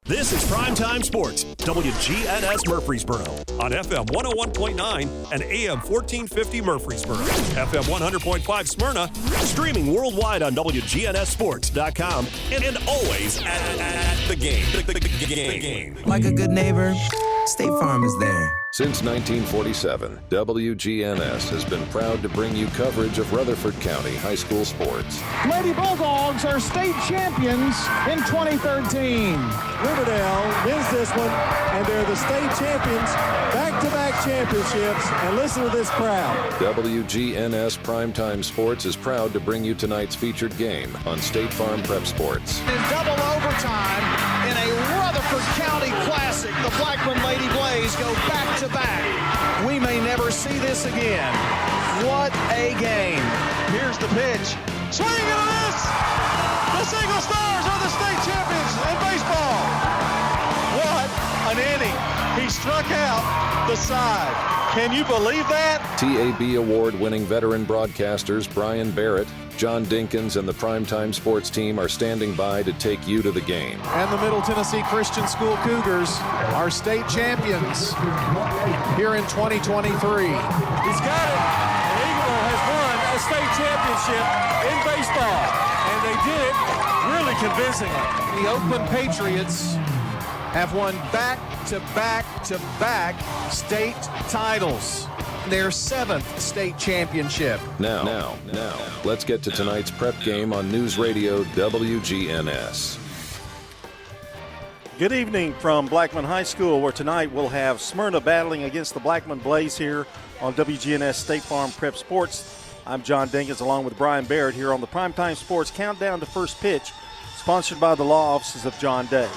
This is Primetime Sports, WGNS Murfreesboro, on FM 101.9 and AM 1450 Murfreesboro, FM 100.5 Smyrna, streaming worldwide on WGNSSports.com, and always at the game. The game. Like a good neighbor, State Farm is there. Since 1947, WGNS has been proud to bring you coverage of Rutherford County high school sports. Lady Bulldogs are state champions in 2013. Riverdale wins this one, and they're the state champions, back-to-back championships, and listen to this crowd. WGNS Primetime Sports is proud to bring you tonight's featured game on State Farm Prep Sports. In double overtime in a Rutherford County classic, the Blackman Lady Blaze go back-to-back. We may never see this again. What a game. Here's the pitch. Swing and a miss! The Single Stars are the state champions in baseball. What an inning. He struck out the side. Can you believe that? TAB Award-winning veteran broadcasters Brian Barrett, John Dinkins, and the Primetime Sports team are standing by to take you to the game. And the Middle Tennessee Christian School Cougars are state champions here in 2023. He's got it. And Eagleville has won a state championship in baseball, and they did it really convincingly. The Oakland Patriots have won back-to-back-to-back state titles. Their 7th state championship. Now, let's get to tonight's prep game on News Radio WGNS. Good evening from Blackman High School, where tonight we'll have Smyrna battling against the Blackman Blaze here on WGNS State Farm Prep Sports. I'm John Dinkins along with Brian Barrett here on the Primetime Sports Countdown to First Pitch, sponsored by the law offices of John Day.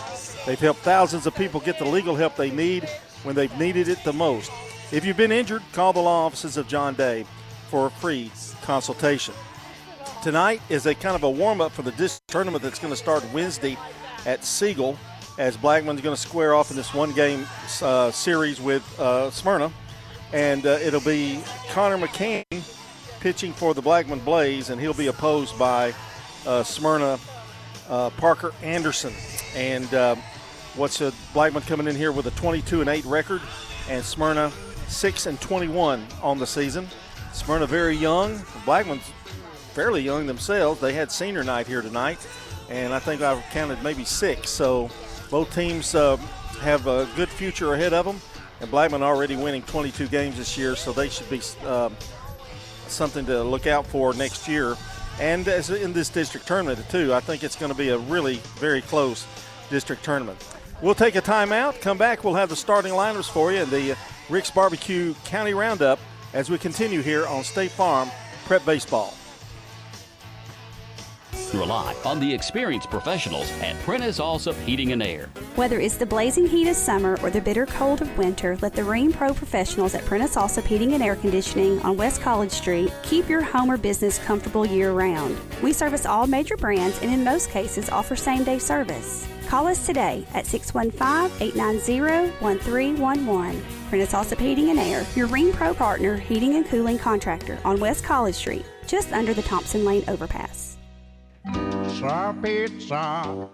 They've helped thousands of people get the legal help they need when they've needed it the most. If you've been injured, call the law offices of John Day for a free consultation. Tonight is a kind of a warm-up for the district tournament that's going to start Wednesday at Siegel, as Blackman's going to square off in this one-game series with Smyrna. And it'll be Connor McCann pitching for the Blackman Blaze, and he'll be opposed by Smyrna Parker Anderson. And Blackman coming in here with a 22-8 record, and Smyrna 6-21 on the season. Smyrna very young. Blackman's fairly young themselves. They had senior night here tonight, and I think I've counted maybe 6. So both teams have a good future ahead of them, and Blackman already winning 22 games this year, so they should be something to look out for next year. And as in this district tournament, too, I think it's going to be a really very close district tournament. We'll take a timeout. Come back, we'll have the starting lineups for you and the Rick's Barbecue County Roundup as we continue here on State Farm Prep Baseball. Rely on the experienced professionals at Prentice Allsup Heating and Air. Whether it's the blazing heat of summer or the bitter cold of winter, let the Rheem Pro professionals at Prentice Allsup Heating and Air Conditioning on West College Street keep your home or business comfortable year-round. We service all major brands and in most cases offer same-day service. Call us today at 615-890-1311. Prentice Allsup Heating and Air, your Rheem Pro partner heating and cooling contractor on West College Street, just under the Thompson Lane overpass. Pizza, pizza.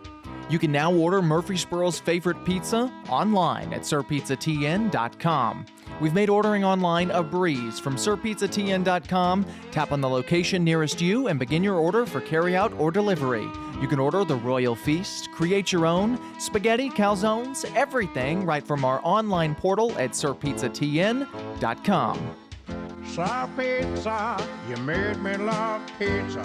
You can now order Murfreesboro's favorite pizza online at sirpizzatn.com. We've made ordering online a breeze from sirpizzatn.com. Tap on the location nearest you and begin your order for carryout or delivery. You can order the Royal Feast, create your own, spaghetti, calzones, everything right from our online portal at sirpizzatn.com. Sir Pizza, you made me love pizza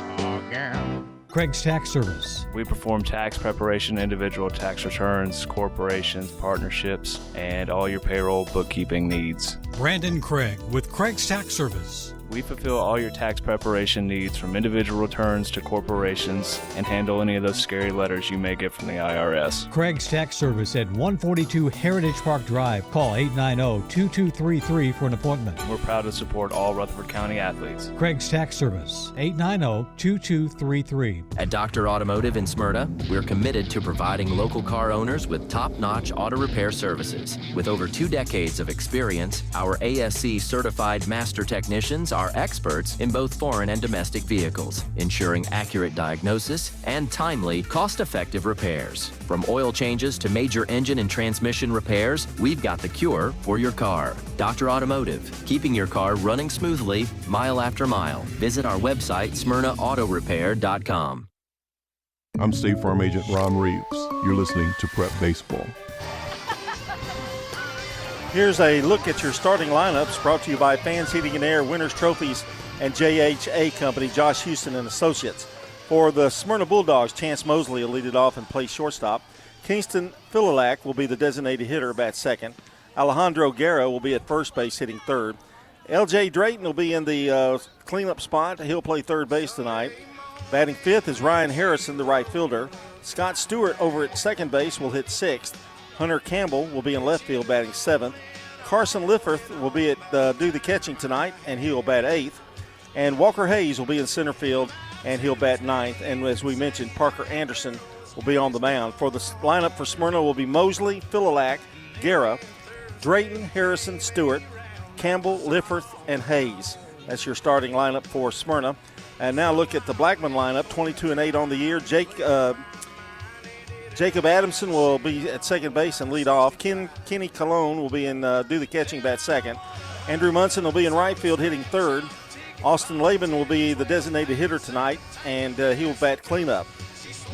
again. Craig's Tax Service. We perform tax preparation, individual tax returns, corporations, partnerships, and all your payroll bookkeeping needs. Brandon Craig with Craig's Tax Service. We fulfill all your tax preparation needs from individual returns to corporations and handle any of those scary letters you may get from the IRS. Craig's Tax Service at 142 Heritage Park Drive. Call 890-2233 for an appointment. We're proud to support all Rutherford County athletes. Craig's Tax Service, 890-2233. At Dr. Automotive in Smyrna, we're committed to providing local car owners with top-notch auto repair services. With over 2 decades of experience, our ASC certified master technicians are are experts in both foreign and domestic vehicles, ensuring accurate diagnosis and timely, cost-effective repairs. From oil changes to major engine and transmission repairs, we've got the cure for your car. Dr. Automotive, keeping your car running smoothly mile after mile. Visit our website, SmyrnaAutorepair.com. I'm State Farm Agent Ron Reeves. You're listening to Prep Baseball. Here's a look at your starting lineups brought to you by Fans Heating and Air, Winners Trophies, and JHA Company, Josh Houston and Associates. For the Smyrna Bulldogs, Chance Mosley will lead it off and play shortstop. Kingston Fililak will be the designated hitter, bat second. Alejandro Guerra will be at first base, hitting third. L.J. Drayton will be in the cleanup spot. He'll play third base tonight. Batting fifth is Ryan Harrison, the right fielder. Scott Stewart over at second base will hit sixth. Hunter Campbell will be in left field, batting seventh. Carson Lifforth will be at do the catching tonight, and he will bat eighth. And Walker Hayes will be in center field, and he'll bat ninth. And as we mentioned, Parker Anderson will be on the mound. For the lineup for Smyrna will be Mosley, Fililak, Guerra, Drayton, Harrison, Stewart, Campbell, Lifforth, and Hayes. That's your starting lineup for Smyrna. And now look at the Blackman lineup, 22-8 on the year. Jacob Adamson will be at second base and lead off. Kenny Colon will be in do the catching, bat second. Andrew Munson will be in right field, hitting third. Austin Laban will be the designated hitter tonight, and he will bat cleanup.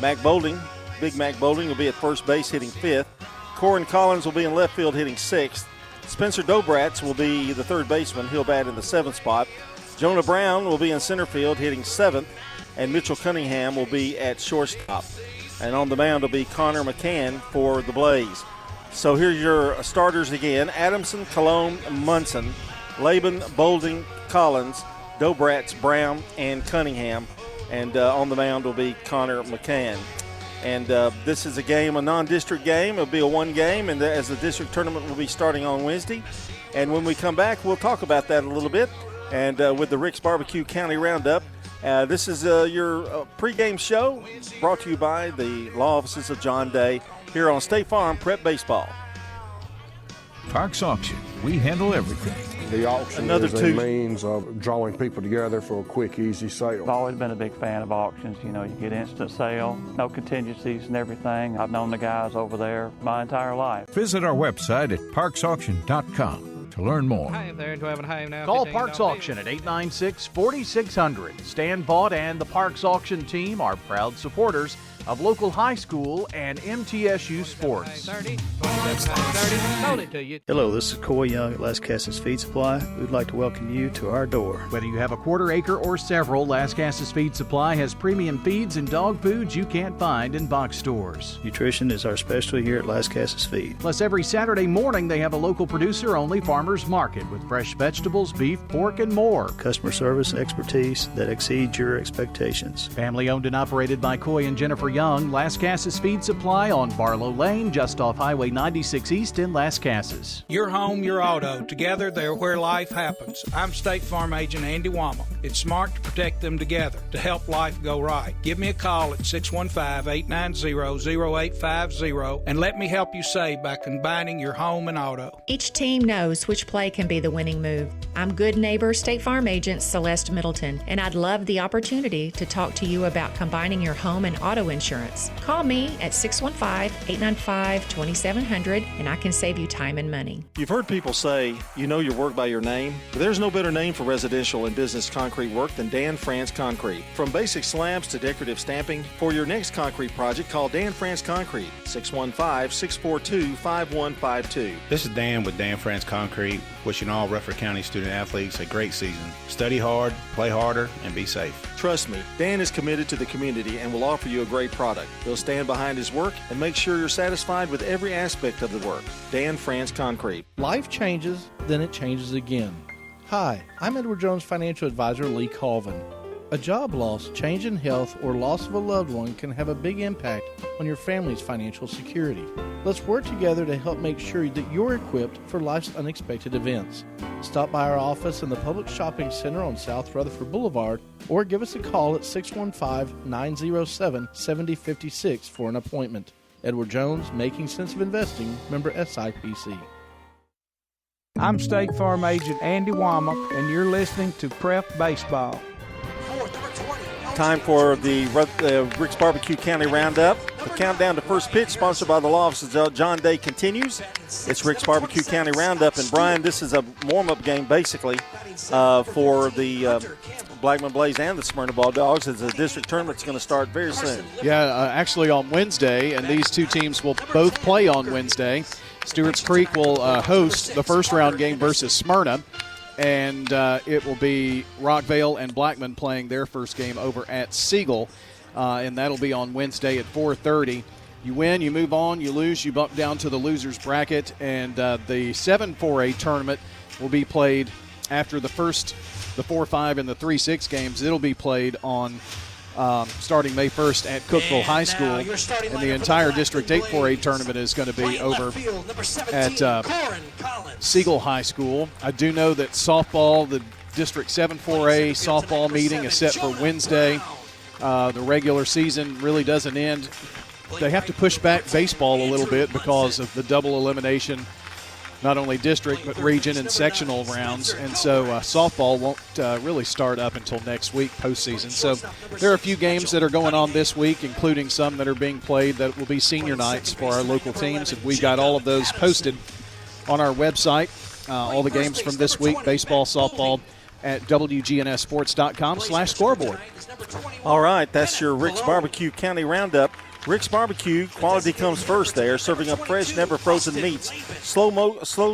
Big Mac Bolding will be at first base, hitting fifth. Corin Collins will be in left field, hitting sixth. Spencer Dobratz will be the third baseman. He'll bat in the seventh spot. Jonah Brown will be in center field, hitting seventh. And Mitchell Cunningham will be at shortstop. And on the mound will be Connor McCann for the Blaze. So here's your starters again. Adamson, Colon, Munson, Laban, Bolding, Collins, Dobratz, Brown, and Cunningham. And on the mound will be Connor McCann. And this is a non-district game. It'll be a one game, and as the district tournament will be starting on Wednesday. And when we come back, we'll talk about that a little bit. And with the Rick's Barbecue County Roundup, this is your pregame show brought to you by the law offices of John Day here on State Farm Prep Baseball. Parks Auction. We handle everything. The auction is a means of drawing people together for a quick, easy sale. I've always been a big fan of auctions. You know, you get instant sale, no contingencies and everything. I've known the guys over there my entire life. Visit our website at parksauction.com. to learn more. Hi there, now. Call Parks Auction at 896-4600. Stan Vaught and the Parks Auction team are proud supporters of local high school and MTSU sports. Hello, this is Coy Young at Las Casas Feed Supply. We'd like to welcome you to our door. Whether you have a quarter acre or several, Las Casas Feed Supply has premium feeds and dog foods you can't find in box stores. Nutrition is our specialty here at Las Casas Feed. Plus, every Saturday morning they have a local producer-only farmers market with fresh vegetables, beef, pork, and more. Customer service and expertise that exceeds your expectations. Family owned and operated by Coy and Jennifer Young, Las Casas Feed Supply on Barlow Lane, just off Highway 96 East in Las Casas. Your home, your auto. Together, they're where life happens. I'm State Farm Agent Andy Wama. It's smart to protect them together to help life go right. Give me a call at 615-890-0850 and let me help you save by combining your home and auto. Each team knows which play can be the winning move. I'm good neighbor State Farm Agent Celeste Middleton, and I'd love the opportunity to talk to you about combining your home and auto insurance. Call me at 615-895-2700 and I can save you time and money. You've heard people say, you know your work by your name, but there's no better name for residential and business concrete work than Dan France Concrete. From basic slabs to decorative stamping, for your next concrete project, call Dan France Concrete, 615-642-5152. This is Dan with Dan France Concrete, wishing all Rutherford County student athletes a great season. Study hard, play harder, and be safe. Trust me, Dan is committed to the community and will offer you a great product. He'll stand behind his work and make sure you're satisfied with every aspect of the work. Dan France Concrete. Life changes, then it changes again. Hi, I'm Edward Jones Financial Advisor Lee Colvin. A job loss, change in health, or loss of a loved one can have a big impact on your family's financial security. Let's work together to help make sure that you're equipped for life's unexpected events. Stop by our office in the Public Shopping Center on South Rutherford Boulevard or give us a call at 615-907-7056 for an appointment. Edward Jones, Making Sense of Investing, member SIPC. I'm State Farm Agent Andy Womack, and you're listening to Prep Baseball. Time for the Rick's Barbecue County Roundup. The countdown to first pitch, sponsored by the law offices of John Day, continues. It's Rick's Barbecue County Roundup. And, Brian, this is a warm-up game, basically, for the Blackman Blaze and the Smyrna Bulldogs. It's a district tournament that's going to start very soon. Yeah, actually on Wednesday, and these two teams will both play on Wednesday. Stewart's Creek will host the first-round game versus Smyrna. And it will be Rockvale and Blackman playing their first game over at Siegel, and that'll be on Wednesday at 4:30. You win, you move on. You lose, you bump down to the losers bracket, and the 7-4A tournament will be played after the 4-5, and the 3-6 games. It'll be played on starting May 1st at Cookeville High School, and the entire District 8 4A tournament is going to be over at Siegel High School. I do know that softball, the District 7 4A softball meeting is set for Wednesday. The regular season really doesn't end. They have to push back baseball a little bit because of the double elimination, not only district but region and sectional rounds, and so softball won't really start up until next week, postseason. So there are a few games that are going on this week, including some that are being played that will be senior nights for our local teams, and we've got all of those posted on our website. All the games from this week, baseball, softball, at WGNSports.com/scoreboard. All right, that's your Rick's Barbecue County Roundup. Rick's Barbecue, quality comes first there, serving up fresh, never frozen meats. Slow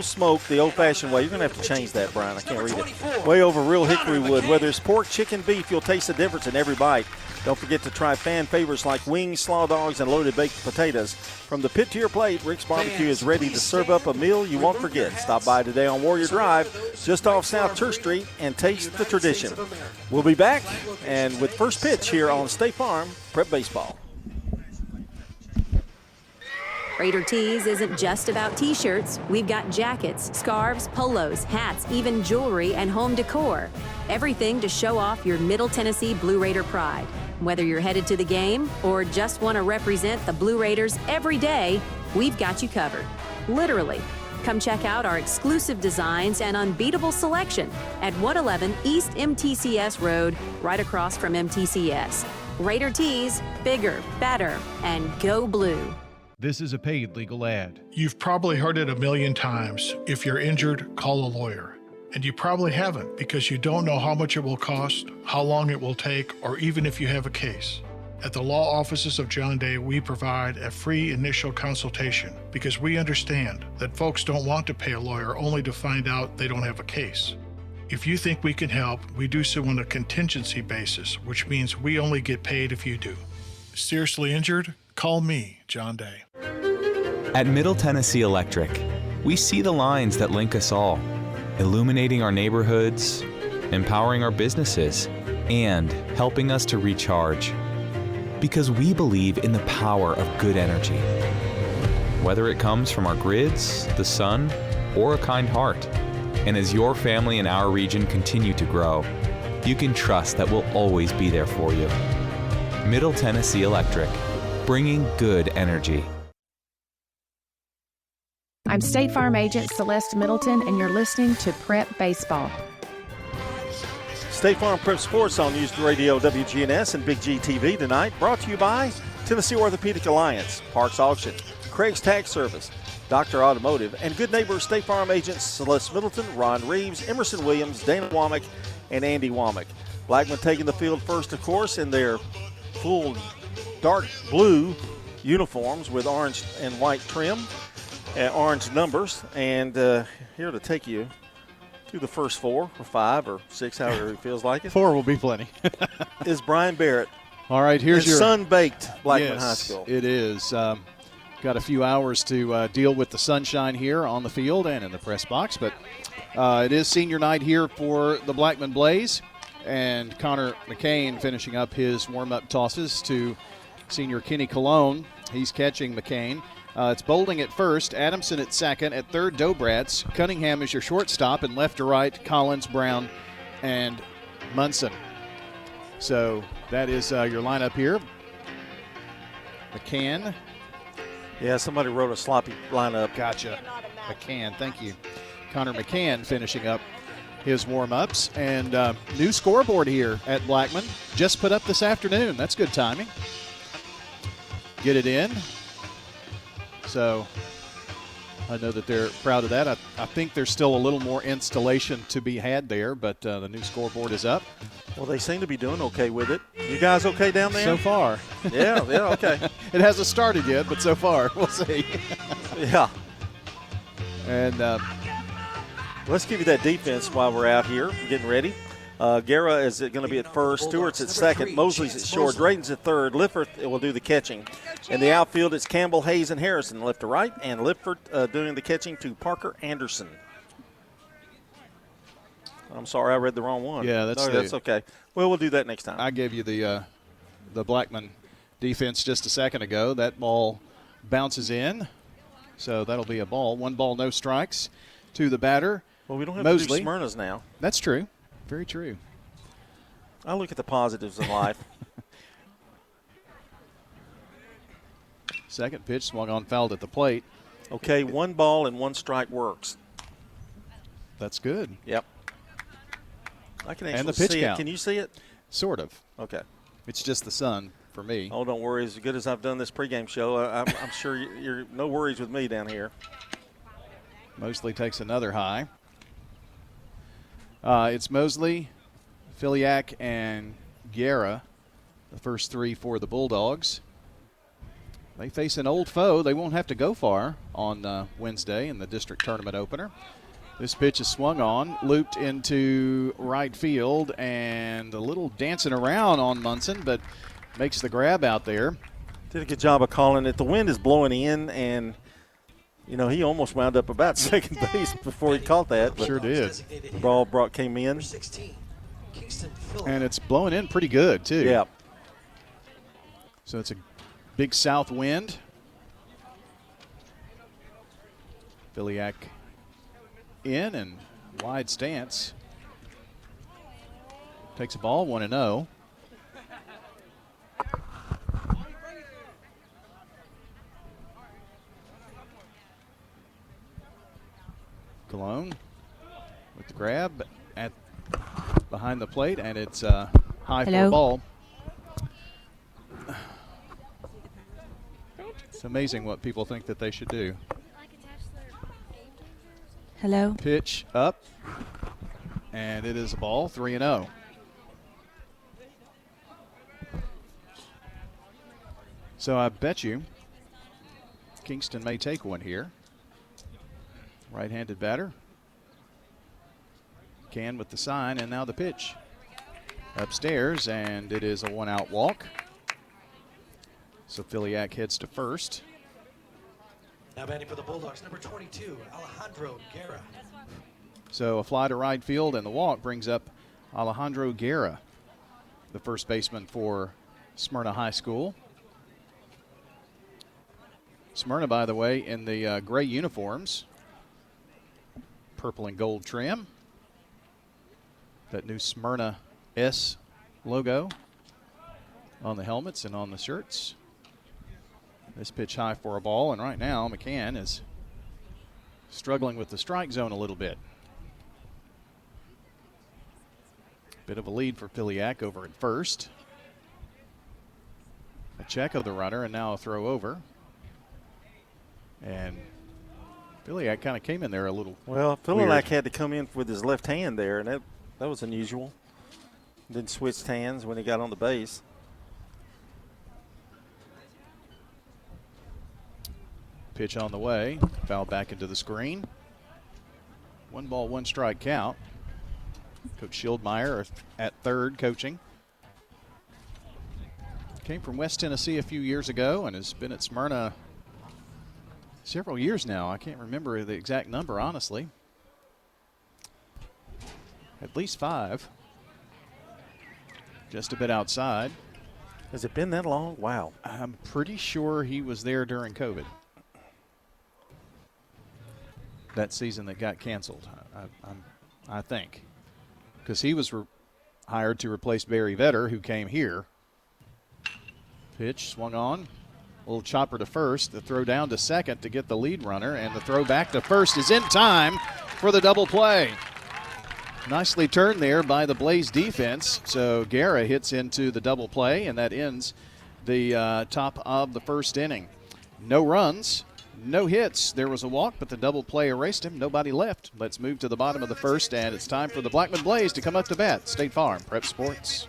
smoke the old-fashioned way. You're going to have to change that, Brian. I can't read it. Way over real hickory wood. Whether it's pork, chicken, beef, you'll taste the difference in every bite. Don't forget to try fan favorites like wings, slaw dogs, and loaded baked potatoes. From the pit to your plate, Rick's Barbecue is ready to serve up a meal you won't forget. Stop by today on Warrior Drive, just off South Church Street, and taste the tradition. We'll be back and with first pitch here on State Farm Prep Baseball. Raider Tees isn't just about t-shirts. We've got jackets, scarves, polos, hats, even jewelry and home decor. Everything to show off your Middle Tennessee Blue Raider pride. Whether you're headed to the game or just want to represent the Blue Raiders every day, we've got you covered. Literally. Come check out our exclusive designs and unbeatable selection at 111 East MTCS Road, right across from MTCS. Raider Tees, bigger, better, and go blue. This is a paid legal ad. You've probably heard it a million times. If you're injured, call a lawyer. And you probably haven't because you don't know how much it will cost, how long it will take, or even if you have a case. At the law offices of John Day, we provide a free initial consultation because we understand that folks don't want to pay a lawyer only to find out they don't have a case. If you think we can help, we do so on a contingency basis, which means we only get paid if you do. Seriously injured? Call me, John Day. At Middle Tennessee Electric, we see the lines that link us all, illuminating our neighborhoods, empowering our businesses, and helping us to recharge. Because we believe in the power of good energy. Whether it comes from our grids, the sun, or a kind heart. And as your family and our region continue to grow, you can trust that we'll always be there for you. Middle Tennessee Electric, bringing good energy. I'm State Farm Agent Celeste Middleton, and you're listening to Prep Baseball. State Farm Prep Sports on News Radio WGNS and Big G TV tonight. Brought to you by Tennessee Orthopedic Alliance, Parks Auction, Craig's Tax Service, Dr. Automotive, and good neighbor State Farm agents Celeste Middleton, Ron Reeves, Emerson Williams, Dana Womack, and Andy Womack. Blackman taking the field first, of course, in their full dark blue uniforms with orange and white trim, orange numbers, and here to take you through the first 4 or 5 or 6, however it feels like it. 4 will be plenty. Is Brian Barrett. All right, here's your sun-baked Blackman High School. It is. Got a few hours to deal with the sunshine here on the field and in the press box, but it is senior night here for the Blackman Blaze, and Connor McCain finishing up his warm-up tosses to senior Kenny Colon. He's catching McCain. It's Bolding at first, Adamson at second, at third Dobratz. Cunningham is your shortstop, and left to right Collins, Brown, and Munson. So that is your lineup here. McCann. Yeah, somebody wrote a sloppy lineup. Gotcha. McCann, thank you. Connor McCann finishing up his warm-ups. And new scoreboard here at Blackman, just put up this afternoon. That's good timing. Get it in. So I know that they're proud of that. I think there's still a little more installation to be had there, but the new scoreboard is up. Well, they seem to be doing okay with it. You guys okay down there? So far. Yeah, okay. It hasn't started yet, but so far, we'll see. Yeah. And let's give you that defense while we're out here getting ready. Guerra is going to be at first. Stewart's at second. Mosley's at short. Drayton's at third. Lifford will do the catching. In the outfield, it's Campbell, Hayes, and Harrison left to right. And Lifford doing the catching to Parker Anderson. I'm sorry, I read the wrong one. Yeah, that's okay. Well, we'll do that next time. I gave you the Blackman defense just a second ago. That ball bounces in, so that'll be a ball. 1 ball, no strikes to the batter. Well, we don't have Mosley. to do Smyrna's now. That's true. Very true. I look at the positives in life. Second pitch swung on, fouled at the plate. Okay, 1 ball and 1 strike works. That's good. Yep. I can actually and the pitch see count. It. Can you see it? Sort of. Okay. It's just the sun for me. Oh, don't worry. As good as I've done this pregame show, I'm sure you're no worries with me down here. Mosley takes another high. It's Mosley, Filiak, and Guerra, the first 3 for the Bulldogs. They face an old foe. They won't have to go far on Wednesday in the district tournament opener. This pitch is swung on, looped into right field, and a little dancing around on Munson, but makes the grab out there. Did a good job of calling it. The wind is blowing in, and he almost wound up about second base before he caught that. Sure did. The ball came in. And it's blowing in pretty good, too. Yeah. So it's a big south wind. Filiak in and wide stance. Takes a ball, 1-0. Cologne with the grab at behind the plate, and it's high for a ball. It's amazing what people think that they should do. Hello. Pitch up, and it is a ball, 3-0. So I bet you Kingston may take one here. Right-handed batter. Can with the sign, and now the pitch. Upstairs, and it is a 1-out walk. So Filiak heads to first. Now batting for the Bulldogs, number 22, Alejandro Guerra. So a fly to right field, and the walk brings up Alejandro Guerra, the first baseman for Smyrna High School. Smyrna, by the way, in the gray uniforms. Purple and gold trim. That new Smyrna S logo on the helmets and on the shirts. This pitch high for a ball, and right now McCann is struggling with the strike zone a little bit. Bit of a lead for Filiak over at first. A check of the runner, and now a throw over. And Filiak kind of came in there a little. Well, Filiak had to come in with his left hand there, and that was unusual. Then switched hands when he got on the base. Pitch on the way, foul back into the screen. 1 ball, 1 strike count. Coach Schildmeyer at third coaching. Came from West Tennessee a few years ago and has been at Smyrna several years now. I can't remember the exact number, honestly. At least 5. Just a bit outside. Has it been that long? Wow. I'm pretty sure he was there during COVID. That season that got canceled, I think. Because he was hired to replace Barry Vetter, who came here. Pitch swung on. A little chopper to first. The throw down to second to get the lead runner. And the throw back to first is in time. for the double play. Nicely turned there by the Blaze defense. So Guerra hits into the double play, and that ends the top of the first inning. No runs, no hits. There was a walk, but the double play erased him. Nobody left. Let's move to the bottom of the first, and it's time for the Blackman Blaze to come up to bat. State Farm Prep Sports.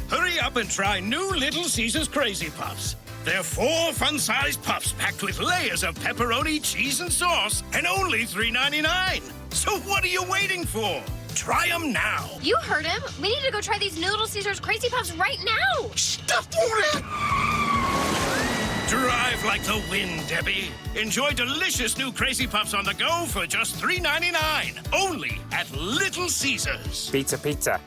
Hurry up and try new Little Caesars Crazy Puffs. They're 4 fun-sized puffs packed with layers of pepperoni, cheese, and sauce, and only $3.99. So what are you waiting for? Try them now. You heard him. We need to go try these new Little Caesars Crazy Puffs right now. Stuff for it! Drive like the wind, Debbie. Enjoy delicious new Crazy Puffs on the go for just $3.99. Only at Little Caesars. Pizza, pizza.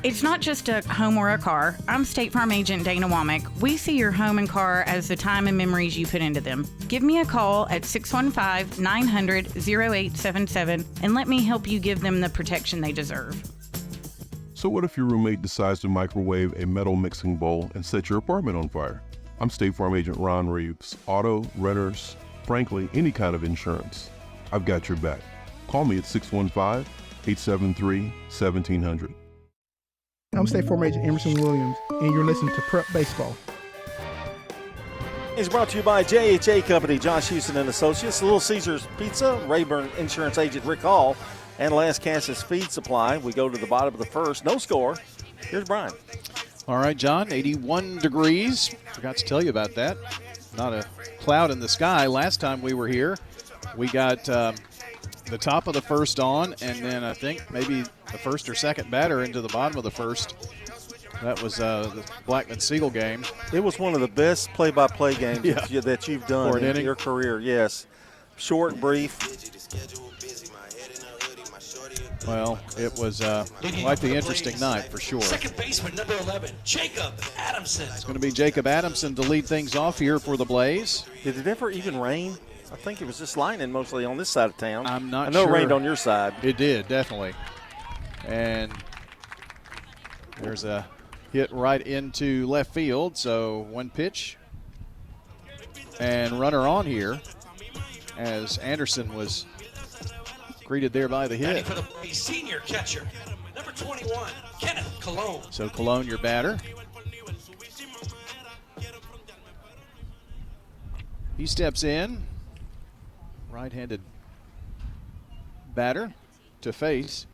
It's not just a home or a car. I'm State Farm Agent Dana Womack. We see your home and car as the time and memories you put into them. Give me a call at 615-900-0877 and let me help you give them the protection they deserve. So what if your roommate decides to microwave a metal mixing bowl and set your apartment on fire? I'm State Farm Agent Ron Reeves. Auto, renters, frankly, any kind of insurance. I've got your back. Call me at 615-873-1700. I'm State Farm Agent Emerson Williams, and you're listening to Prep Baseball. It's brought to you by JHA Company, Josh Houston and Associates, Little Caesars Pizza, Rayburn Insurance Agent Rick Hall, and Las Casas Feed Supply. We go to the bottom of the first. No score. Here's Brian. All right, John, 81 degrees. Forgot to tell you about that. Not a cloud in the sky. Last time we were here, we got the top of the first on, and then I think maybe the first or second batter into the bottom of the first. That was the Blackman-Siegel game. It was one of the best play-by-play games that you've done in your career, yes. Short, brief. Well, it was quite the interesting night for sure. Second baseman, number 11, Jacob Adamson. It's going to be Jacob Adamson to lead things off here for the Blaze. Did it ever even rain? I think it was just lightning mostly on this side of town. I'm not sure. I know it rained on your side. It did, definitely. And there's a hit right into left field. So one pitch and runner on here as Anderson was greeted there by the hit. For the senior catcher, number 21, Kenneth Cologne. So Cologne, your batter. He steps in. Right-handed batter to face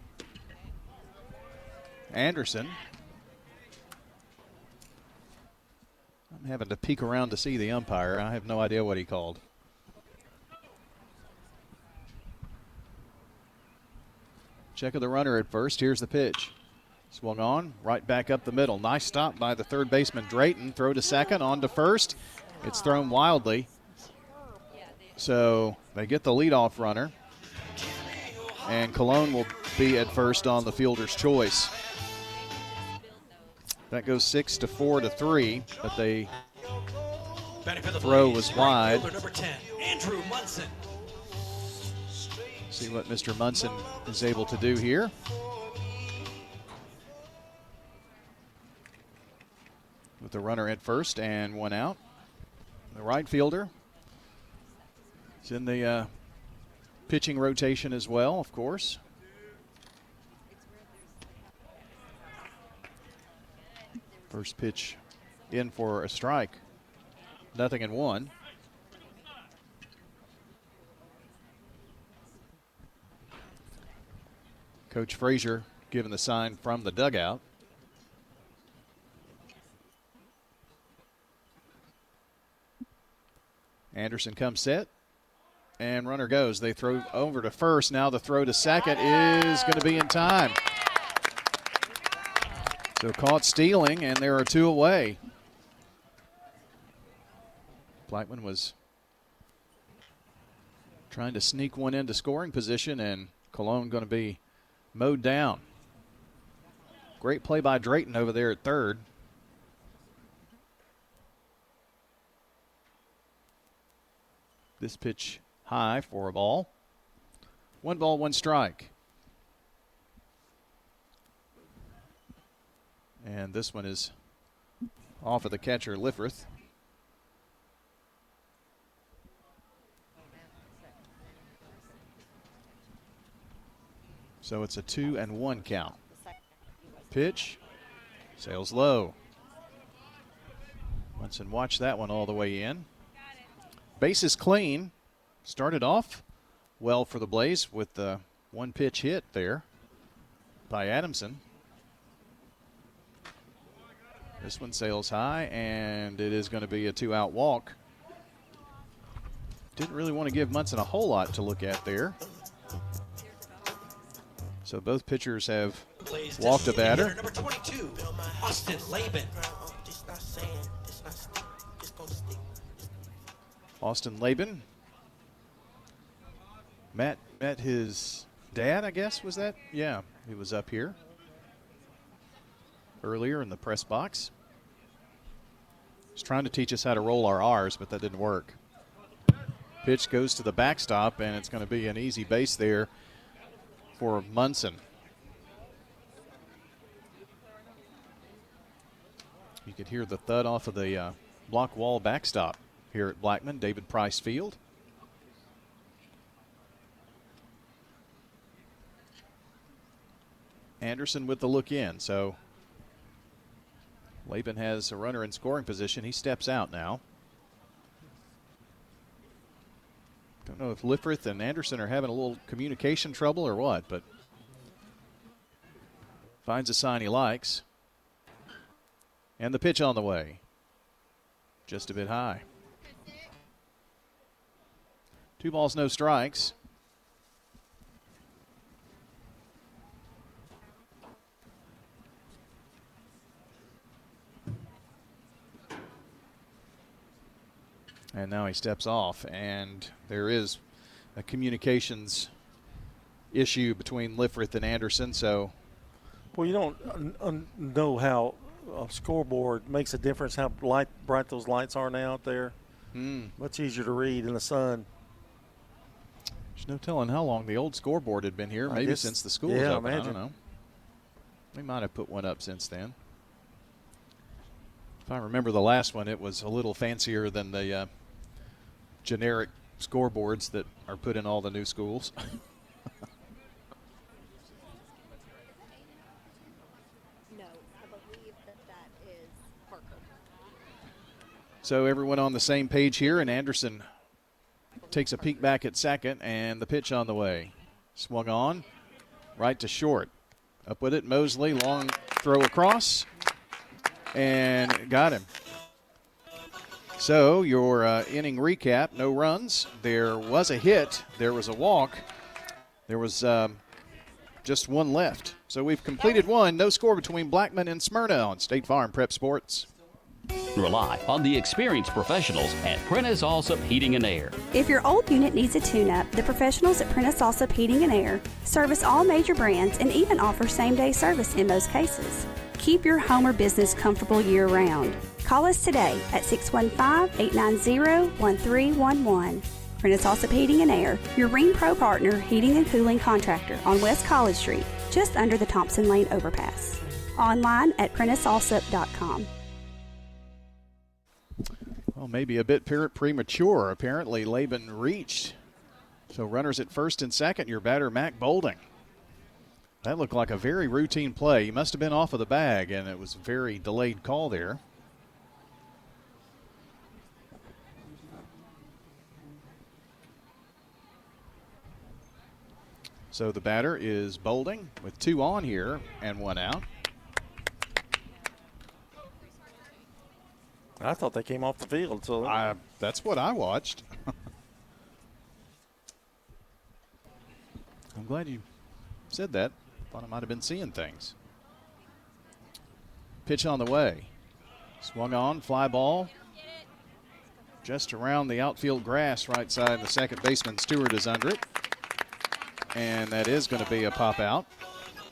Anderson. I'm having to peek around to see the umpire. I have no idea what he called. Check of the runner at first. Here's the pitch. Swung on, right back up the middle. Nice stop by the third baseman, Drayton. Throw to second, on to first. It's thrown wildly. So they get the leadoff runner. And Cologne will be at first on the fielder's choice. That goes 6-4-3, but the throw was wide. Number 10, Andrew Munson. See what Mr. Munson is able to do here. With the runner at first and one out. The right fielder is in the pitching rotation as well, of course. First pitch in for a strike. 0-1. Coach Frazier giving the sign from the dugout. Anderson comes set, and runner goes. They throw over to first. Now the throw to second is going to be in time. So caught stealing, and there are two away. Blackman was trying to sneak one into scoring position, and Cologne going to be mowed down. Great play by Drayton over there at third. This pitch high for a ball. 1 ball, 1 strike. And this one is off of the catcher, Liffrith. So it's a 2-1 count. Pitch, sails low. Munson watched that one all the way in. Base is clean. Started off well for the Blaze with the one pitch hit there by Adamson. This one sails high, and it is going to be a 2-out walk. Didn't really want to give Munson a whole lot to look at there. So both pitchers have walked a batter. Number 22, Austin Laban. Austin Laban. Matt met his dad, I guess, was that? Yeah, he was up here earlier in the press box. He's trying to teach us how to roll our R's, but that didn't work. Pitch goes to the backstop, and it's going to be an easy base there for Munson. You could hear the thud off of the block wall backstop here at Blackman, David Price Field. Anderson with the look in, so Laban has a runner in scoring position. He steps out now. Don't know if Liffrith and Anderson are having a little communication trouble or what, but finds a sign he likes. And the pitch on the way. Just a bit high. 2 balls, no strikes. And now he steps off, and there is a communications issue between Liffrith and Anderson. So, well, you don't know how a scoreboard makes a difference, how bright those lights are now out there. Much easier to read in the sun. There's no telling how long the old scoreboard had been here, maybe since the school was open. I don't know. We might have put one up since then. If I remember the last one, it was a little fancier than the generic scoreboards that are put in all the new schools. No, I believe that is Parker. So everyone on the same page here, and Anderson takes a peek back at second, and the pitch on the way. Swung on, right to short. Up with it, Mosley, long throw across, and got him. So your inning recap, no runs. There was a hit. There was a walk. There was just one left. So we've completed one. No score between Blackman and Smyrna on State Farm Prep Sports. Rely on the experienced professionals at Prentice Allsup Heating and Air. If your old unit needs a tune-up, the professionals at Prentice Allsup Heating and Air service all major brands and even offer same-day service in most cases. Keep your home or business comfortable year-round. Call us today at 615-890-1311. Prentice Allsup Heating and Air, your Ring Pro partner heating and cooling contractor on West College Street, just under the Thompson Lane overpass. Online at PrenticeAllsup.com. Well, maybe a bit premature. Apparently, Laban reached. So runners at first and second, your batter, Mac Bolding. That looked like a very routine play. He must have been off of the bag, and it was a very delayed call there. So the batter is Bolding with 2 on here and 1 out. I thought they came off the field. So that's what I watched. I'm glad you said that. Thought I might have been seeing things. Pitch on the way. Swung on, fly ball. Just around the outfield grass, right side. The second baseman, Stewart, is under it. And that is going to be a pop out.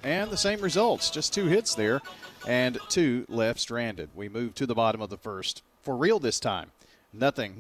And the same results, just 2 hits there and 2 left stranded. We move to the bottom of the first for real this time. Nothing.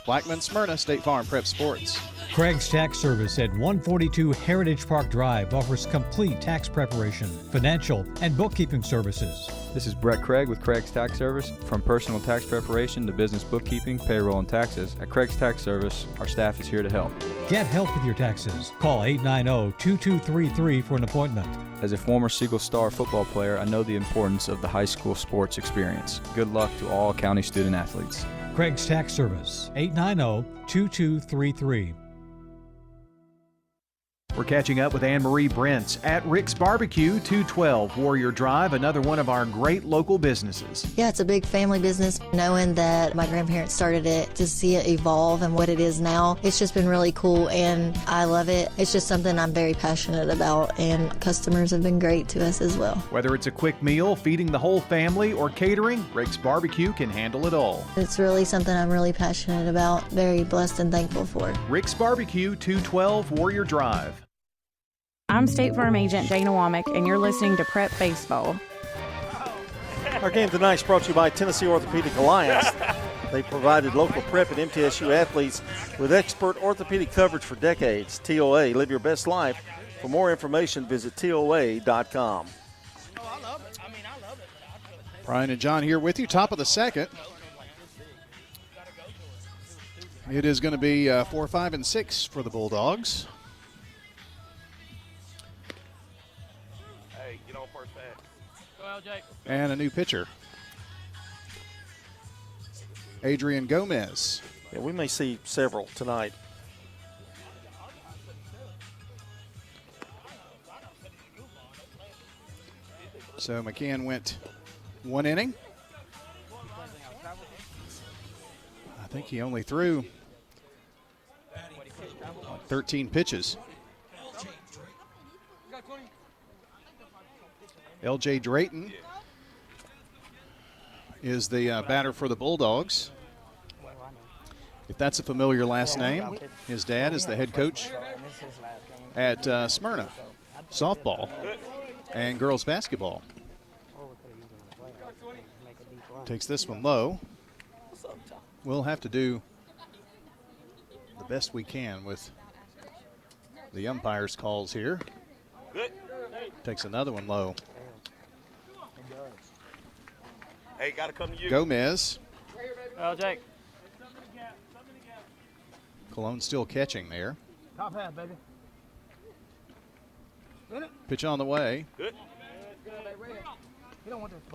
Blackman, Smyrna, State Farm Prep Sports. Craig's Tax Service at 142 Heritage Park Drive offers complete tax preparation, financial, and bookkeeping services. This is Brett Craig with Craig's Tax Service. From personal tax preparation to business bookkeeping, payroll, and taxes, at Craig's Tax Service, our staff is here to help. Get help with your taxes. Call 890-2233 for an appointment. As a former Siegel Star football player, I know the importance of the high school sports experience. Good luck to all county student athletes. Craig's Tax Service, 890-2233. We're catching up with Anne-Marie Brents at Rick's Barbecue, 212 Warrior Drive, another one of our great local businesses. Yeah, it's a big family business. Knowing that my grandparents started it, to see it evolve and what it is now, it's just been really cool, and I love it. It's just something I'm very passionate about, and customers have been great to us as well. Whether it's a quick meal, feeding the whole family, or catering, Rick's Barbecue can handle it all. It's really something I'm really passionate about, very blessed and thankful for. Rick's Barbecue, 212 Warrior Drive. I'm State Farm Agent Dana Womack, and you're listening to Prep Baseball. Our game tonight is brought to you by Tennessee Orthopedic Alliance. They provided local prep and MTSU athletes with expert orthopedic coverage for decades. TOA, live your best life. For more information, visit TOA.com. Brian and John here with you, top of the second. It is going to be 4, 5, and 6 for the Bulldogs. And a new pitcher, Adrian Gomez. Yeah, we may see several tonight. So McCann went 1 inning. I think he only threw 13 pitches. L.J. Drayton is the batter for the Bulldogs. If that's a familiar last name, his dad is the head coach at Smyrna softball and girls basketball. Takes this one low. We'll have to do the best we can with the umpire's calls here. Takes another one low. Hey, gotta come to you. Gomez. Oh, Jake. Cologne still catching there. Top half, baby. Pitch on the way. Good.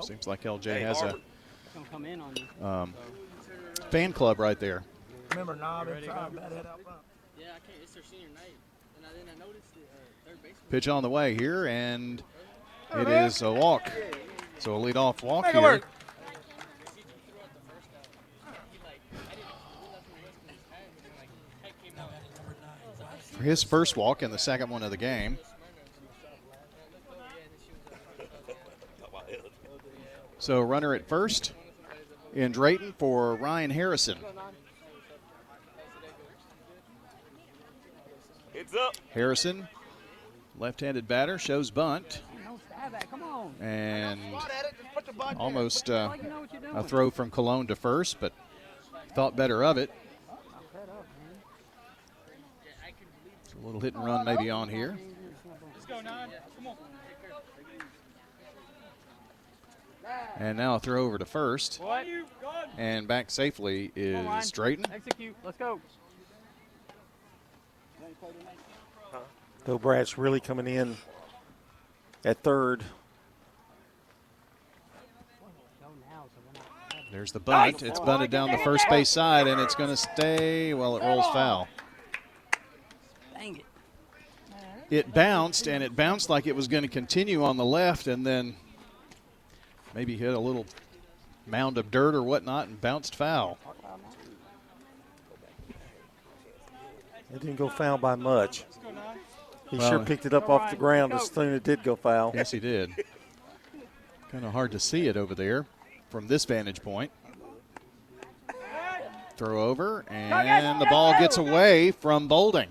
Seems like LJ has a come in on you. fan club right there. Remember, Knob and Tribe, bat head out front. Yeah, I can't. It's their senior night. And then I noticed the third baseman. Pitch on the way here, and it is a walk. So a leadoff walk here. For his first walk and the second one of the game. So runner at first in Drayton for Ryan Harrison. It's up. Harrison, left-handed batter, shows bunt. And almost a throw from Cologne to first, but thought better of it. A little hit and run maybe on here. Let's go, Nine. Come on. And now a throw over to first. What? And back safely is Drayton. Execute. Let's go. Bill Brad's really coming in at third. There's the bunt. It's bunted down the first base side, and it's going to stay. Well, it rolls foul. Dang it. It bounced, and it bounced like it was going to continue on the left, and then maybe hit a little mound of dirt or whatnot and bounced foul. It didn't go foul by much. He sure picked it up off the ground as soon as it did go foul. Yes, he did. Kind of hard to see it over there from this vantage point. Throw over, and the ball gets away from Bolding.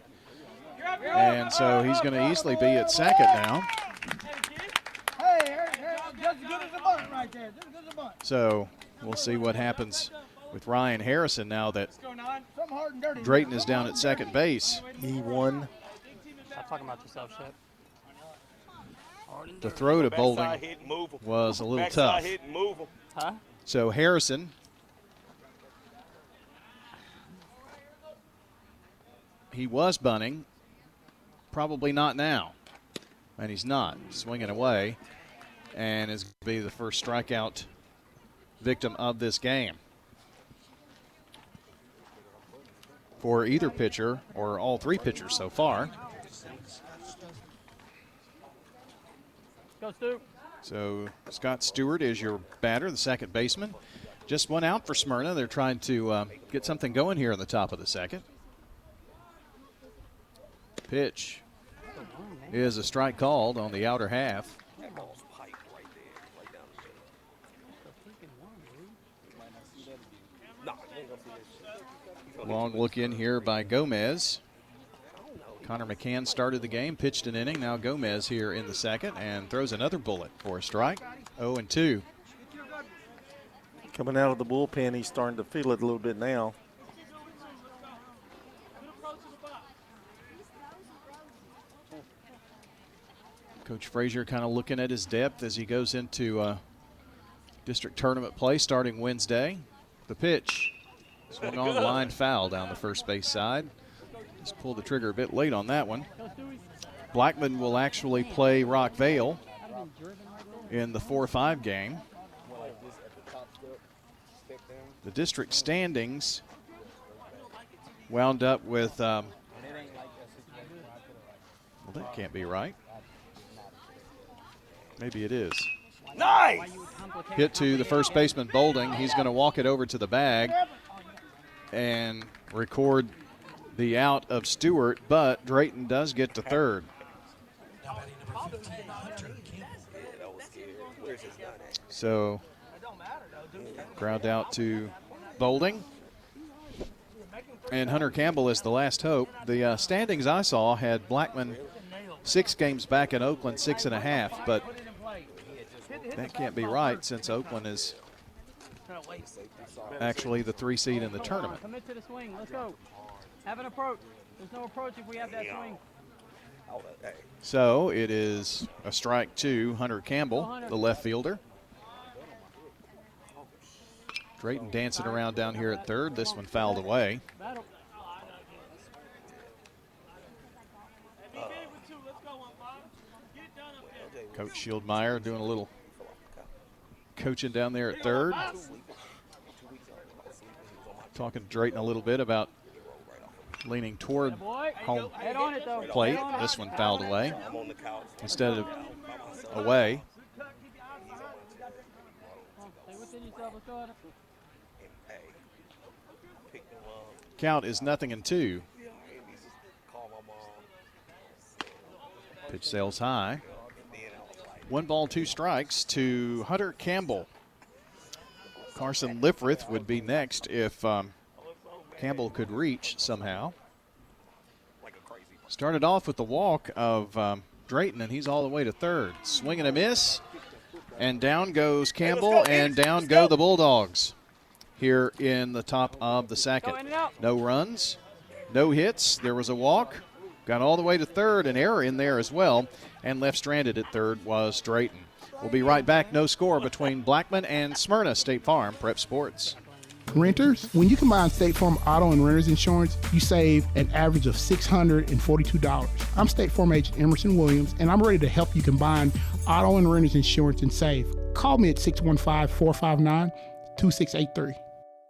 And so he's going to easily be at second now. So we'll see what happens with Ryan Harrison now that Drayton is down at second base. He won. Stop talking about yourself, Shep. The throw to Bolding was a little tough. Huh? So Harrison he was bunting, probably not now. And he's not. Swinging away, and is going to be the first strikeout victim of this game for either pitcher or all three pitchers so far. Go, Stu. So Scott Stewart is your batter, the second baseman. Just one out for Smyrna. They're trying to get something going here in the top of the second. Pitch is a strike called on the outer half. Long look in here by Gomez. Connor McCann started the game, pitched an inning. Now Gomez here in the second and throws another bullet for a strike. 0-2. Coming out of the bullpen, he's starting to feel it a little bit now. Coach Frazier kind of looking at his depth as he goes into district tournament play starting Wednesday. The pitch, swung on, line foul down the first base side. Just pulled the trigger a bit late on that one. Blackman will actually play Rockvale in the 4-5 game. The district standings wound up with, well, that can't be right. Maybe it is. Nice! Hit to the first baseman, Bolding. He's going to walk it over to the bag and record the out of Stewart, but Drayton does get to third. So ground out to Bolding. And Hunter Campbell is the last hope. The standings I saw had Blackman 6 games back in Oakland, 6.5, but that can't be right since Oakland is actually the 3 seed in the tournament. Commit to the swing. Let's go. Have an approach. There's no approach if we have that swing. So it is a strike to Hunter Campbell, the left fielder. Drayton dancing around down here at third. This one fouled away. Coach Shieldmeyer doing a little coaching down there at third. Talking to Drayton a little bit about leaning toward home plate. This one fouled away instead of away. Count is 0-2. Pitch sails high. 1 ball, 2 strikes to Hunter Campbell. Carson Lifrith would be next if Campbell could reach somehow. Started off with the walk of Drayton, and he's all the way to third. Swing and a miss, and down goes Campbell, and down go the Bulldogs here in the top of the second. No runs, no hits. There was a walk. Got all the way to third, an error in there as well, and left stranded at third was Drayton. We'll be right back. No score between Blackman and Smyrna. State Farm Prep Sports. Renters, when you combine State Farm auto and renter's insurance, you save an average of $642. I'm State Farm agent Emerson Williams, and I'm ready to help you combine auto and renter's insurance and save. Call me at 615-459-2683.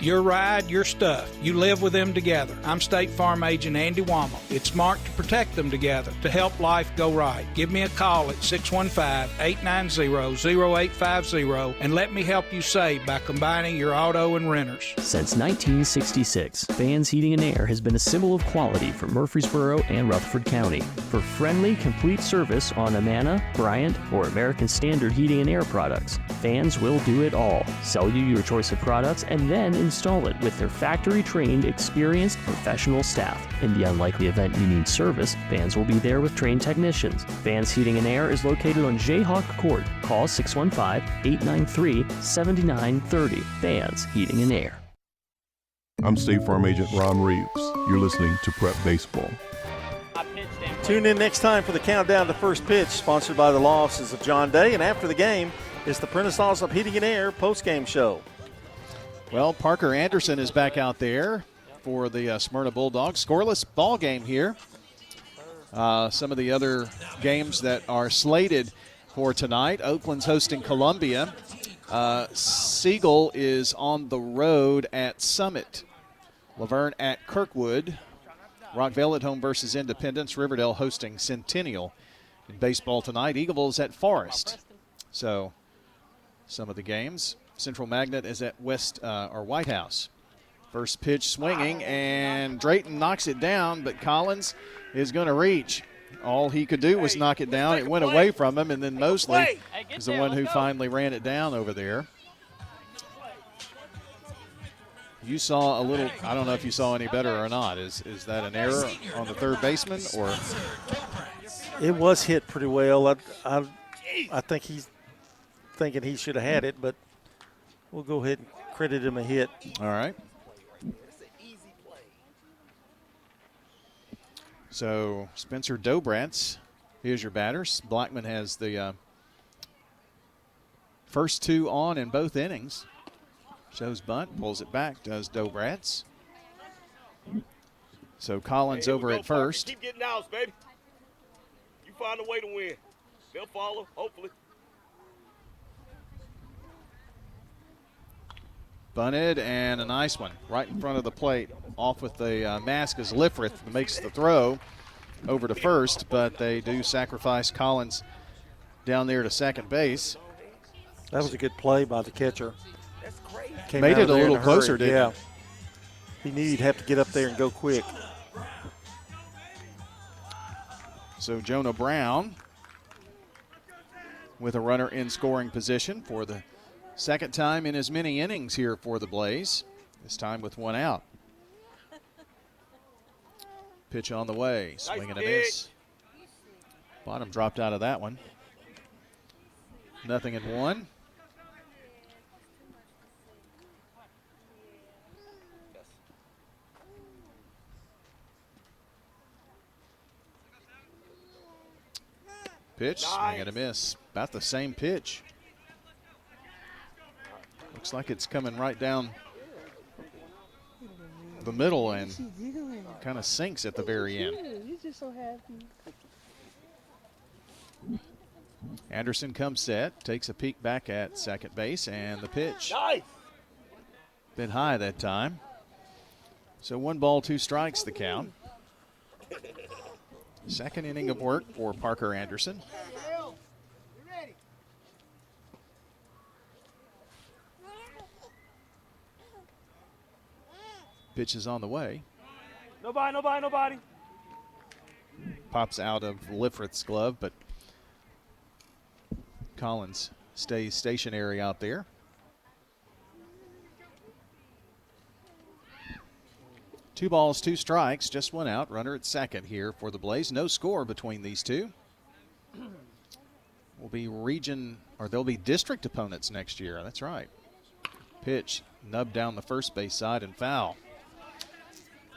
Your ride, your stuff. You live with them together. I'm State Farm Agent Andy Wommel. It's smart to protect them together, to help life go right. Give me a call at 615-890-0850 and let me help you save by combining your auto and renters. Since 1966, Vans Heating and Air has been a symbol of quality for Murfreesboro and Rutherford County. For friendly, complete service on Amana, Bryant, or American Standard Heating and Air products, Vans will do it all. Sell you your choice of products and then install it with their factory-trained, experienced professional staff. In the unlikely event you need service, Vans will be there with trained technicians. Vans Heating and Air is located on Jayhawk Court. Call 615-893-7930. Vans Heating and Air. I'm State Farm Agent Ron Reeves. You're listening to Prep Baseball. Tune in next time for the countdown to first pitch, sponsored by the law offices of John Day. And after the game, it's the Prentice Allsup Heating and Air postgame show. Well, Parker Anderson is back out there for the Smyrna Bulldogs. Scoreless ball game here. Some of the other games that are slated for tonight. Oakland's hosting Columbia. Siegel is on the road at Summit. Laverne at Kirkwood. Rockville at home versus Independence. Riverdale hosting Centennial. In baseball tonight, Eagleville's at Forest. So some of the games. Central Magnet is at White House. First pitch swinging, and Drayton knocks it down, but Collins is going to reach. All he could do was knock it down. It went away from him, and then Mosley is the one who finally ran it down over there. You saw a little, I don't know if you saw any better or not. Is that an error on the third baseman? Or it was hit pretty well. I think he's thinking he should have had it, but we'll go ahead and credit him a hit. All right. So Spencer Dobrantz, here's your batters. Blackman has the first two on in both innings. Shows bunt, pulls it back, does Dobrantz. So Collins over at first. Keep getting outs, baby. You find a way to win. They'll follow, hopefully. Bunted, and a nice one right in front of the plate. Off with the mask as Liffrith makes the throw over to first, but they do sacrifice Collins down there to second base. That was a good play by the catcher. Made it a little closer, didn't he? He knew he'd have to get up there and go quick. So Jonah Brown with a runner in scoring position for the second time in as many innings here for the Blaze, this time with one out. Pitch on the way, swing and a miss. Bottom dropped out of that one. 0-1. Pitch, swing and a miss. About the same pitch. Looks like it's coming right down the middle and kind of sinks at the very end. Anderson comes set, takes a peek back at second base, and the pitch. Bit high that time. So 1 ball, 2 strikes the count. Second inning of work for Parker Anderson. Pitch is on the way. Nobody. Pops out of Liffrith's glove, but Collins stays stationary out there. Two balls, 2 strikes, just 1 out. Runner at second here for the Blaze. No score between these two. Will be they'll be district opponents next year. That's right. Pitch nubbed down the first base side and foul.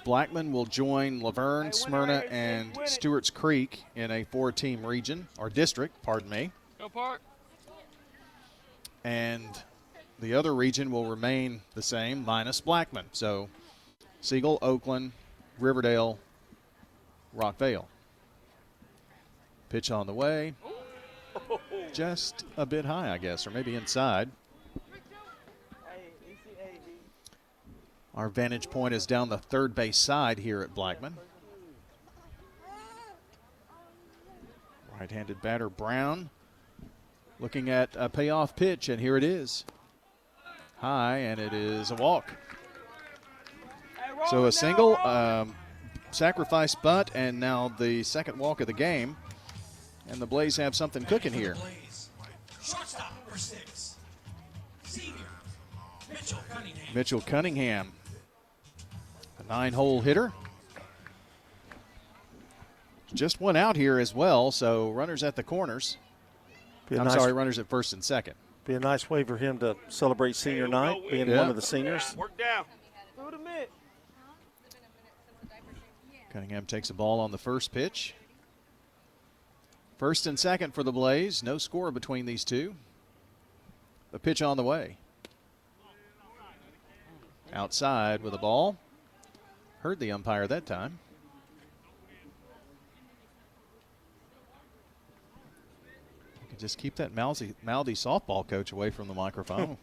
Blackman will join Laverne, Smyrna, and Stewart's Creek in a 4-team region, or district, pardon me. Go Park. And the other region will remain the same, minus Blackman. So Siegel, Oakland, Riverdale, Rockvale. Pitch on the way. Just a bit high, I guess, or maybe inside. Our vantage point is down the third base side here at Blackman. Right-handed batter Brown looking at a payoff pitch, and here it is. High, and it is a walk. So a single, sacrifice bunt, and now the second walk of the game. And the Blaze have something cooking here. Shortstop for 6. Senior, Mitchell Cunningham. A 9-hole hitter. Just 1 out here as well, so runners at the corners. Runners at first and second. Be a nice way for him to celebrate senior night, being one of the seniors. Work down. Through the mid. Cunningham takes a ball on the first pitch. First and second for the Blaze. No score between these two. The pitch on the way. Outside with a ball. Heard the umpire that time. You can just keep that mouthy softball coach away from the microphone.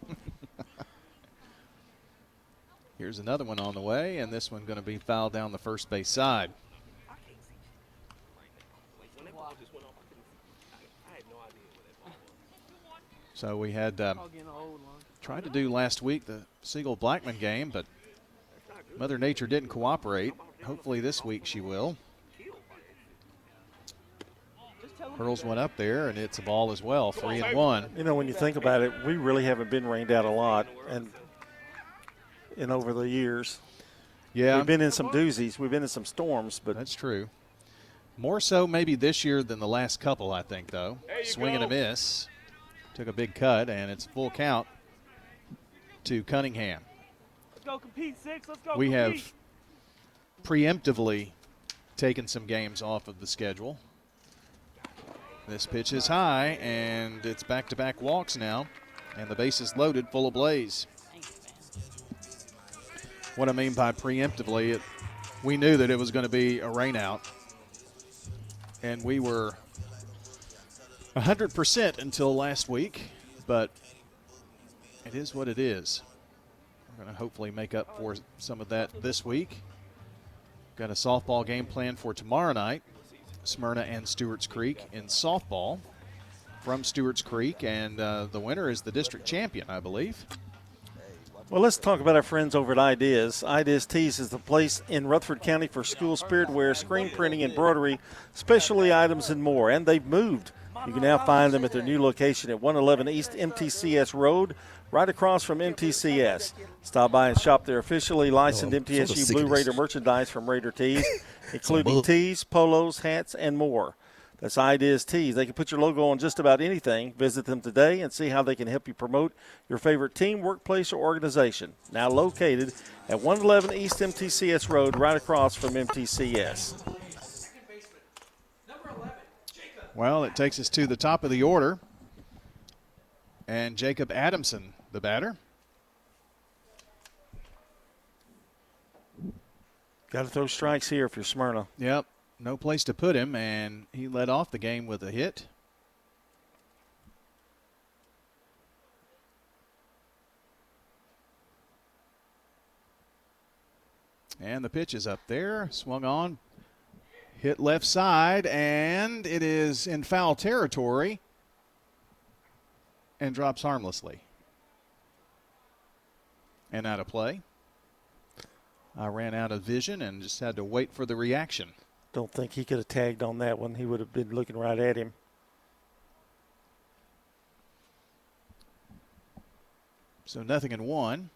Here's another one on the way, and this one going to be fouled down the first base side. So we had tried to do last week the Siegel Blackman game, but Mother Nature didn't cooperate. Hopefully this week she will. Hurls one up there, and it's a ball as well, 3-1. You know, when you think about it, we really haven't been rained out a lot, and over the years. Yeah. We've been in some doozies. We've been in some storms, but that's true. More so maybe this year than the last couple, I think, though. Swing and a miss. Took a big cut, and it's full count to Cunningham. Let's go compete, Six. Let's go We compete. have preemptively taken some games off of the schedule. This pitch is high, and it's back-to-back walks now, and the base is loaded, full of Blaze. What I mean by preemptively, we knew that it was going to be a rainout, and we were 100% until last week, but it is what it is. We're going to hopefully make up for some of that this week. Got a softball game planned for tomorrow night. Smyrna and Stewart's Creek in softball from Stewart's Creek, and the winner is the district champion, I believe. Well, let's talk about our friends over at Ideas. Ideas Tees is the place in Rutherford County for school spirit wear, screen printing, embroidery, specialty items, and more. And they've moved. You can now find them at their new location at 111 East MTCS Road, right across from MTCS. Stop by and shop their officially licensed MTSU Blue Raider merchandise from Raider Tees, including tees, polos, hats, and more. That's Ideas Tees. They can put your logo on just about anything. Visit them today and see how they can help you promote your favorite team, workplace, or organization. Now located at 111 East MTCS Road, right across from MTCS. Well, it takes us to the top of the order. And Jacob Adamson, the batter. Got to throw strikes here if you're Smyrna. Yep. No place to put him, and he led off the game with a hit. And the pitch is up there, swung on, hit left side, and it is in foul territory and drops harmlessly. And out of play. I ran out of vision and just had to wait for the reaction. Don't think he could have tagged on that one. He would have been looking right at him. So 0-1.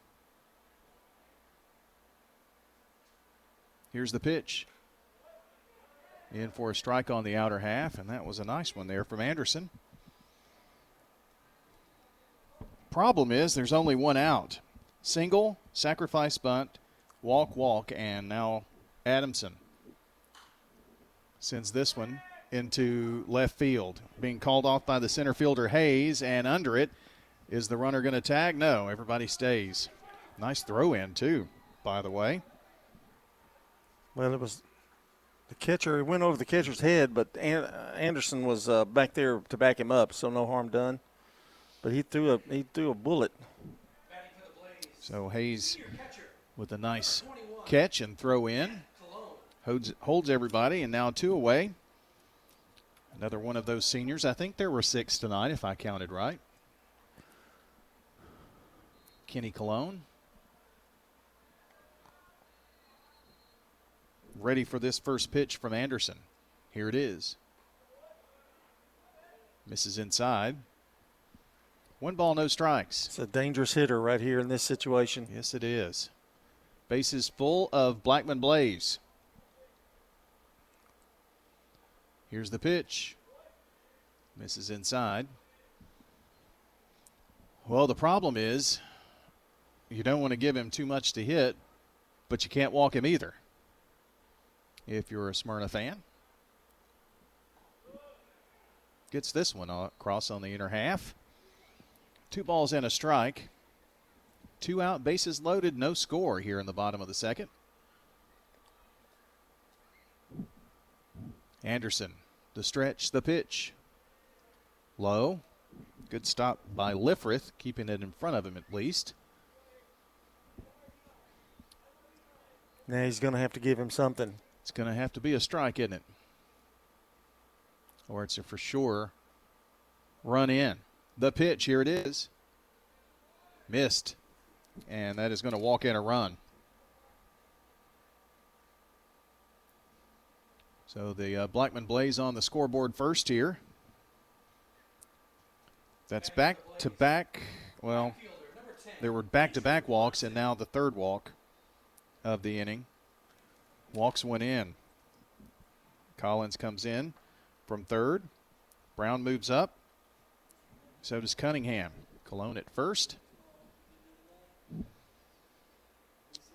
Here's the pitch. In for a strike on the outer half, and that was a nice one there from Anderson. Problem is there's only one out. Single, sacrifice bunt, walk, and now Adamson sends this one into left field. Being called off by the center fielder Hayes, and under it, is the runner going to tag? No, everybody stays. Nice throw in too, by the way. Well, it was the catcher. It went over the catcher's head, but Anderson was back there to back him up, so no harm done. But he threw a bullet. So Hayes with a nice catch and throw in. Holds everybody, and now 2 away. Another one of those seniors. I think there were 6 tonight, if I counted right. Kenny Colon. Ready for this first pitch from Anderson. Here it is. Misses inside. 1 ball, no strikes. It's a dangerous hitter right here in this situation. Yes, it is. Bases full of Blackman Blaze. Here's the pitch. Misses inside. Well, the problem is you don't want to give him too much to hit, but you can't walk him either. if you're a Smyrna fan. Gets this one across on the inner half. 2 balls and a strike. 2 out, bases loaded, no score here in the bottom of the second. Anderson, the stretch, the pitch. Low. Good stop by Liffrith, keeping it in front of him at least. Now he's going to have to give him something. It's going to have to be a strike, isn't it? Or it's a for sure run in. The pitch, here it is. Missed. And that is going to walk in a run. So the Blackman Blaze on the scoreboard first here. That's back-to-back. Well, there were back-to-back walks, and now the third walk of the inning. Walks went in. Collins comes in from third. Brown moves up. So does Cunningham. Colon at first.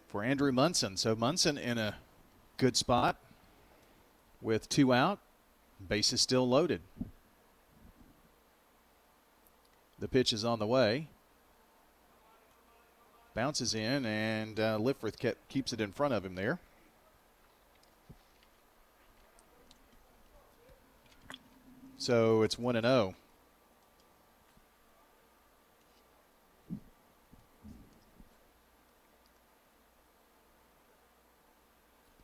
For Andrew Munson. So Munson in a good spot with 2 out. Base is still loaded. The pitch is on the way. Bounces in, and Liffrith keeps it in front of him there. So it's 1-0.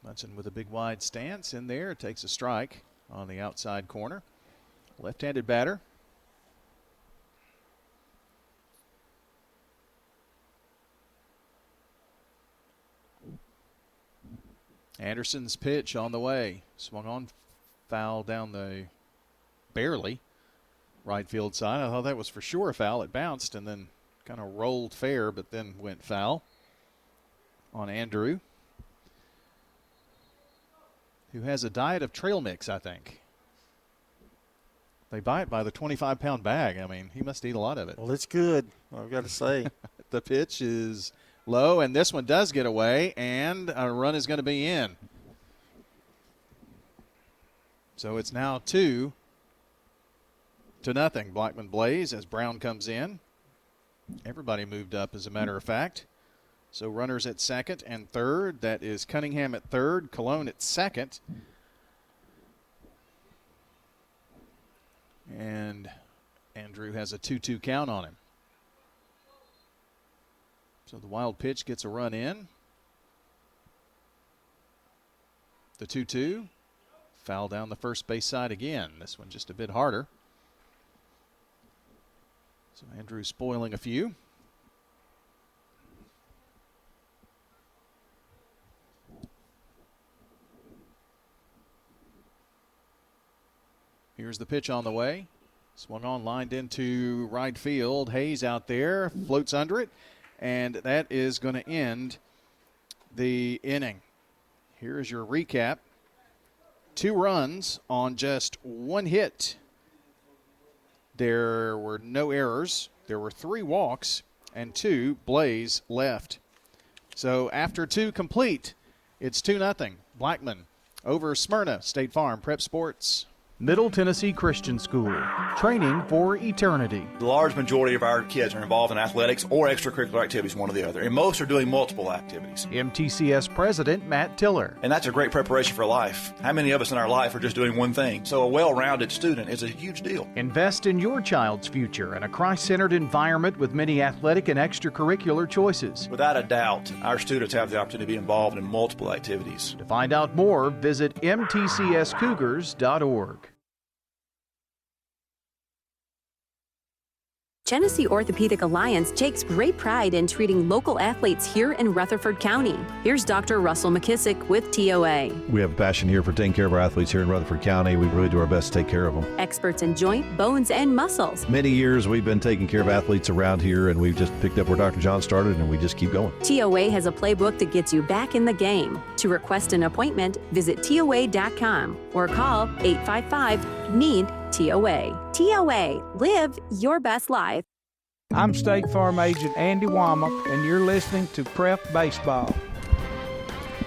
Munson with a big wide stance in there. Takes a strike on the outside corner. Left-handed batter. Anderson's pitch on the way. Swung on, foul down the barely right field side. I thought that was for sure a foul. It bounced and then kind of rolled fair, but then went foul on Andrew, who has a diet of trail mix, I think. They buy it by the 25-pound bag. I mean, he must eat a lot of it. Well, it's good, I've got to say. The pitch is low, and this one does get away, and a run is going to be in. So it's now 2-0. Blackman Blaze as Brown comes in. Everybody moved up, as a matter of fact. So runners at second and third. That is Cunningham at third, Colon at second. And Andrew has a 2-2 count on him. So the wild pitch gets a run in. The 2-2. Foul down the first base side again. This one just a bit harder. So Andrew spoiling a few. Here's the pitch on the way. Swung on, lined into right field. Hayes out there, floats under it, and that is going to end the inning. Here's your recap. 2 runs on just 1 hit. There were no errors. There were 3 walks and 2 Blaze left. So after 2 complete, it's 2-0. Blackman over Smyrna State Farm Prep Sports. Middle Tennessee Christian School, training for eternity. The large majority of our kids are involved in athletics or extracurricular activities, one or the other, and most are doing multiple activities. MTCS President Matt Tiller. And that's a great preparation for life. How many of us in our life are just doing one thing? So a well-rounded student is a huge deal. Invest in your child's future in a Christ-centered environment with many athletic and extracurricular choices. Without a doubt, our students have the opportunity to be involved in multiple activities. To find out more, visit mtcscougars.org. Genesee Orthopedic Alliance takes great pride in treating local athletes here in Rutherford County. Here's Dr. Russell McKissick with TOA. We have a passion here for taking care of our athletes here in Rutherford County. We really do our best to take care of them. Experts in joint, bones, and muscles. Many years we've been taking care of athletes around here, and we've just picked up where Dr. John started, and we just keep going. TOA has a playbook that gets you back in the game. To request an appointment, visit TOA.com or call 855-NEED-TOA. TOA, live your best life. I'm State Farm Agent Andy Womack, and you're listening to Prep Baseball.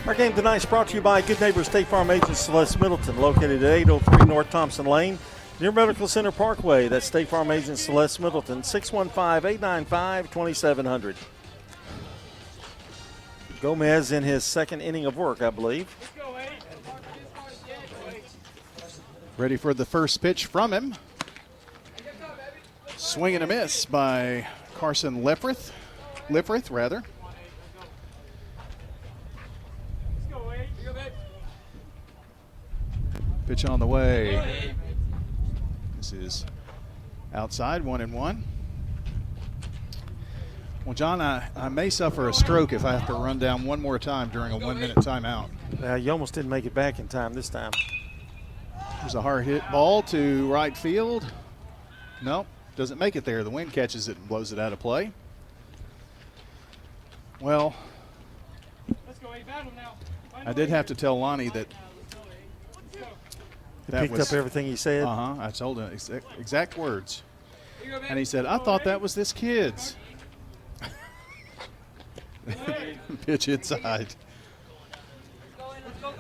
Our game tonight is brought to you by Good Neighbor State Farm agent Celeste Middleton, located at 803 North Thompson Lane, near Medical Center Parkway. That's State Farm agent Celeste Middleton, 615-895-2700. Gomez in his second inning of work, I believe. Ready for the first pitch from him. Swing and a miss by Carson Lifrith, rather. Pitch on the way. This is outside, 1-1. Well, John, I may suffer a stroke if I have to run down one more time during a 1 minute timeout. You almost didn't make it back in time this time. There's a hard hit ball to right field. Nope, doesn't make it there. The wind catches it and blows it out of play. Well, I did have to tell Lonnie that picked up everything he said? I told him exact words. And he said, I thought that was this kid's. Pitch inside.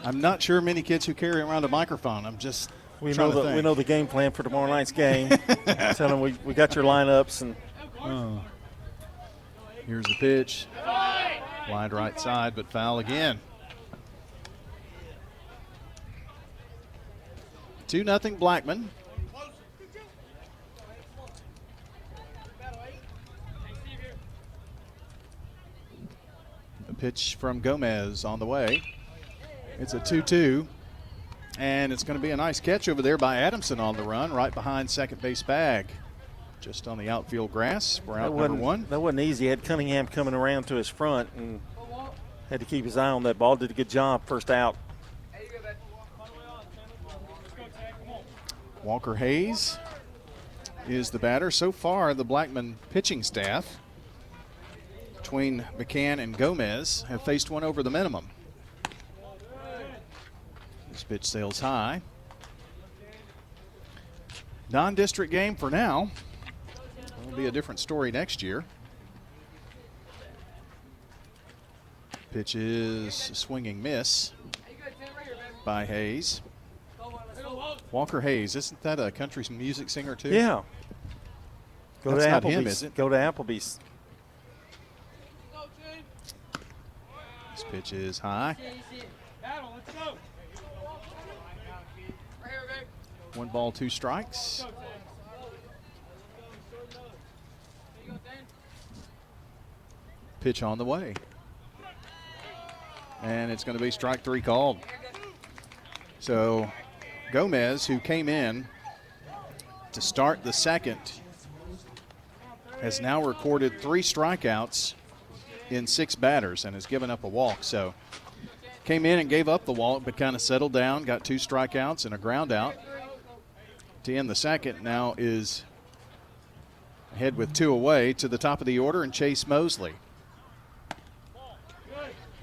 I'm not sure many kids who carry around a microphone. I'm just we know the game plan for tomorrow night's game. Tell them we got your lineups. And here's the pitch. Lined right side, but foul again. 2-0 Blackman. The pitch from Gomez on the way. It's a 2-2, and it's going to be a nice catch over there by Adamson on the run, right behind second base bag. Just on the outfield grass. We're out number one. That wasn't easy. He had Cunningham coming around to his front and had to keep his eye on that ball. Did a good job, first out. Walker Hayes is the batter. So far, the Blackman pitching staff, between McCann and Gomez, have faced one over the minimum. This pitch sails high. Non-district game for now. It'll be a different story next year. Pitch is a swinging miss by Hayes. Walker Hayes, isn't that a country music singer too? Yeah. That's not him, is it? Go to Applebee's. This pitch is high. 1 ball, 2 strikes. Pitch on the way. And it's going to be strike 3 called. So Gomez, who came in to start the second, has now recorded 3 strikeouts in 6 batters and has given up a walk. So came in and gave up the walk, but kind of settled down, got 2 strikeouts and a ground out to end the second. Now is ahead with 2 away to the top of the order, and Chase Mosley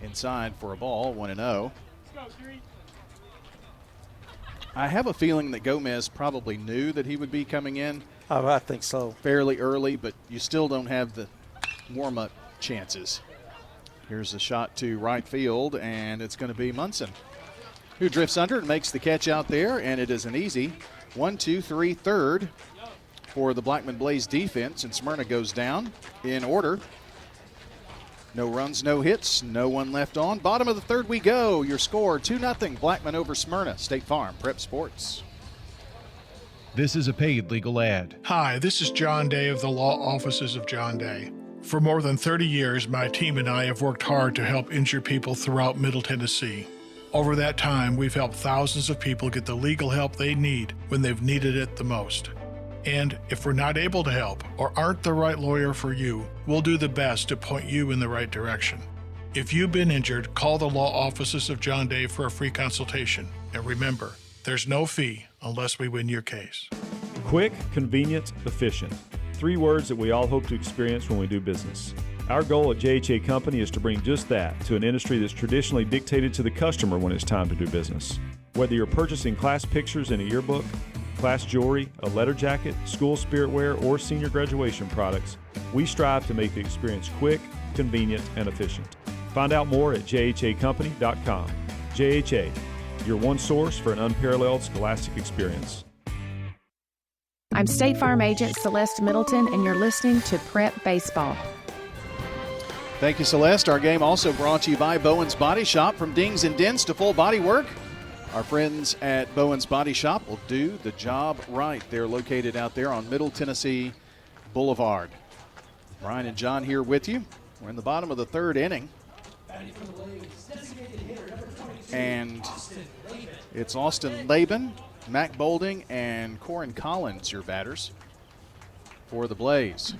inside for a ball, 1-0. I have a feeling that Gomez probably knew that he would be coming in. Oh, I think so. Fairly early, but you still don't have the warm-up chances. Here's a shot to right field, and it's going to be Munson, who drifts under and makes the catch out there, and it is an easy 1-2-3 third for the Blackman Blaze defense, and Smyrna goes down in order. No runs, no hits, no one left on. Bottom of the third we go. Your score, 2-0 Blackman over Smyrna. State Farm Prep Sports. This is a paid legal ad. Hi, this is John Day of the Law Offices of John Day. For more than 30 years, my team and I have worked hard to help injured people throughout Middle Tennessee. Over that time, we've helped thousands of people get the legal help they need when they've needed it the most. And if we're not able to help or aren't the right lawyer for you, we'll do the best to point you in the right direction. If you've been injured, call the law offices of John Day for a free consultation. And remember, there's no fee unless we win your case. Quick, convenient, efficient. 3 words that we all hope to experience when we do business. Our goal at JHA Company is to bring just that to an industry that's traditionally dictated to the customer when it's time to do business. Whether you're purchasing class pictures in a yearbook, class jewelry, a letter jacket, school spirit wear, or senior graduation products, we strive to make the experience quick, convenient, and efficient. Find out more at jhacompany.com. JHA, your one source for an unparalleled scholastic experience. I'm State Farm Agent Celeste Middleton, and you're listening to Prep Baseball. Thank you, Celeste. Our game also brought to you by Bowen's Body Shop. From dings and dents to full body work, our friends at Bowen's Body Shop will do the job right. They're located out there on Middle Tennessee Boulevard. Brian and John here with you. We're in the bottom of the third inning. And it's Austin Laban, Mac Bolding, and Corin Collins, your batters for the Blaze.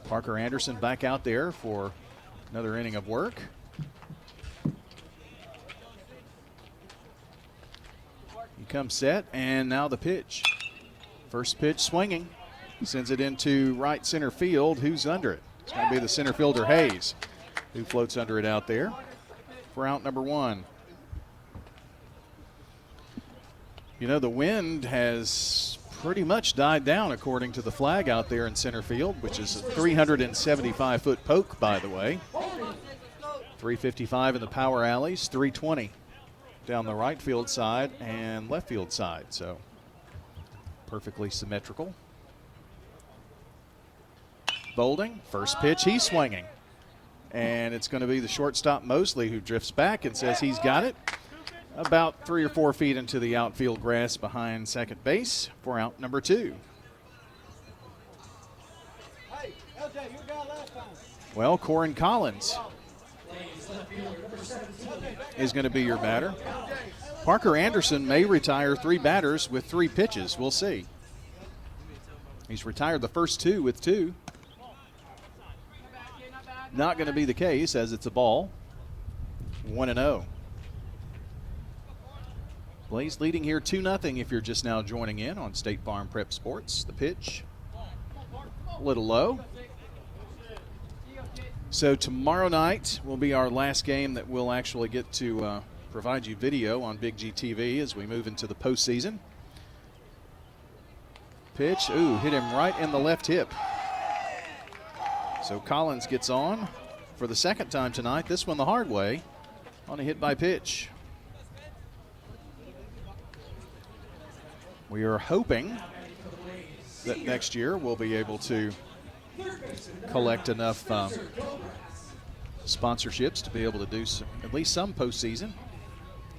Parker Anderson back out there for another inning of work. He comes set, and now the pitch. First pitch swinging. Sends it into right center field. Who's under it? It's going to be the center fielder, Hayes, who floats under it out there for out number one. You know, the wind has pretty much died down according to the flag out there in center field, which is a 375-foot poke, by the way. 355 in the power alleys, 320 down the right field side and left field side, so perfectly symmetrical. Bolding, first pitch, he's swinging. And it's going to be the shortstop Mosley who drifts back and says he's got it. About 3 or 4 feet into the outfield grass behind second base for out number two. Well, Corin Collins is going to be your batter. Parker Anderson may retire 3 batters with 3 pitches. We'll see. He's retired the first 2 with 2. Not going to be the case as it's a ball. 1-0. Blaze leading here 2-0 if you're just now joining in on State Farm Prep Sports. The pitch, a little low. So tomorrow night will be our last game that we'll actually get to provide you video on Big G TV as we move into the postseason. Pitch, hit him right in the left hip. So Collins gets on for the second time tonight, this one the hard way, on a hit by pitch. We are hoping that next year we'll be able to collect enough sponsorships to be able to do at least some postseason.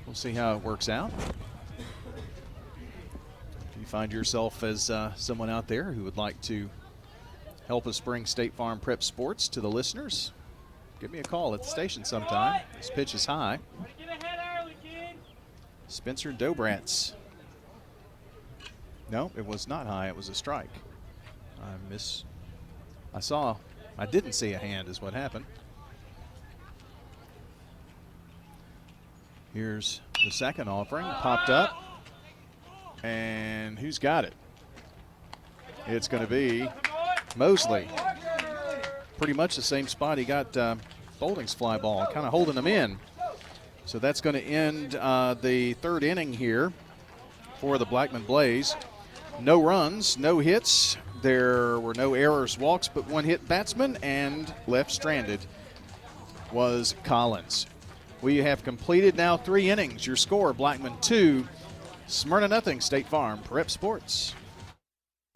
We'll see how it works out. If you find yourself as someone out there who would like to help us bring State Farm Prep Sports to the listeners, give me a call at the station sometime. This pitch is high. Spencer Dobrats. No, it was not high. It was a strike. I didn't see a hand is what happened. Here's the second offering. Popped up. And who's got it? It's going to be Mosley. Pretty much the same spot he got Bolding's fly ball, kind of holding him in. So that's going to end the third inning here for the Blackman Blaze. No runs, no hits. There were no errors, walks, but one hit batsman, and left stranded was Collins. We have completed now 3 innings. Your score, Blackman 2, Smyrna 0, State Farm Prep Sports.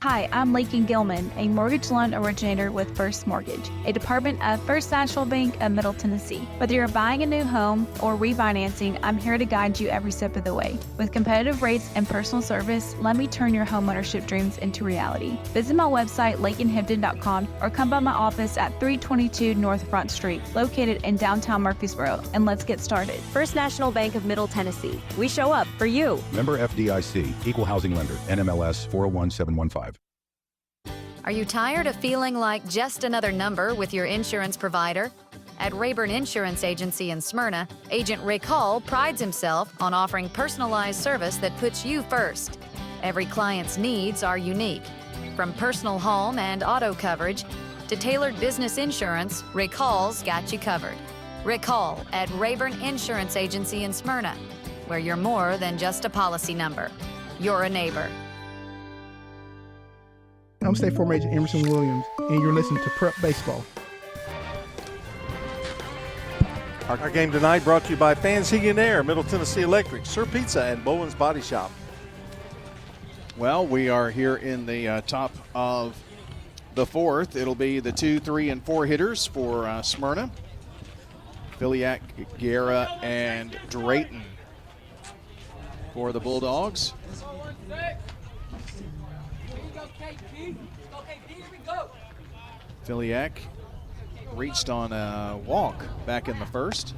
Hi, I'm Lakin Gilman, a mortgage loan originator with First Mortgage, a department of First National Bank of Middle Tennessee. Whether you're buying a new home or refinancing, I'm here to guide you every step of the way. With competitive rates and personal service, let me turn your homeownership dreams into reality. Visit my website, lakinhibden.com, or come by my office at 322 North Front Street, located in downtown Murfreesboro, and let's get started. First National Bank of Middle Tennessee. We show up for you. Member FDIC, Equal Housing Lender, NMLS 401715. Are you tired of feeling like just another number with your insurance provider? At Rayburn Insurance Agency in Smyrna, Agent Rick Hall prides himself on offering personalized service that puts you first. Every client's needs are unique. From personal home and auto coverage to tailored business insurance, Rick Hall's got you covered. Rick Hall at Rayburn Insurance Agency in Smyrna, where you're more than just a policy number. You're a neighbor. I'm State Farm Agent Emerson Williams, and you're listening to Prep Baseball. Our game tonight brought to you by Fans Heating and Air, Middle Tennessee Electric, Sir Pizza, and Bowen's Body Shop. Well, we are here in the top of the fourth. It'll be the 2, 3, and 4 hitters for Smyrna. Filiak, Guerra, and Drayton for the Bulldogs. Filiak reached on a walk back in the first.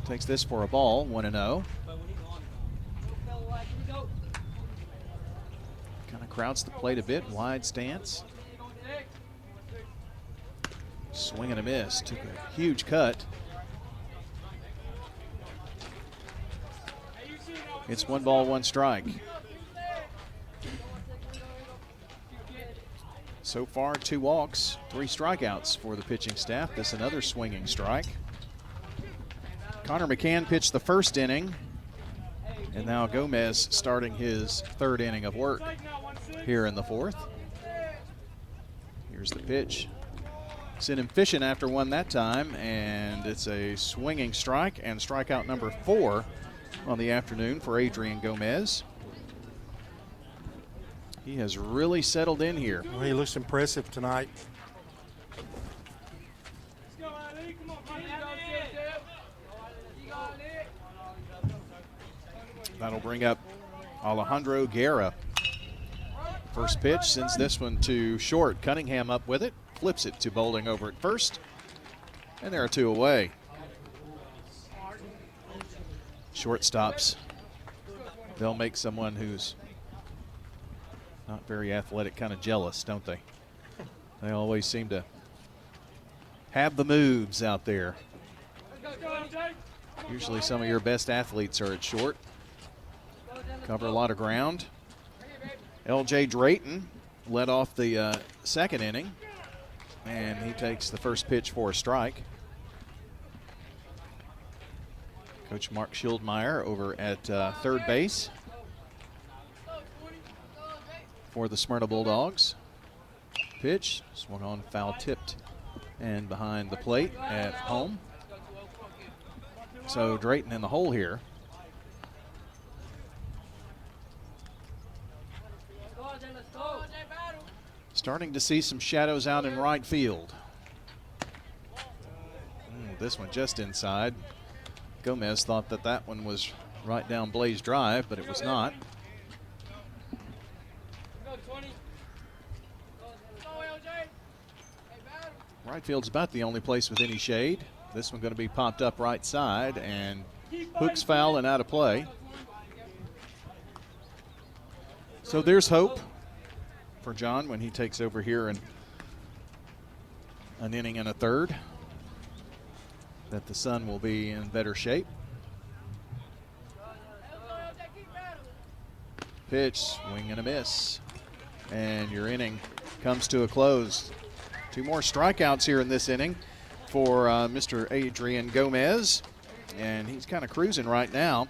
Takes this for a ball, 1-0. Kind of crowds the plate a bit, wide stance. Swing and a miss, took a huge cut. It's 1 ball, 1 strike. So far, 2 walks, 3 strikeouts for the pitching staff. This another swinging strike. Connor McCann pitched the first inning, and now Gomez starting his 3rd inning of work here in the 4th. Here's the pitch. Sent him fishing after 1 that time, and it's a swinging strike and strikeout number 4 on the afternoon for Adrian Gomez. He has really settled in here. Well, he looks impressive tonight. That'll bring up Alejandro Guerra. First pitch sends this one to short. Cunningham up with it, flips it to Boulding over at first, and there are 2 away. Shortstops, they'll make someone who's not very athletic kind of jealous, don't they? They always seem to have the moves out there. Usually some of your best athletes are at short. Cover a lot of ground. L.J. Drayton led off the 2nd inning, and he takes the first pitch for a strike. Coach Mark Schildmeyer over at 3rd base for the Smyrna Bulldogs. Pitch swung on, foul tipped and behind the plate at home. So Drayton in the hole here. Starting to see some shadows out in right field. This one just inside. Gomez thought that that one was right down Blaze Drive, but it was not. Right field's about the only place with any shade. This one going to be popped up right side, and hooks foul and out of play. So there's hope for John when he takes over here in an inning and a 3rd, that the Sun will be in better shape. Pitch, swing and a miss, and your inning comes to a close. 2 more strikeouts here in this inning for Mr. Adrian Gomez, and he's kind of cruising right now.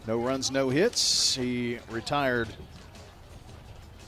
No runs, no hits. He retired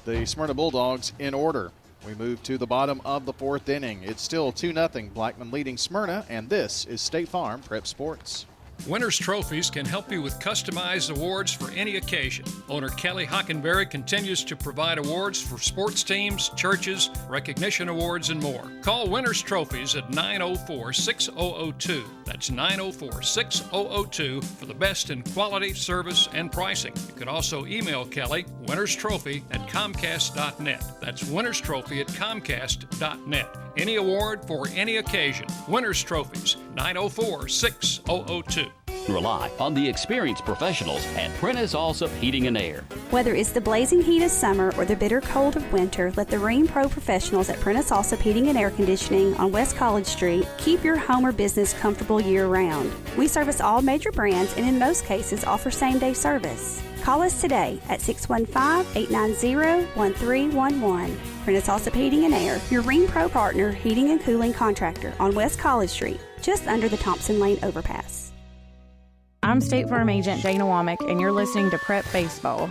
the Smyrna Bulldogs in order. We move to the bottom of the 4th inning. It's still 2-0, Blackman leading Smyrna, and this is State Farm Prep Sports. Winners Trophies can help you with customized awards for any occasion. Owner Kelly Hockenberry continues to provide awards for sports teams, churches, recognition awards, and more. Call Winners Trophies at 904-6002. That's 904-6002 for the best in quality, service, and pricing. You can also email Kelly, winnerstrophy@comcast.net. That's winnerstrophy@comcast.net. Any award for any occasion. Winners Trophies, 904-6002. Rely on the experienced professionals at Prentice Allsup Heating and Air. Whether it's the blazing heat of summer or the bitter cold of winter, let the Rheem Pro professionals at Prentice Allsup Heating and Air Conditioning on West College Street keep your home or business comfortable year-round. We service all major brands and in most cases offer same-day service. Call us today at 615-890-1311. Prentice Allsup Heating and Air, your Rheem Pro partner heating and cooling contractor on West College Street, just under the Thompson Lane overpass. I'm State Farm Agent Dana Womack, and you're listening to Prep Baseball.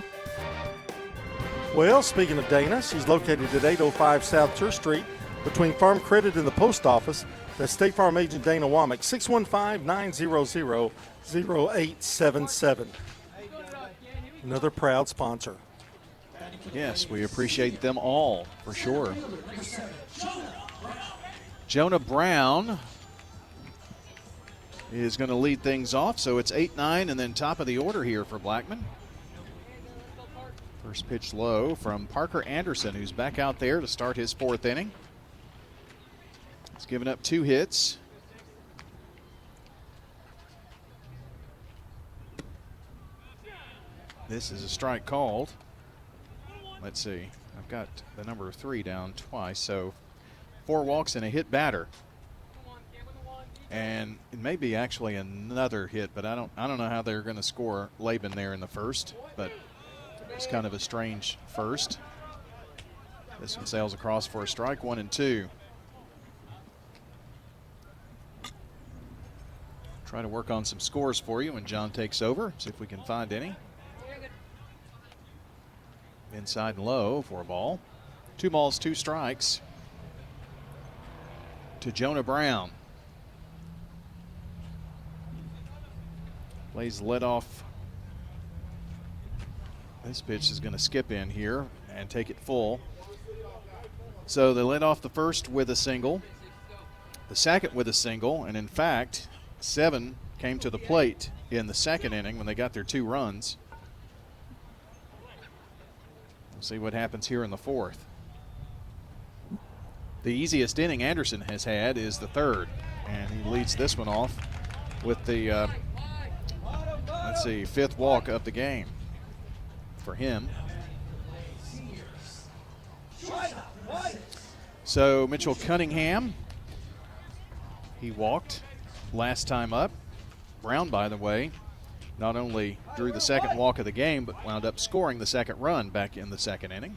Well, speaking of Dana, she's located at 805 South Church Street between Farm Credit and the post office. That's State Farm agent Dana Womack, 615-900-0877. Another proud sponsor. Yes, we appreciate them all for sure. Jonah Brown is going to lead things off, so it's 8-9 and then top of the order here for Blackman. First pitch low from Parker Anderson, who's back out there to start his fourth inning. He's given up 2 hits. This is a strike called. Let's see. I've got the number 3 down twice, so 4 walks and a hit batter. And it may be actually another hit, but I don't know how they're going to score Laban there in the first, but it's kind of a strange first. This one sails across for a strike, 1-2. Try to work on some scores for you when John takes over, see if we can find any. Inside and low for a ball. 2 balls, 2 strikes to Jonah Brown. Plays led off. This pitch is going to skip in here and take it full. So they led off the first with a single, the second with a single, and in fact, 7 came to the plate in the second inning when they got their 2 runs. We'll see what happens here in the fourth. The easiest inning Anderson has had is the third, and he leads this one off with the, let's see, 5th walk of the game for him. So Mitchell Cunningham, he walked last time up. Brown, by the way, not only drew the 2nd walk of the game, but wound up scoring the 2nd run back in the 2nd inning.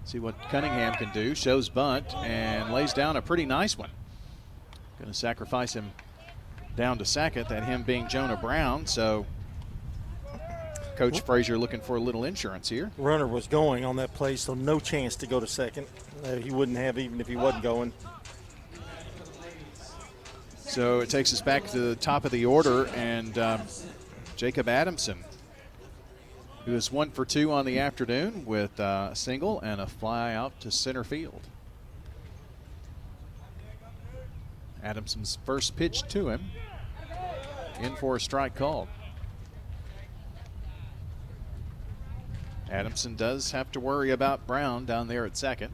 See what Cunningham can do. Shows bunt and lays down a pretty nice one. Going to sacrifice him down to second, that him being Jonah Brown. So Coach Frazier looking for a little insurance here. Runner was going on that play, so no chance to go to second. He wouldn't have even if he wasn't going. So it takes us back to the top of the order, and Jacob Adamson, who is 1 for 2 on the afternoon with a single and a fly out to center field. Adamson's first pitch to him, in for a strike called. Adamson does have to worry about Brown down there at second.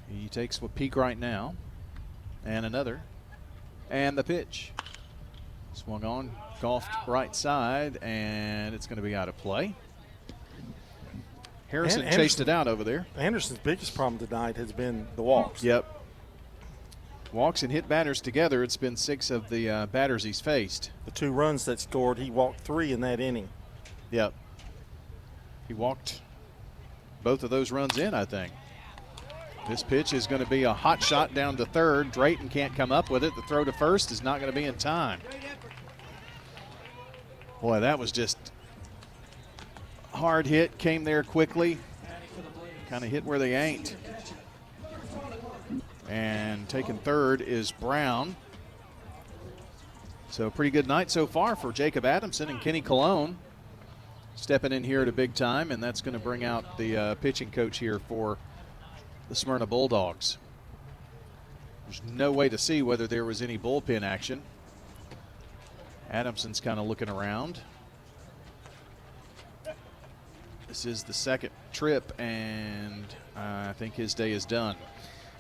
He takes a peek right now, and another, and the pitch. Swung on, golfed right side, and it's going to be out of play. Harrison chased it out over there. Anderson's biggest problem tonight has been the walks. Yep. Walks and hit batters together. It's been 6 of the batters he's faced. The 2 runs that scored, he walked 3 in that inning. Yep. He walked both of those runs in, I think. This pitch is going to be a hot shot down to third. Drayton can't come up with it. The throw to first is not going to be in time. Boy, that was just hard hit. Came there quickly. Kind of hit where they ain't. And taking third is Brown. So pretty good night so far for Jacob Adamson, and Kenny Colon stepping in here at a big time, and that's going to bring out the pitching coach here for the Smyrna Bulldogs. There's no way to see whether there was any bullpen action. Adamson's kind of looking around. This is the 2nd trip, and I think his day is done.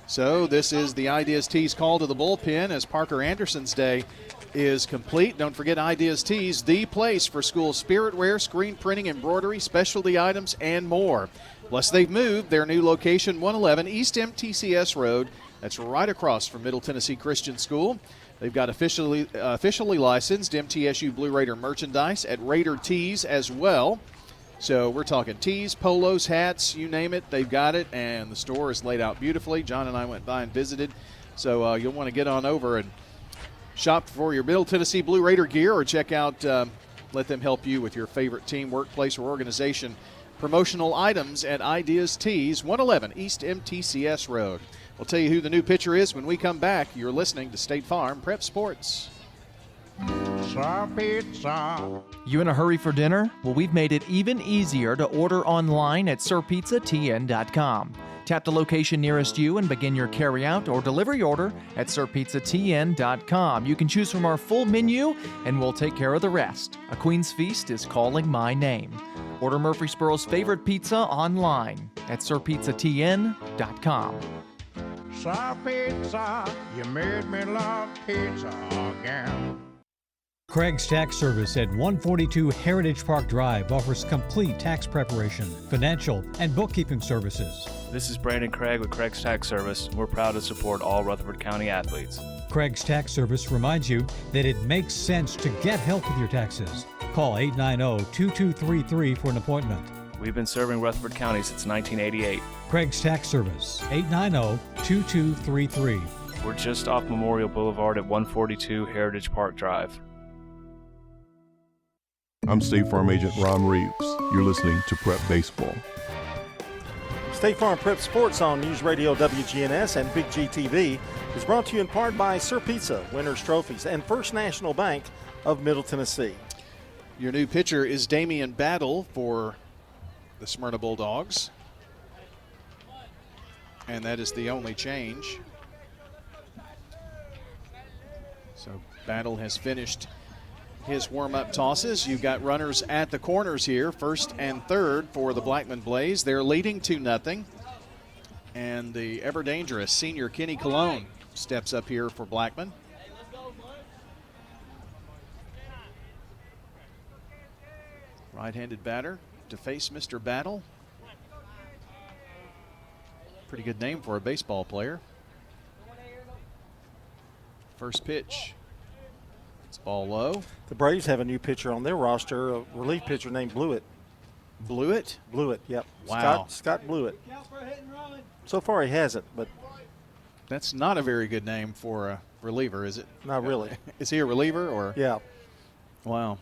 So this is the Ideas Tees call to the bullpen as Parker Anderson's day is complete. Don't forget Ideas Tees, the place for school spirit wear, screen printing, embroidery, specialty items, and more. Plus, they've moved their new location, 111 East MTCS Road. That's right across from Middle Tennessee Christian School. They've got officially licensed MTSU Blue Raider merchandise at Raider Tees as well. So we're talking tees, polos, hats, you name it, they've got it, and the store is laid out beautifully. John and I went by and visited, so you'll want to get on over and shop for your Middle Tennessee Blue Raider gear, or check out, let them help you with your favorite team, workplace, or organization Promotional items at Ideas Tees, 111 East MTCS Road. We'll tell you who the new pitcher is when we come back. You're listening to State Farm Prep Sports. You in a hurry for dinner? Well, we've made it even easier to order online at sirpizzatn.com. Tap the location nearest you and begin your carryout or delivery order at sirpizzatn.com. You can choose from our full menu, and we'll take care of the rest. A Queen's Feast is calling my name. Order Murfreesboro's favorite pizza online at sirpizzatn.com. Sir Pizza, you made me love pizza again. Craig's Tax Service at 142 Heritage Park Drive offers complete tax preparation, financial, and bookkeeping services. This is Brandon Craig with Craig's Tax Service. We're proud to support all Rutherford County athletes. Craig's Tax Service reminds you that it makes sense to get help with your taxes. Call 890-2233 for an appointment. We've been serving Rutherford County since 1988. Craig's Tax Service, 890-2233. We're just off Memorial Boulevard at 142 Heritage Park Drive. I'm State Farm Agent Ron Reeves. You're listening to Prep Baseball. State Farm Prep Sports on News Radio WGNS and Big G TV is brought to you in part by Sir Pizza, Winners Trophies, and First National Bank of Middle Tennessee. Your new pitcher is Damian Battle for the Smyrna Bulldogs. And that is the only change. So Battle has finished his warm-up tosses. You've got runners at the corners here, first and third for the Blackman Blaze. They're leading 2-0. And the ever-dangerous senior Kenny Colon steps up here for Blackman. Right-handed batter to face Mr. Battle. Pretty good name for a baseball player. First pitch. It's ball low. The Braves have a new pitcher on their roster, a relief pitcher named Blewett. Blewett? Blewett, yep. Wow. Scott Blewett. So far he hasn't, but. That's not a very good name for a reliever, is it? Not really. Is he a reliever or? Yeah. Wow.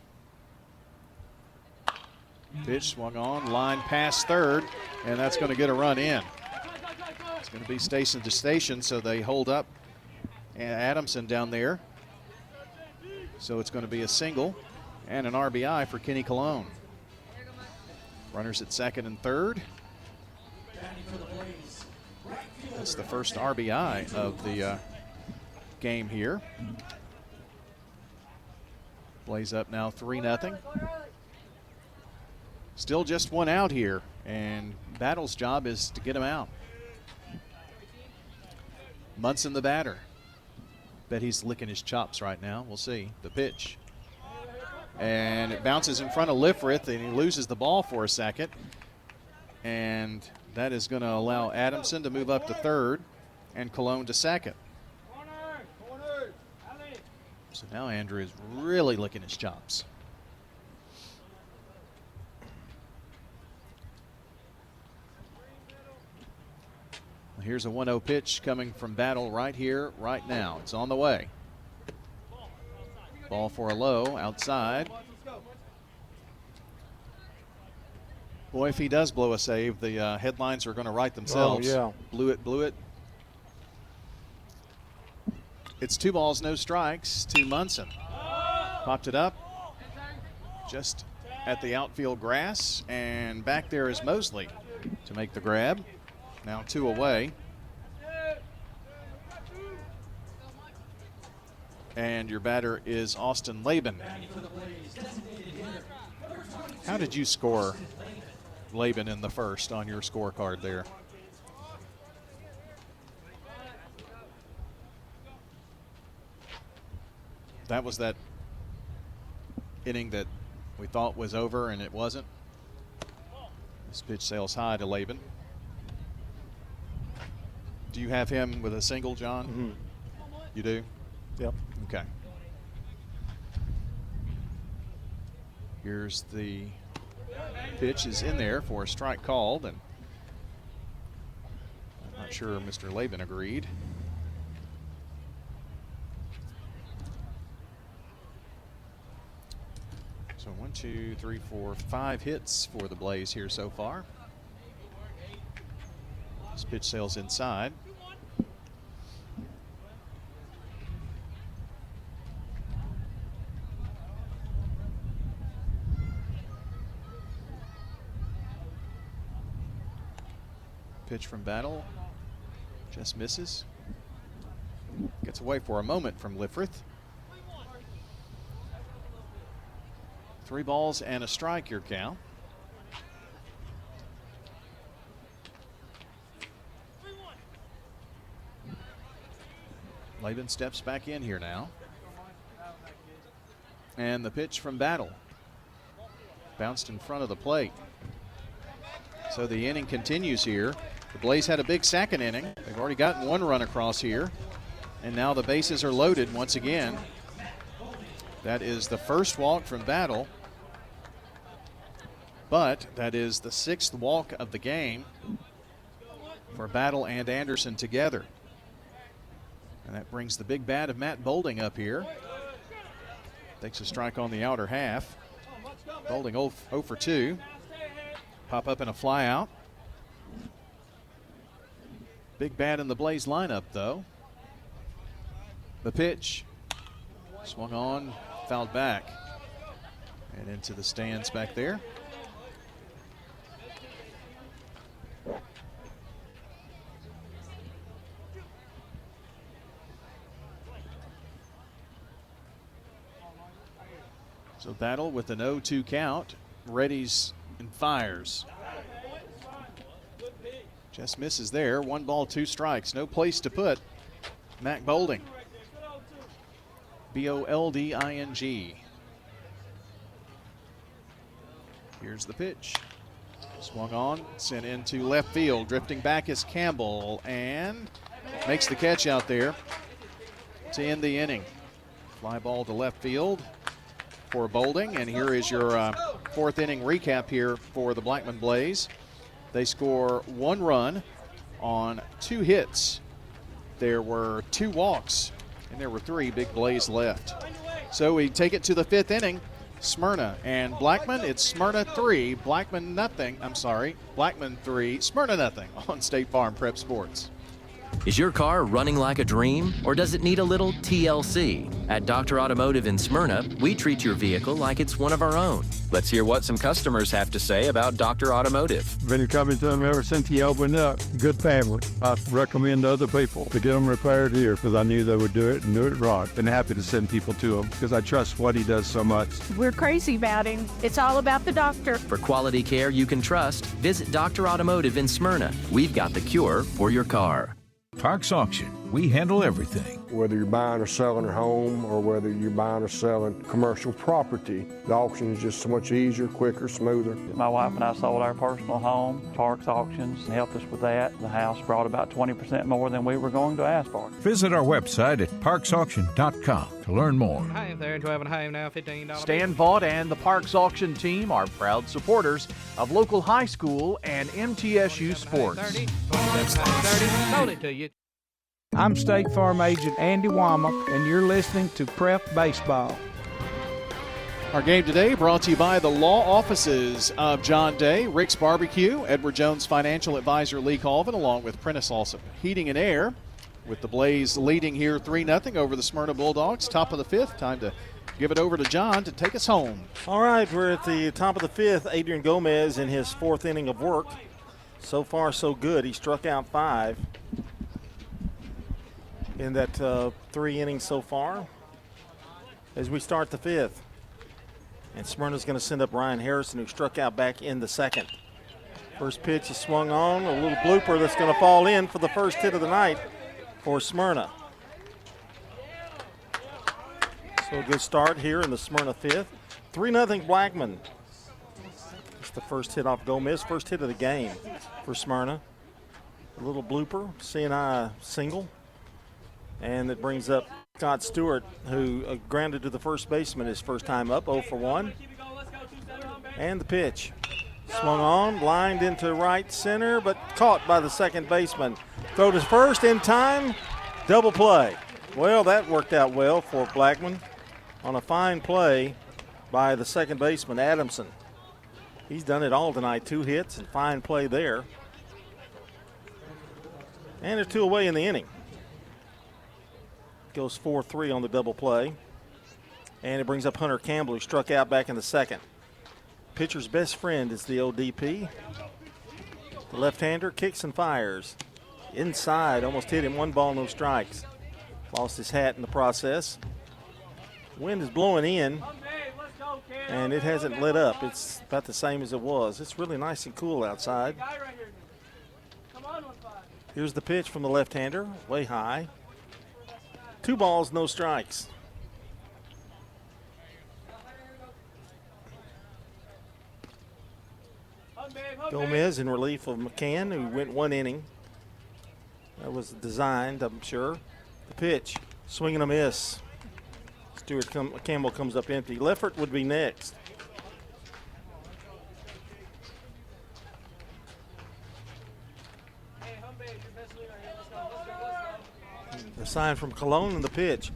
Pitch swung on, line past third, and that's going to get a run in. It's going to be station to station, so they hold up Adamson down there. So it's going to be a single and an RBI for Kenny Colon. Runners at second and third. That's the first RBI of the game here. Blaze up now 3-0. Still just one out here, and Battle's job is to get him out. Munson the batter. Bet he's licking his chops right now. We'll see. The pitch. And it bounces in front of Lifrith, and he loses the ball for a second. And that is going to allow Adamson to move up to third and Colon to second. So now Andrew is really licking his chops. Here's a 1-0 pitch coming from Battle right here, right now. It's on the way. Ball for a low, outside. Boy, if he does blow a save, the headlines are going to write themselves. Oh, yeah. Blew it. It's 2 balls, no strikes to Munson. Popped it up just at the outfield grass, and back there is Mosley to make the grab. Now 2 away. And your batter is Austin Laban. How did you score Laban in the first on your scorecard there? That was that inning that we thought was over and it wasn't. This pitch sails high to Laban. Do you have him with a single, John? Mm-hmm. You do? Yep. Okay. Here's the pitch is in there for a strike called, and I'm not sure Mr. Laban agreed. So 1, 2, 3, 4, 5 hits for the Blaze here so far. This pitch sails inside. Pitch from Battle. Just misses. Gets away for a moment from Lifrith. 3 balls and a strike, your count. Laban steps back in here now. And the pitch from Battle. Bounced in front of the plate. So the inning continues here. The Blaze had a big second inning. They've already gotten 1 run across here. And now the bases are loaded once again. That is the first walk from Battle. But that is the 6th walk of the game for Battle and Anderson together. And that brings the big bat of Matt Bolding up here. Takes a strike on the outer half. Bolding 0 for 2. Pop up in a fly out. Big bat in the Blaze lineup, though. The pitch. Swung on, fouled back. And into the stands back there. So Battle with an 0-2 count. Readies and fires. Just misses there. 1 ball, 2 strikes. No place to put Mac Bolding. Bolding. Here's the pitch. Swung on, sent into left field. Drifting back is Campbell and makes the catch out there to end the inning. Fly ball to left field for Bolding, and here is your 4th inning recap here for the Blackman Blaze. They score 1 run on 2 hits. There were 2 walks, and there were 3 big Blaze left. So we take it to the 5th inning. Smyrna and Blackman. It's Smyrna 3, Blackman nothing. Blackman 3, Smyrna nothing on State Farm Prep Sports. Is your car running like a dream, or does it need a little TLC? At Dr. Automotive in Smyrna, we treat your vehicle like it's one of our own. Let's hear what some customers have to say about Dr. Automotive. Been coming to them ever since he opened up. Good family. I recommend to other people to get them repaired here because I knew they would do it and do it right. Been happy to send people to him because I trust what he does so much. We're crazy about him. It's all about the doctor. For quality care you can trust, visit Dr. Automotive in Smyrna. We've got the cure for your car. Parks Auction. We handle everything. Whether you're buying or selling a home or whether you're buying or selling commercial property, the auction is just so much easier, quicker, smoother. My wife and I sold our personal home. Parks Auctions helped us with that. The house brought about 20% more than we were going to ask for. Visit our website at parksauction.com to learn more. Hey there, 12 and a half now, $15. Stan Vaught and the Parks Auction team are proud supporters of local high school and MTSU sports. 30, 30, sold it to you. I'm State Farm Agent Andy Womack, and you're listening to Prep Baseball. Our game today brought to you by the law offices of John Day, Rick's Barbecue, Edward Jones Financial Advisor Lee Colvin, along with Prentice Allsup Heating and Air, with the Blaze leading here 3-0 over the Smyrna Bulldogs. Top of the 5th. Time to give it over to John to take us home. All right, we're at the top of the 5th. Adrian Gomez in his 4th inning of work. So far, so good. He struck out 5 in that 3 innings so far as we start the 5th. And Smyrna's going to send up Ryan Harrison, who struck out back in the 2nd. First pitch is swung on, a little blooper that's going to fall in for the first hit of the night for Smyrna. So a good start here in the Smyrna 5th. 3-0 Blackman. It's the first hit off Gomez, first hit of the game for Smyrna. A little blooper, C&I single. And that brings up Scott Stewart, who grounded to the first baseman his first time up, 0 for 1. And the pitch. Swung on, lined into right center, but caught by the second baseman. Throw to first in time, double play. Well, that worked out well for Blackman on a fine play by the second baseman, Adamson. He's done it all tonight. 2 hits and fine play there. And there's 2 away in the inning. Goes 4-3 on the double play. And it brings up Hunter Campbell, who struck out back in the second. Pitcher's best friend is the ODP. The left-hander kicks and fires. Inside, almost hit him. 1 ball, no strikes. Lost his hat in the process. Wind is blowing in, and it hasn't lit up. It's about the same as it was. It's really nice and cool outside. Here's the pitch from the left-hander, way high. 2 balls, no strikes. Gomez in relief of McCann, who went 1 inning. That was designed, I'm sure. The pitch, swing and a miss. Campbell comes up empty. Leffert would be next. The sign from Cologne and the pitch.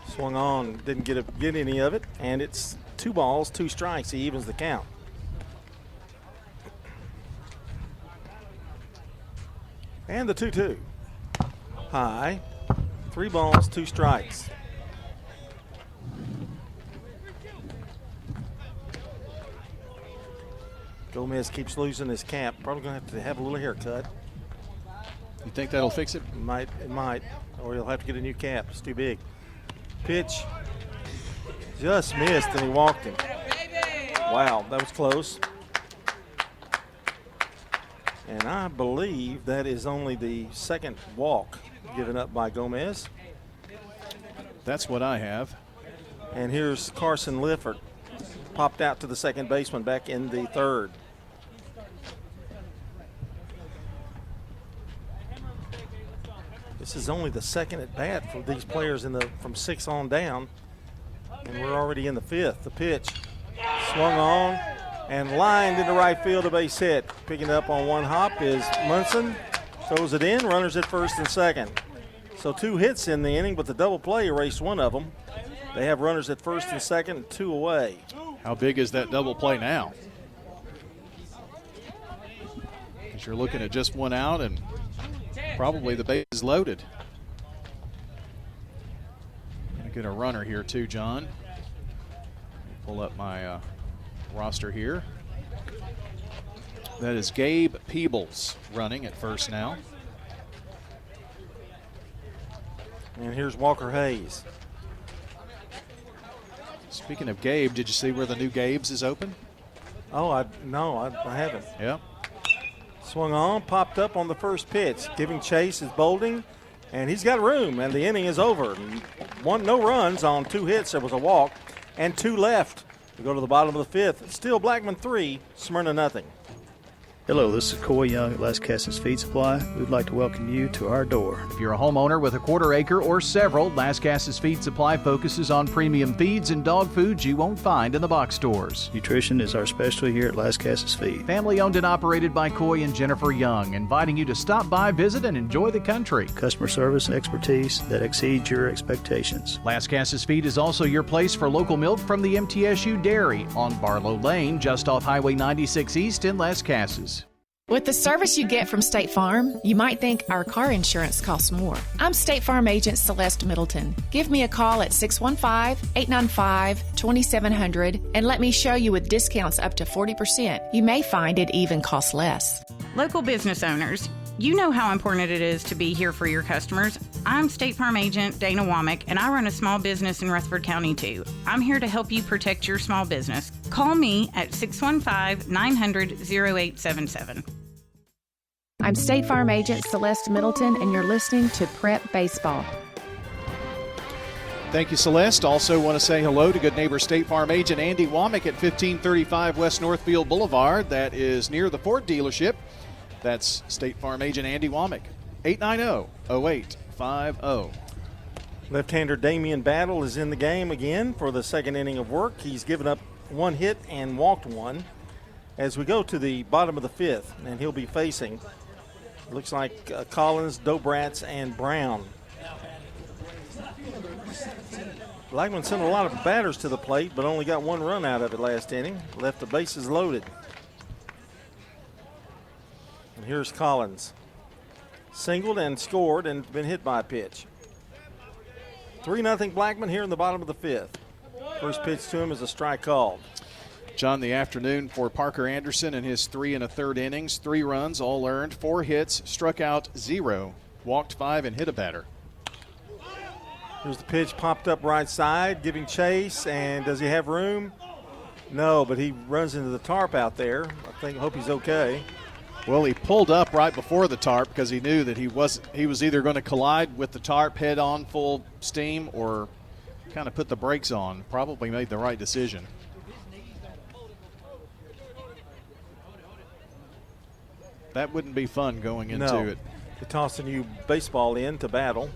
Swung on, didn't get any of it, and it's 2 balls, 2 strikes. He evens the count. And the 2-2. High. 3 balls, 2 strikes. Gomez keeps losing his cap. Probably going to have a little haircut. You think that'll fix it? It might. Or he'll have to get a new cap. It's too big. Pitch. Just missed, and he walked him. Wow, that was close. And I believe that is only the second walk given up by Gomez. That's what I have. And here's Carson Lifford. Popped out to the second baseman back in the third. This is only the second at bat for these players from 6 on down. And we're already in the 5th. The pitch swung on and lined into right field, a base hit. Picking it up on 1 hop is Munson. Throws it in, runners at first and second. So 2 hits in the inning, but the double play erased 1 of them. They have runners at first and second and 2 away. How big is that double play now? Because you're looking at just 1 out and probably the base is loaded. Gonna get a runner here too, John. Pull up my roster here. That is Gabe Peebles running at first now. And here's Walker Hayes. Speaking of Gabe, did you see where the new Gabe's is open? Oh, I haven't. Yeah. Swung on, popped up on the first pitch. Giving chase is Bolding, and he's got room, and the inning is over. No runs on 2 hits. There was a walk, and 2 left. We go to the bottom of the 5th. Still Blackman 3, Smyrna nothing. Hello, this is Coy Young at Las Casas Feed Supply. We'd like to welcome you to our door. If you're a homeowner with a 1/4 acre or several, Las Casas Feed Supply focuses on premium feeds and dog foods you won't find in the box stores. Nutrition is our specialty here at Las Casas Feed. Family owned and operated by Coy and Jennifer Young, inviting you to stop by, visit, and enjoy the country. Customer service and expertise that exceeds your expectations. Las Casas Feed is also your place for local milk from the MTSU Dairy on Barlow Lane, just off Highway 96 East in Las Casas. With the service you get from State Farm, you might think our car insurance costs more. I'm State Farm agent Celeste Middleton. Give me a call at 615-895-2700 and let me show you with discounts up to 40%. You may find it even costs less. Local business owners, you know how important it is to be here for your customers. I'm State Farm agent Dana Womack, and I run a small business in Rutherford County too. I'm here to help you protect your small business. Call me at 615-900-0877. I'm State Farm agent Celeste Middleton, and you're listening to Prep Baseball. Thank you, Celeste. Also want to say hello to good neighbor State Farm agent Andy Womack at 1535 West Northfield Boulevard. That is near the Ford dealership. That's State Farm agent Andy Womack, 890-0850. Left-hander Damian Battle is in the game again for the second inning of work. He's given up 1 hit and walked 1. As we go to the bottom of the 5th, and he'll be facing, looks like Collins, Dobratz, and Brown. Blackman sent a lot of batters to the plate, but only got one run out of it last inning. Left the bases loaded. And here's Collins. Singled and scored and been hit by a pitch. 3-0 Blackman here in the bottom of the fifth. First pitch to him is a strike called. John, the afternoon for Parker Anderson in his 3 1/3 innings. 3 runs, all earned, 4 hits, struck out 0, walked 5, and hit a batter. Here's the pitch, popped up right side, giving chase, and does he have room? No, but he runs into the tarp out there. Hope he's okay. Well, he pulled up right before the tarp because he knew that he was either going to collide with the tarp head on full steam or kind of put the brakes on. Probably made the right decision. That wouldn't be fun going into it. They toss a new baseball in to battle.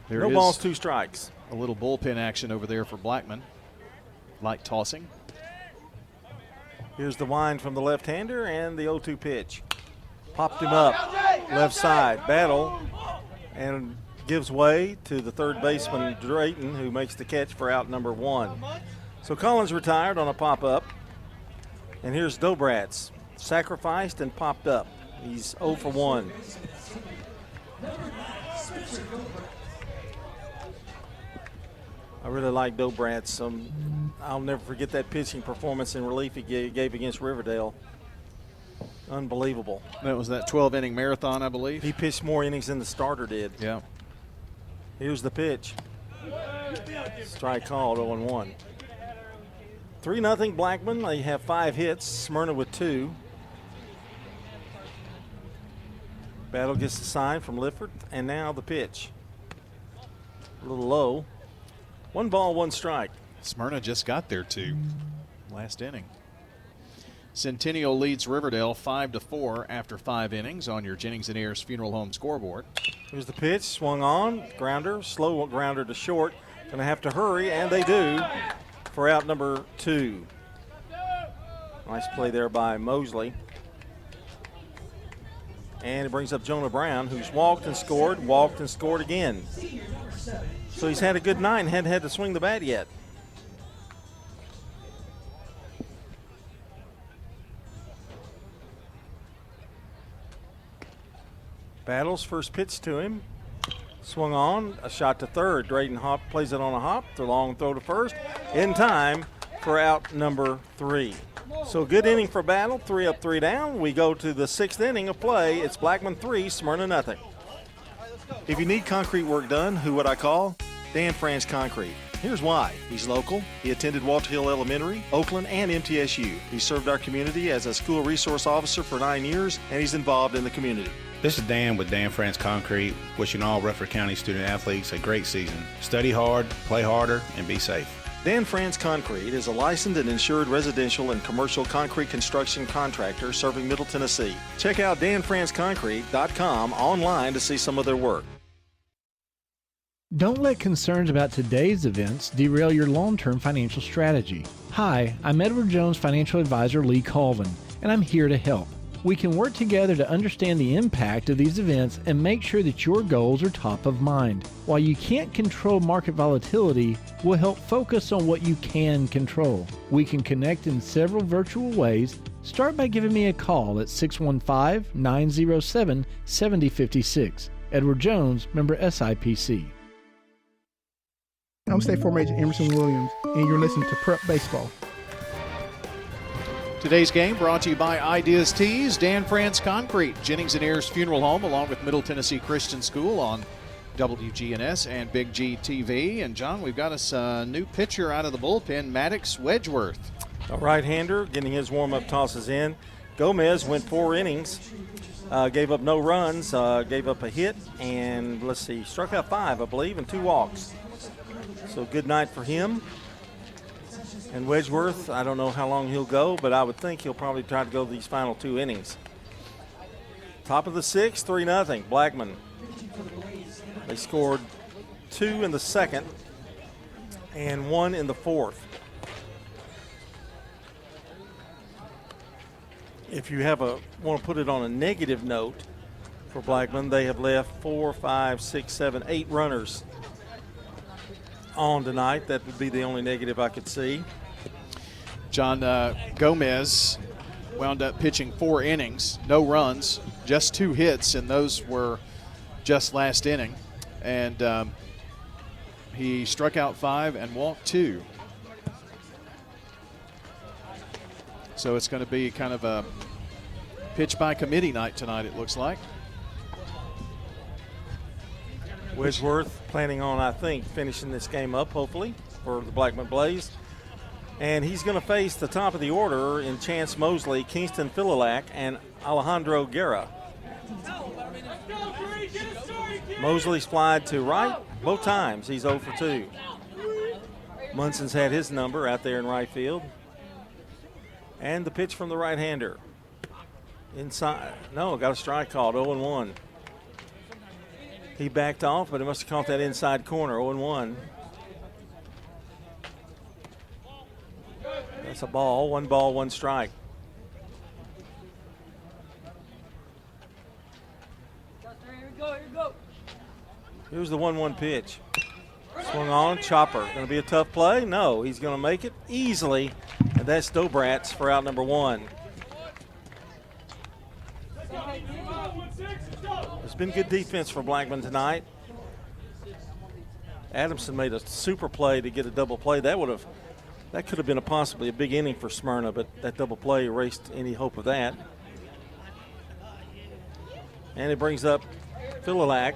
No balls, 2 strikes. A little bullpen action over there for Blackman. Light tossing. Here's the wind from the left-hander and the 0-2 pitch. Popped him up, left side. Battle, and gives way to the third baseman, Drayton, who makes the catch for out number 1. So Collins retired on a pop-up. And here's Dobratz, sacrificed and popped up. He's 0 for 1. I really like Dobratz. I'll never forget that pitching performance in relief he gave against Riverdale. Unbelievable. That was that 12-inning marathon, I believe. He pitched more innings than the starter did. Yeah. Here's the pitch. Strike called, 0-1. 3-0 Blackman. They have 5 hits. Smyrna with 2. Battle gets the sign from Lifford, and now the pitch. A little low. 1 ball, 1 strike. Smyrna just got there 2 last inning. Centennial leads Riverdale 5-4 after 5 innings on your Jennings & Ayers Funeral Home scoreboard. Here's the pitch, swung on, grounder, slow grounder to short. Going to have to hurry, and they do for out number 2. Nice play there by Mosley. And it brings up Jonah Brown, who's walked and scored again. So he's had a good night and hadn't had to swing the bat yet. Battles, first pitch to him. Swung on, a shot to third. Drayton Hop plays it on a hop. The long throw to first. In time for out number 3. So good inning for Battle. 3 up, 3 down. We go to the 6th inning of play. It's Blackman 3, Smyrna nothing. If you need concrete work done, who would I call? Dan France Concrete. Here's why. He's local. He attended Walter Hill Elementary, Oakland, and MTSU. He served our community as a school resource officer for 9 years, and he's involved in the community. This is Dan with Dan France Concrete, wishing all Rutherford County student athletes a great season. Study hard, play harder, and be safe. Dan France Concrete is a licensed and insured residential and commercial concrete construction contractor serving Middle Tennessee. Check out danfranceconcrete.com online to see some of their work. Don't let concerns about today's events derail your long-term financial strategy. Hi, I'm Edward Jones Financial Advisor Lee Colvin, and I'm here to help. We can work together to understand the impact of these events and make sure that your goals are top of mind. While you can't control market volatility, we'll help focus on what you can control. We can connect in several virtual ways. Start by giving me a call at 615-907-7056. Edward Jones, member SIPC. I'm State Farm Agent Emerson Williams, and you're listening to Prep Baseball. Today's game brought to you by Ideas Tees, Dan France Concrete, Jennings & Ayers Funeral Home, along with Middle Tennessee Christian School on WGNS and Big G TV. And, John, we've got us a new pitcher out of the bullpen, Maddox Wedgeworth. A right-hander getting his warm-up tosses in. Gomez went 4 innings, gave up no runs, gave up a hit, and, struck out 5, I believe, and 2 walks. So good night for him. And Wedgeworth, I don't know how long he'll go, but I would think he'll probably try to go these final 2 innings. Top of the 6th, 3-0, Blackman. They scored 2 in the 2nd and 1 in the 4th. If you want to put it on a negative note, for Blackman. They have left 4, 5, 6, 7, 8 runners on tonight. That would be the only negative I could see. John Gomez wound up pitching 4 innings, no runs, just 2 hits, and those were just last inning. And he struck out 5 and walked 2. So it's going to be kind of a pitch by committee night tonight, it looks like. Wedgeworth planning on, I think, finishing this game up, hopefully, for the Blackman Blaze. And he's going to face the top of the order in Chance Mosley, Kingston Phililak, and Alejandro Guerra. Mosley's flied to right both times. He's 0 for 2. Munson's had his number out there in right field. And the pitch from the right-hander. Inside. No, got a strike called, 0-1. He backed off, but he must have caught that inside corner, 0-1. That's a ball, 1 strike. Here's the 1-1 pitch. Swung on, chopper. Going to be a tough play? No, he's going to make it easily. And that's Dobrats for out number 1. There's been good defense for Blackman tonight. Adamson made a super play to get a double play. That could have been possibly a big inning for Smyrna, but that double play erased any hope of that. And it brings up Phililak.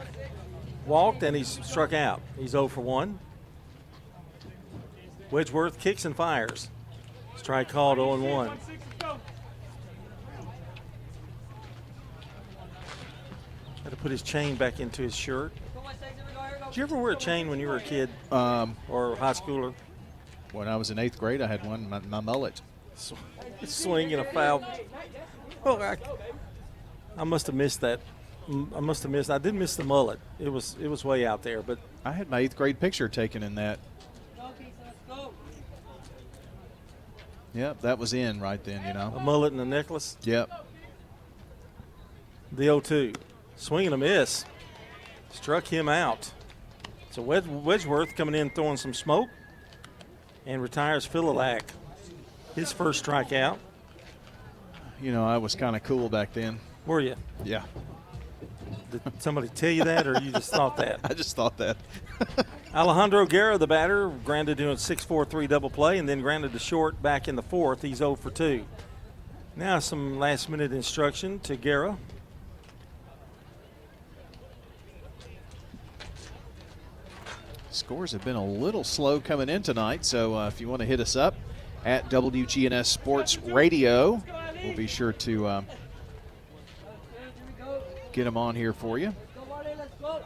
Walked and he's struck out. He's 0 for 1. Wedgeworth kicks and fires. Strike called, 0-1. Had to put his chain back into his shirt. Did you ever wear a chain when you were a kid or high schooler? When I was in 8th grade, I had one, my mullet. Swinging a foul. Oh, I must have missed that. I did miss the mullet. It was way out there, but I had my 8th grade picture taken in that. Yep, that was in right then, you know. A mullet and a necklace. Yep. The 0-2. Swing and a miss. Struck him out. So Wedgeworth coming in throwing some smoke and retires Phililak. His first strikeout. You know, I was kind of cool back then. Were you? Yeah. Did somebody tell you that, or you just thought that? I just thought that. Alejandro Guerra, the batter, grounded to a 6-4-3 double play, and then grounded to short back in the 4th. He's 0 for 2. Now some last-minute instruction to Guerra. Scores have been a little slow coming in tonight, so if you want to hit us up at WGNS Sports Radio, we'll be sure to get him on here for you.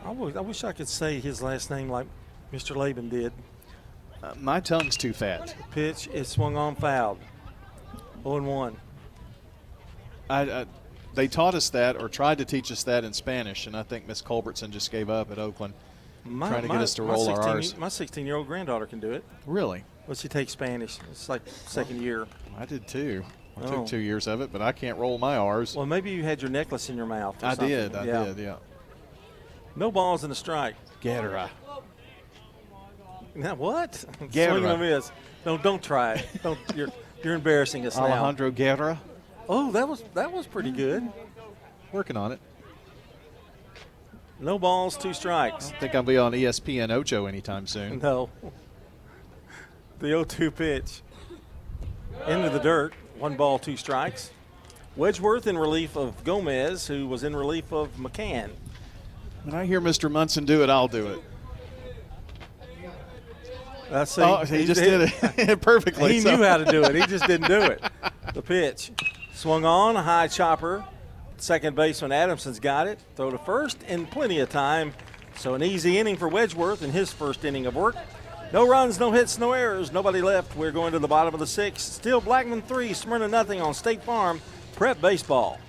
I wish I could say his last name like Mr. Laban did. My tongue's too fat. The pitch is swung on, fouled. 0-1. They taught us that, or tried to teach us that in Spanish, and I think Miss Culbertson just gave up at Oakland, trying to get us to roll our R's. My 16-year-old granddaughter can do it. Really? Well, she takes Spanish. It's like second year. I did too. I took 2 years of it, but I can't roll my R's. Well, maybe you had your necklace in your mouth. I did, yeah. No balls and a strike. Guerra. Now what? Guerra. Swing and a miss. No, don't try it. You're embarrassing us now. Alejandro Guerra. Oh, that was pretty good. Working on it. No balls, 2 strikes. I don't think I'll be on ESPN Ocho anytime soon. No. The 0-2 pitch. Into the dirt. 1 ball, 2 strikes. Wedgeworth in relief of Gomez, who was in relief of McCann. When I hear Mr. Munson do it, I'll do it. He just did it perfectly. He knew how to do it. He just didn't do it. The pitch. Swung on, a high chopper. Second baseman Adamson's got it. Throw to first in plenty of time. So an easy inning for Wedgeworth in his first inning of work. No runs, no hits, no errors. Nobody left. We're going to the bottom of the 6th. Still Blackman 3, Smyrna nothing on State Farm Prep Baseball.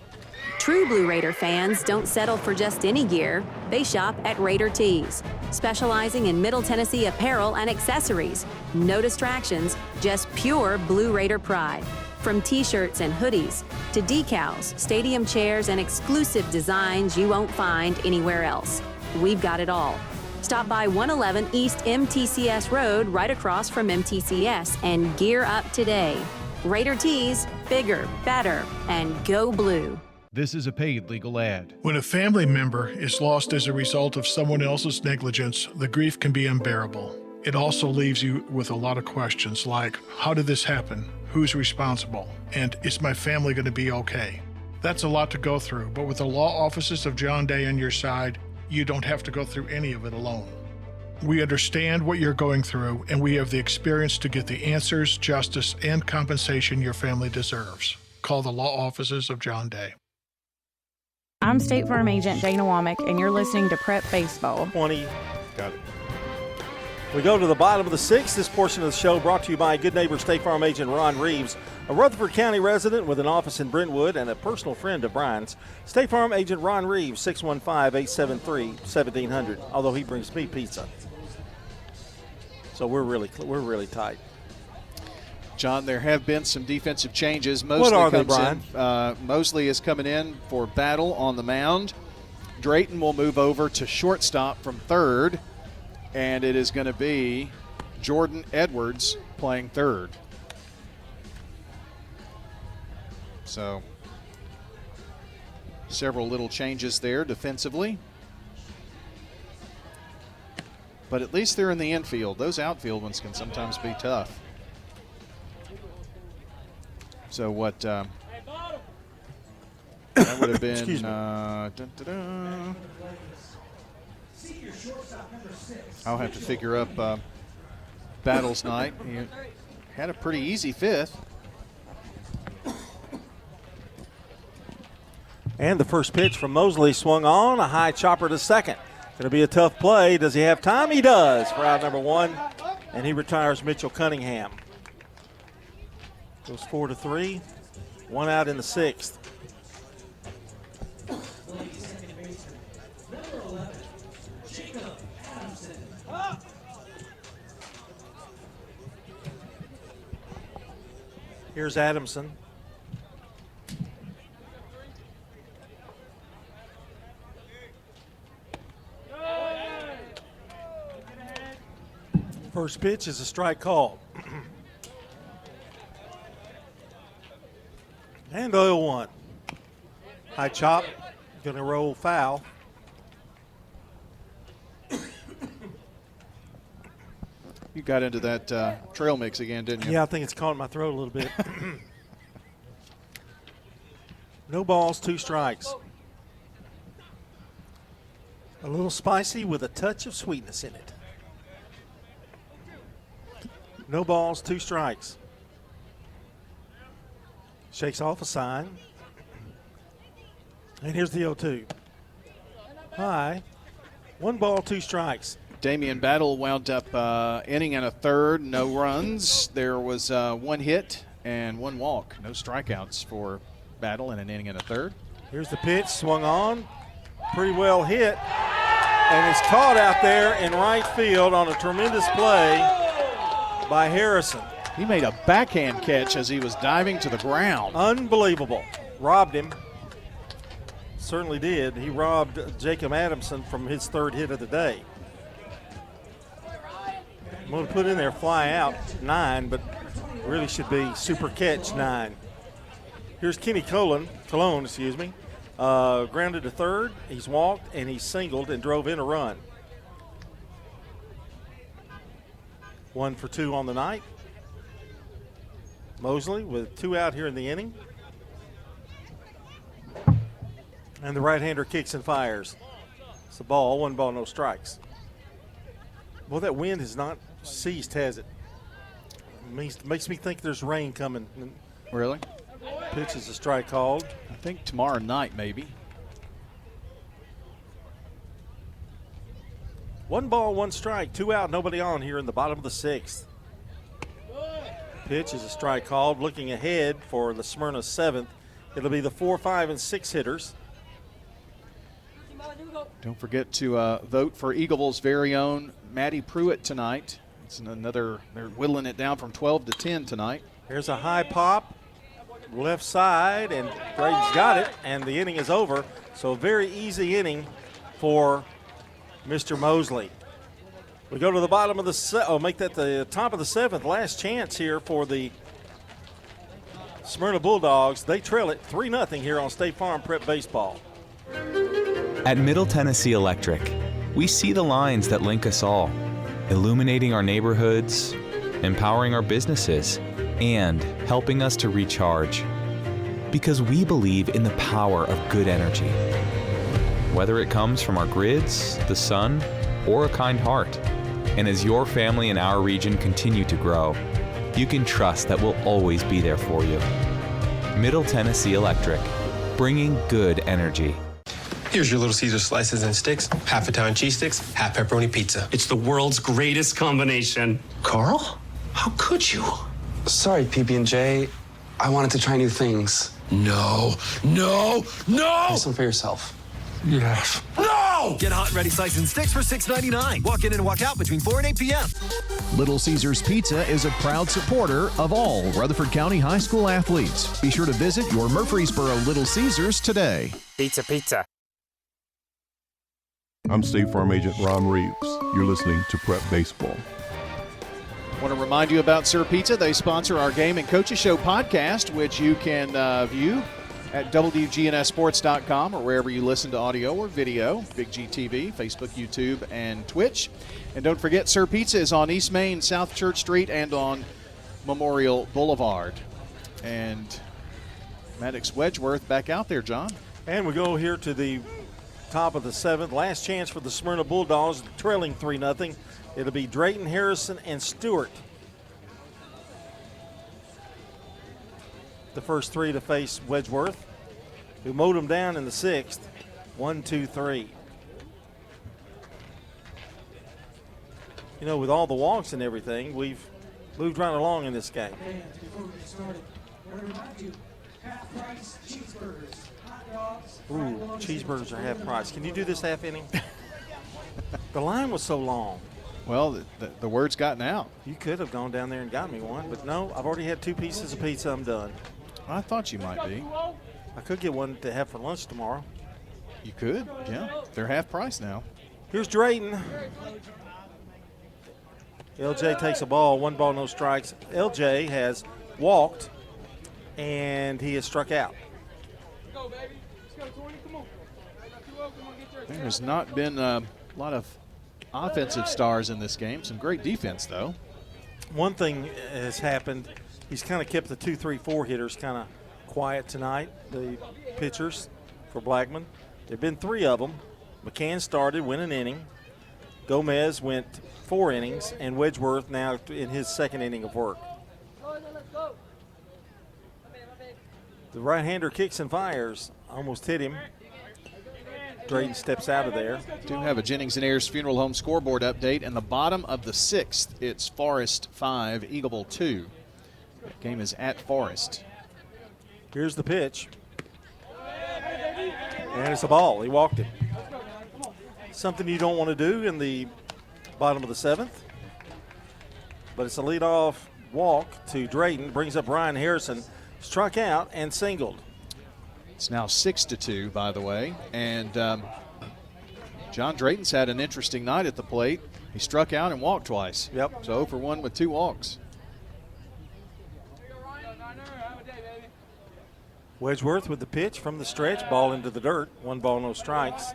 True Blue Raider fans don't settle for just any gear. They shop at Raider Tees, specializing in Middle Tennessee apparel and accessories. No distractions, just pure Blue Raider pride. From t-shirts and hoodies to decals, stadium chairs, and exclusive designs you won't find anywhere else. We've got it all. Stop by 111 East MTCS Road right across from MTCS and gear up today. Raider Tees, bigger, better, and go blue. This is a paid legal ad. When a family member is lost as a result of someone else's negligence, the grief can be unbearable. It also leaves you with a lot of questions like, how did this happen? Who's responsible? And is my family going to be okay? That's a lot to go through, but with the law offices of John Day on your side, you don't have to go through any of it alone. We understand what you're going through, and we have the experience to get the answers, justice, and compensation your family deserves. Call the law offices of John Day. I'm State Farm Agent Dana Womack, and you're listening to Prep Baseball. 20. Got it. We go to the bottom of the sixth. This portion of the show brought to you by good neighbor State Farm Agent Ron Reeves, a Rutherford County resident with an office in Brentwood and a personal friend of Brian's. State Farm Agent Ron Reeves, 615-873-1700, although he brings me pizza. So we're really tight. John, there have been some defensive changes. What are they, Brian? Mosley is coming in for Battle on the mound. Drayton will move over to shortstop from third. And it is going to be Jordan Edwards playing third. So, several little changes there defensively. But at least they're in the infield. Those outfield ones can sometimes be tough. So what that would have been I'll have to figure up Battle's night. He had a pretty easy fifth. And the first pitch from Mosley swung on, a high chopper to second. Going to be a tough play. Does he have time? He does for out number one, and he retires Mitchell Cunningham. Goes 4-3, one out in the sixth. Here's Adamson. First pitch is a strike call. And 0-1. High chop, going to roll foul. You got into that trail mix again, didn't you? Yeah, I think it's caught in my throat a little bit. No balls, 2 strikes. A little spicy with a touch of sweetness in it. No balls, 2 strikes. Shakes off a sign. And here's the 0-2. High. 1 ball, 2 strikes. Damian Battle wound up inning and a third, no runs. There was 1 hit and 1 walk. No strikeouts for Battle in an inning and a third. Here's the pitch, swung on. Pretty well hit. And it's caught out there in right field on a tremendous play by Harrison. He made a backhand catch as he was diving to the ground. Unbelievable. Robbed him. Certainly did. He robbed Jacob Adamson from his 3rd hit of the day. I'm going to put in there fly out 9, but really should be super catch 9. Here's Kenny Cologne, grounded to third. He's walked and he's singled and drove in a run. 1 for 2 on the night. Mosley with 2 out here in the inning. And the right-hander kicks and fires. It's a ball, 1 ball, no strikes. Well, that wind has not ceased, has it? Makes me think there's rain coming. Really? Pitch is a strike called. I think tomorrow night, maybe. 1 ball, 1 strike, 2 out, nobody on here in the bottom of the 6th. Pitch is a strike called. Looking ahead for the Smyrna 7th, it'll be the 4, 5, and 6 hitters. Don't forget to vote for Eagleville's very own Maddie Pruitt tonight. It's another, they're whittling it down from 12 to 10 tonight. Here's a high pop, left side, and Drayton's got it, and the inning is over. So a very easy inning for Mr. Mosley. We go to the bottom of the make that the top of the 7th. Last chance here for the Smyrna Bulldogs. They trail it 3-0 here on State Farm Prep Baseball. At Middle Tennessee Electric, we see the lines that link us all, illuminating our neighborhoods, empowering our businesses, and helping us to recharge. Because we believe in the power of good energy. Whether it comes from our grids, the sun, or a kind heart. And as your family and our region continue to grow, you can trust that we'll always be there for you. Middle Tennessee Electric, bringing good energy. Here's your Little Caesar slices and sticks, half Italian cheese sticks, half pepperoni pizza. It's the world's greatest combination. Carl? How could you? Sorry, PB&J. I wanted to try new things. No. Have some for yourself. Yes. No! Get hot and ready slices and sticks for $6.99. Walk in and walk out between 4 and 8 p.m. Little Caesars Pizza is a proud supporter of all Rutherford County High School athletes. Be sure to visit your Murfreesboro Little Caesars today. Pizza. I'm State Farm Agent Ron Reeves. You're listening to Prep Baseball. I want to remind you about Sir Pizza. They sponsor our Game and Coaches Show podcast, which you can view at WGNSSports.com or wherever you listen to audio or video, Big G TV, Facebook, YouTube, and Twitch. And don't forget, Sir Pizza is on East Main, South Church Street, and on Memorial Boulevard. And Maddox Wedgeworth back out there, John. And we go here to the top of the 7th. Last chance for the Smyrna Bulldogs, trailing 3-0. It'll be Drayton, Harrison, and Stewart. The first 3 to face Wedgeworth, who mowed him down in the 6th. 1, 2, 3. You know, with all the walks and everything, we've moved right along in this game. Ooh, cheeseburgers are half price. Can you do this half inning? The line was so long. Well, the word's gotten out. You could have gone down there and got me one, but no, I've already had 2 pieces of pizza. I'm done. I thought you might be. I could get one to have for lunch tomorrow. You could, yeah. They're half price now. Here's Drayton. LJ takes a ball, 1 ball, no strikes. LJ has walked, and he has struck out. There's not been a lot of offensive stars in this game. Some great defense, though. One thing has happened. He's kind of kept the 2, 3, 4 hitters kind of quiet tonight, the pitchers for Blackman. There have been 3 of them. McCann started, went an inning. Gomez went 4 innings, and Wedgeworth now in his 2nd inning of work. The right-hander kicks and fires. Almost hit him. Drayton steps out of there. Do have a Jennings and Ayers Funeral Home scoreboard update. In the bottom of the 6th, it's Forest 5, Eagleville 2. That game is at Forest. Here's the pitch. And it's a ball. He walked it. Something you don't want to do in the bottom of the 7th. But it's a leadoff walk to Drayton. Brings up Ryan Harrison. Struck out and singled. It's now 6-2, by the way. And John Drayton's had an interesting night at the plate. He struck out and walked twice. Yep. So 0 for 1 with 2 walks. Wedgeworth with the pitch from the stretch. Ball into the dirt. 1 ball, no strikes.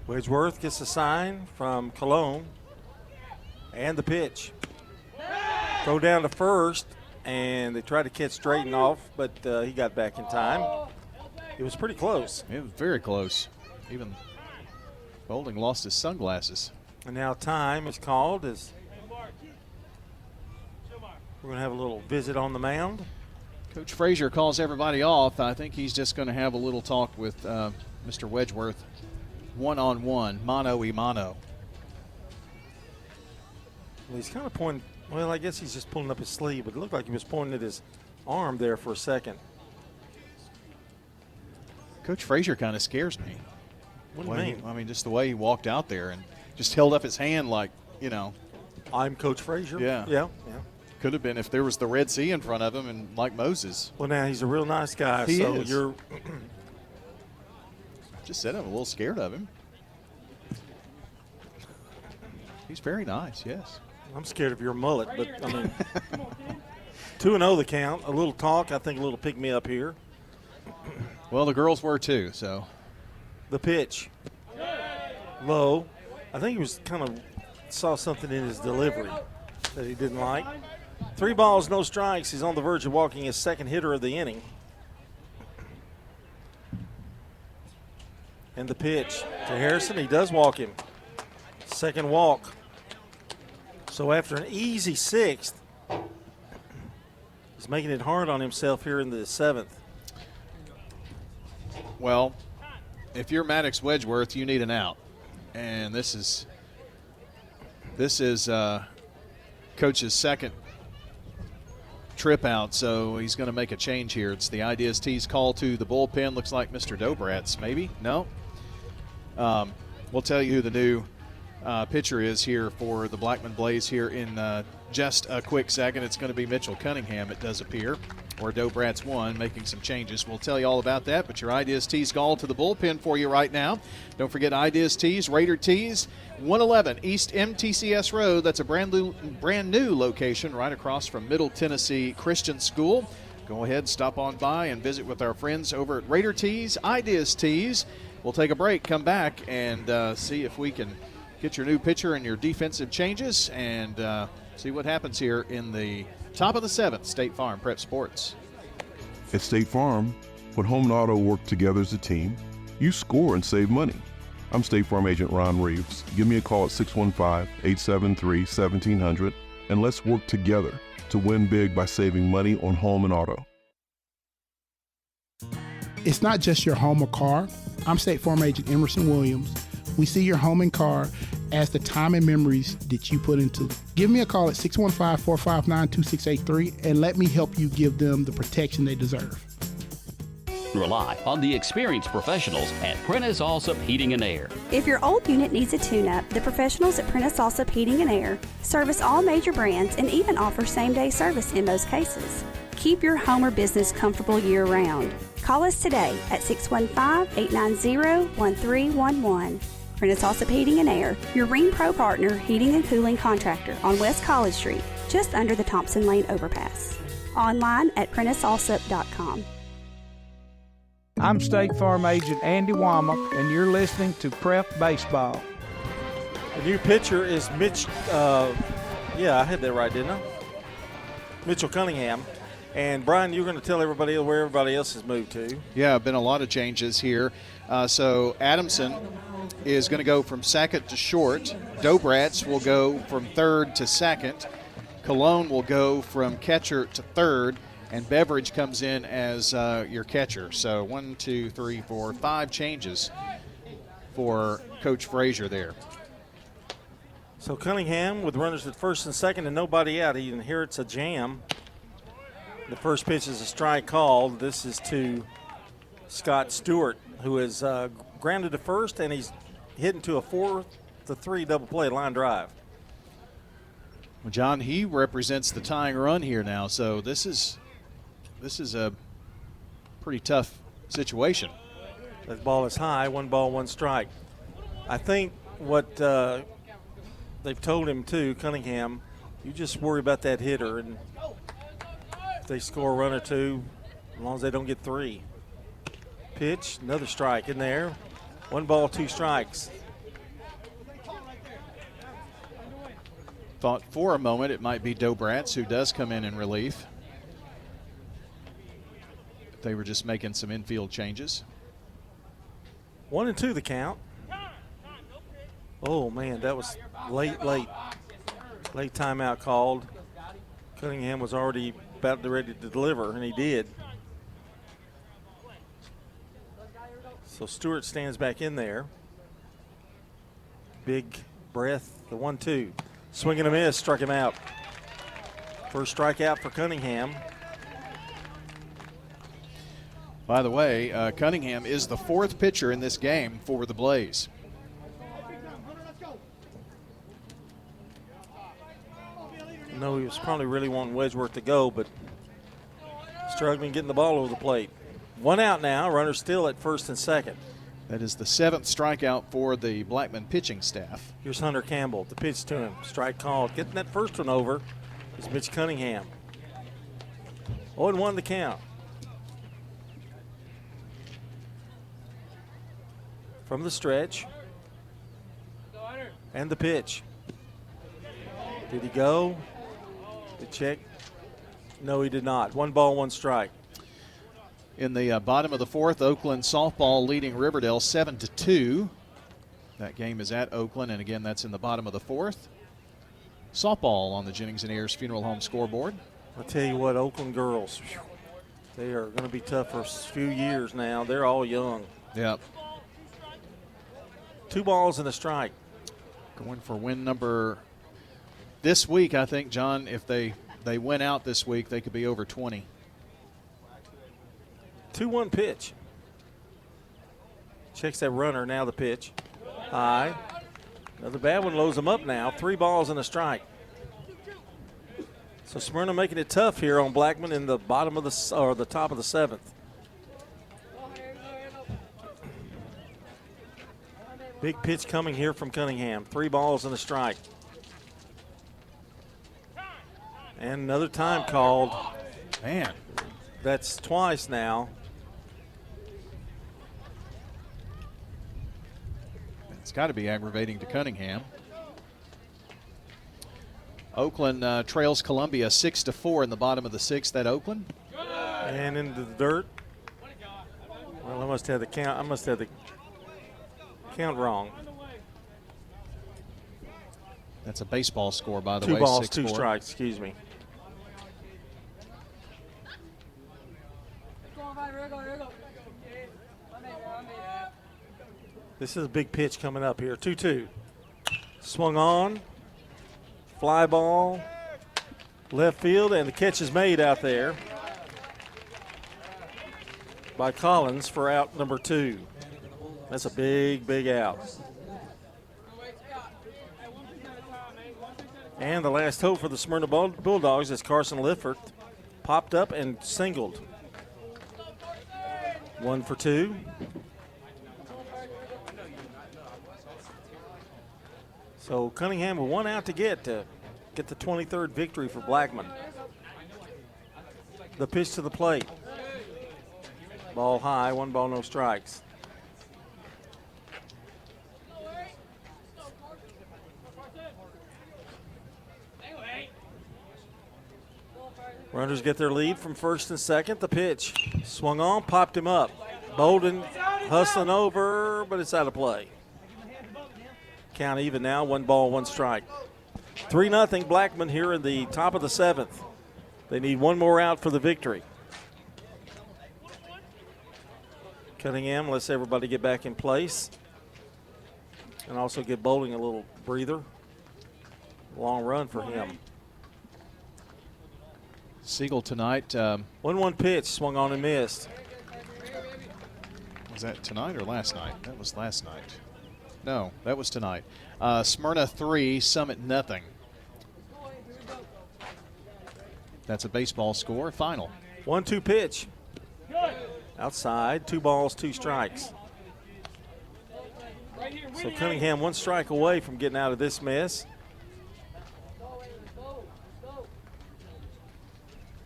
Wedgeworth gets a sign from Cologne. And the pitch. Throw down to first, and they tried to catch Drayton off, but he got back in time. It was pretty close. It was very close. Even Boulding lost his sunglasses. And now time is called as we're going to have a little visit on the mound. Coach Frazier calls everybody off. I think he's just going to have a little talk with Mr. Wedgeworth. One-on-one, mano-y-mano. Well, he's kind of pointing. Well, I guess he's just pulling up his sleeve, but it looked like he was pointing at his arm there for a second. Coach Frazier kind of scares me. What do you mean? I mean, just the way he walked out there and just held up his hand like, I'm Coach Frazier. Yeah. Yeah. Could have been if there was the Red Sea in front of him and like Moses. Well, now he's a real nice guy. He so is. You're Just said I'm a little scared of him. He's very nice, yes. I'm scared of your mullet, but I mean, 2-0 the count. A little talk, I think a little pick me up here. Well, the girls were too, so. The pitch. Low. I think he was kind of saw something in his delivery that he didn't like. 3 balls, no strikes. He's on the verge of walking his second hitter of the inning. And the pitch to Harrison. He does walk him. Second walk. So after an easy 6th, he's making it hard on himself here in the 7th. Well, if you're Maddox Wedgeworth, you need an out. And this is Coach's second trip out, so he's going to make a change here. It's the Ideas T's call to the bullpen. Looks like Mr. Dobratz, maybe? No? We'll tell you who the new pitcher is here for the Blackman Blaze here in just a quick second. It's going to be Mitchell Cunningham, it does appear, or Dobratz one, making some changes. We'll tell you all about that, but your Ideas Tees call to the bullpen for you right now. Don't forget Ideas Tees, Raider Tees, 111 East MTCS Road. That's a brand new location right across from Middle Tennessee Christian School. Go ahead, stop on by and visit with our friends over at Raider Tees, Ideas Tees. We'll take a break, come back, and see if we can get your new pitcher and your defensive changes and see what happens here in the top of the 7th, State Farm Prep Sports. At State Farm, when home and auto work together as a team, you score and save money. I'm State Farm Agent Ron Reeves. Give me a call at 615-873-1700 and let's work together to win big by saving money on home and auto. It's not just your home or car. I'm State Farm Agent Emerson Williams. We see your home and car as the time and memories that you put into it. Give me a call at 615-459-2683 and let me help you give them the protection they deserve. Rely on the experienced professionals at Prentice Allsup Heating and Air. If your old unit needs a tune-up, the professionals at Prentice Allsup Heating and Air service all major brands and even offer same-day service in most cases. Keep your home or business comfortable year-round. Call us today at 615-890-1311. Prentice Allsup Heating and Air, your Ring Pro partner heating and cooling contractor on West College Street, just under the Thompson Lane overpass. Online at PrenticeAllsup.com. I'm State Farm Agent Andy Womack, and you're listening to Prep Baseball. The new pitcher is Mitch. I had that right, didn't I? Mitchell Cunningham. And, Brian, you're going to tell everybody where everybody else has moved to. Yeah, been a lot of changes here. So Adamson is going to go from second to short. Dobratz will go from third to second. Cologne will go from catcher to third. And Beveridge comes in as your catcher. So 1, 2, 3, 4, 5 changes for Coach Frazier there. So Cunningham with runners at first and second and nobody out. He inherits a jam. The first pitch is a strike called. This is to Scott Stewart, who is grounded to first, and he's hitting to a 4-3 double play line drive. Well, John, he represents the tying run here now, so this is a pretty tough situation. That ball is high, 1 ball, 1 strike. I think what they've told him too, Cunningham, you just worry about that hitter, and if they score a run or two, as long as they don't get 3. Pitch, another strike in there. 1 ball, 2 strikes. Thought for a moment it might be Dobratz, who does come in relief. They were just making some infield changes. 1 and 2 the count. Oh, man, that was late timeout called. Cunningham was already about ready to deliver, and he did. So Stewart stands back in there. Big breath, the 1-2. Swing and a miss, struck him out. First strikeout for Cunningham. By the way, Cunningham is the 4th pitcher in this game for the Blaze. No, he was probably really wanting Wedgeworth to go, but struggling getting the ball over the plate. 1 out now, runner still at first and second. That is the 7th strikeout for the Blackman pitching staff. Here's Hunter Campbell. The pitch to him. Strike called. Getting that first one over is Mitch Cunningham. 0-1 the count. From the stretch. And the pitch. Did he go? Did check? No, he did not. 1 ball, 1 strike. In the bottom of the 4th, Oakland softball leading Riverdale 7-2. That game is at Oakland, and again, that's in the bottom of the 4th. Softball on the Jennings and Ayers Funeral Home scoreboard. I'll tell you what, Oakland girls, they are going to be tough for a few years now. They're all young. Yep. 2 balls and a strike. Going for win number this week, I think, John, if they win out this week, they could be over 20. 2-1 pitch. Checks that runner, now the pitch. High. Another bad one loads them up now. 3 balls and a strike. So Smyrna making it tough here on Blackman in the bottom of the top of the 7th. Big pitch coming here from Cunningham. 3 balls and a strike. And another time called. Man. That's twice now. It's got to be aggravating to Cunningham. Oakland trails Columbia 6-4 in the bottom of the 6th at Oakland. And into the dirt. Well, I must have the count wrong. That's a baseball score, by the 2 way. balls, 6-4. 2 strikes, excuse me. This is a big pitch coming up here. 2-2. Swung on. Fly ball. Left field, and the catch is made out there by Collins for out number 2. That's a big, big out. And the last hope for the Smyrna Bulldogs is Carson Lifford. Popped up and singled. 1 for 2. So Cunningham with 1 out to get the 23rd victory for Blackman. The pitch to the plate. Ball high, 1 ball, no strikes. Runners get their lead from first and second. The pitch swung on, popped him up. Bolden hustling over, but it's out of play. Count even now, 1 ball, 1 strike. 3-0 Blackman here in the top of the 7th. They need 1 more out for the victory. Cunningham lets everybody get back in place. And also give Bolden a little breather. Long run for him. Siegel tonight. 1-1 pitch, swung on and missed. Was that tonight or last night? That was last night. No, that was tonight. Smyrna 3, Summit nothing. That's a baseball score. Final. 1-2 pitch. Outside, 2 balls, 2 strikes. So Cunningham 1 strike away from getting out of this mess.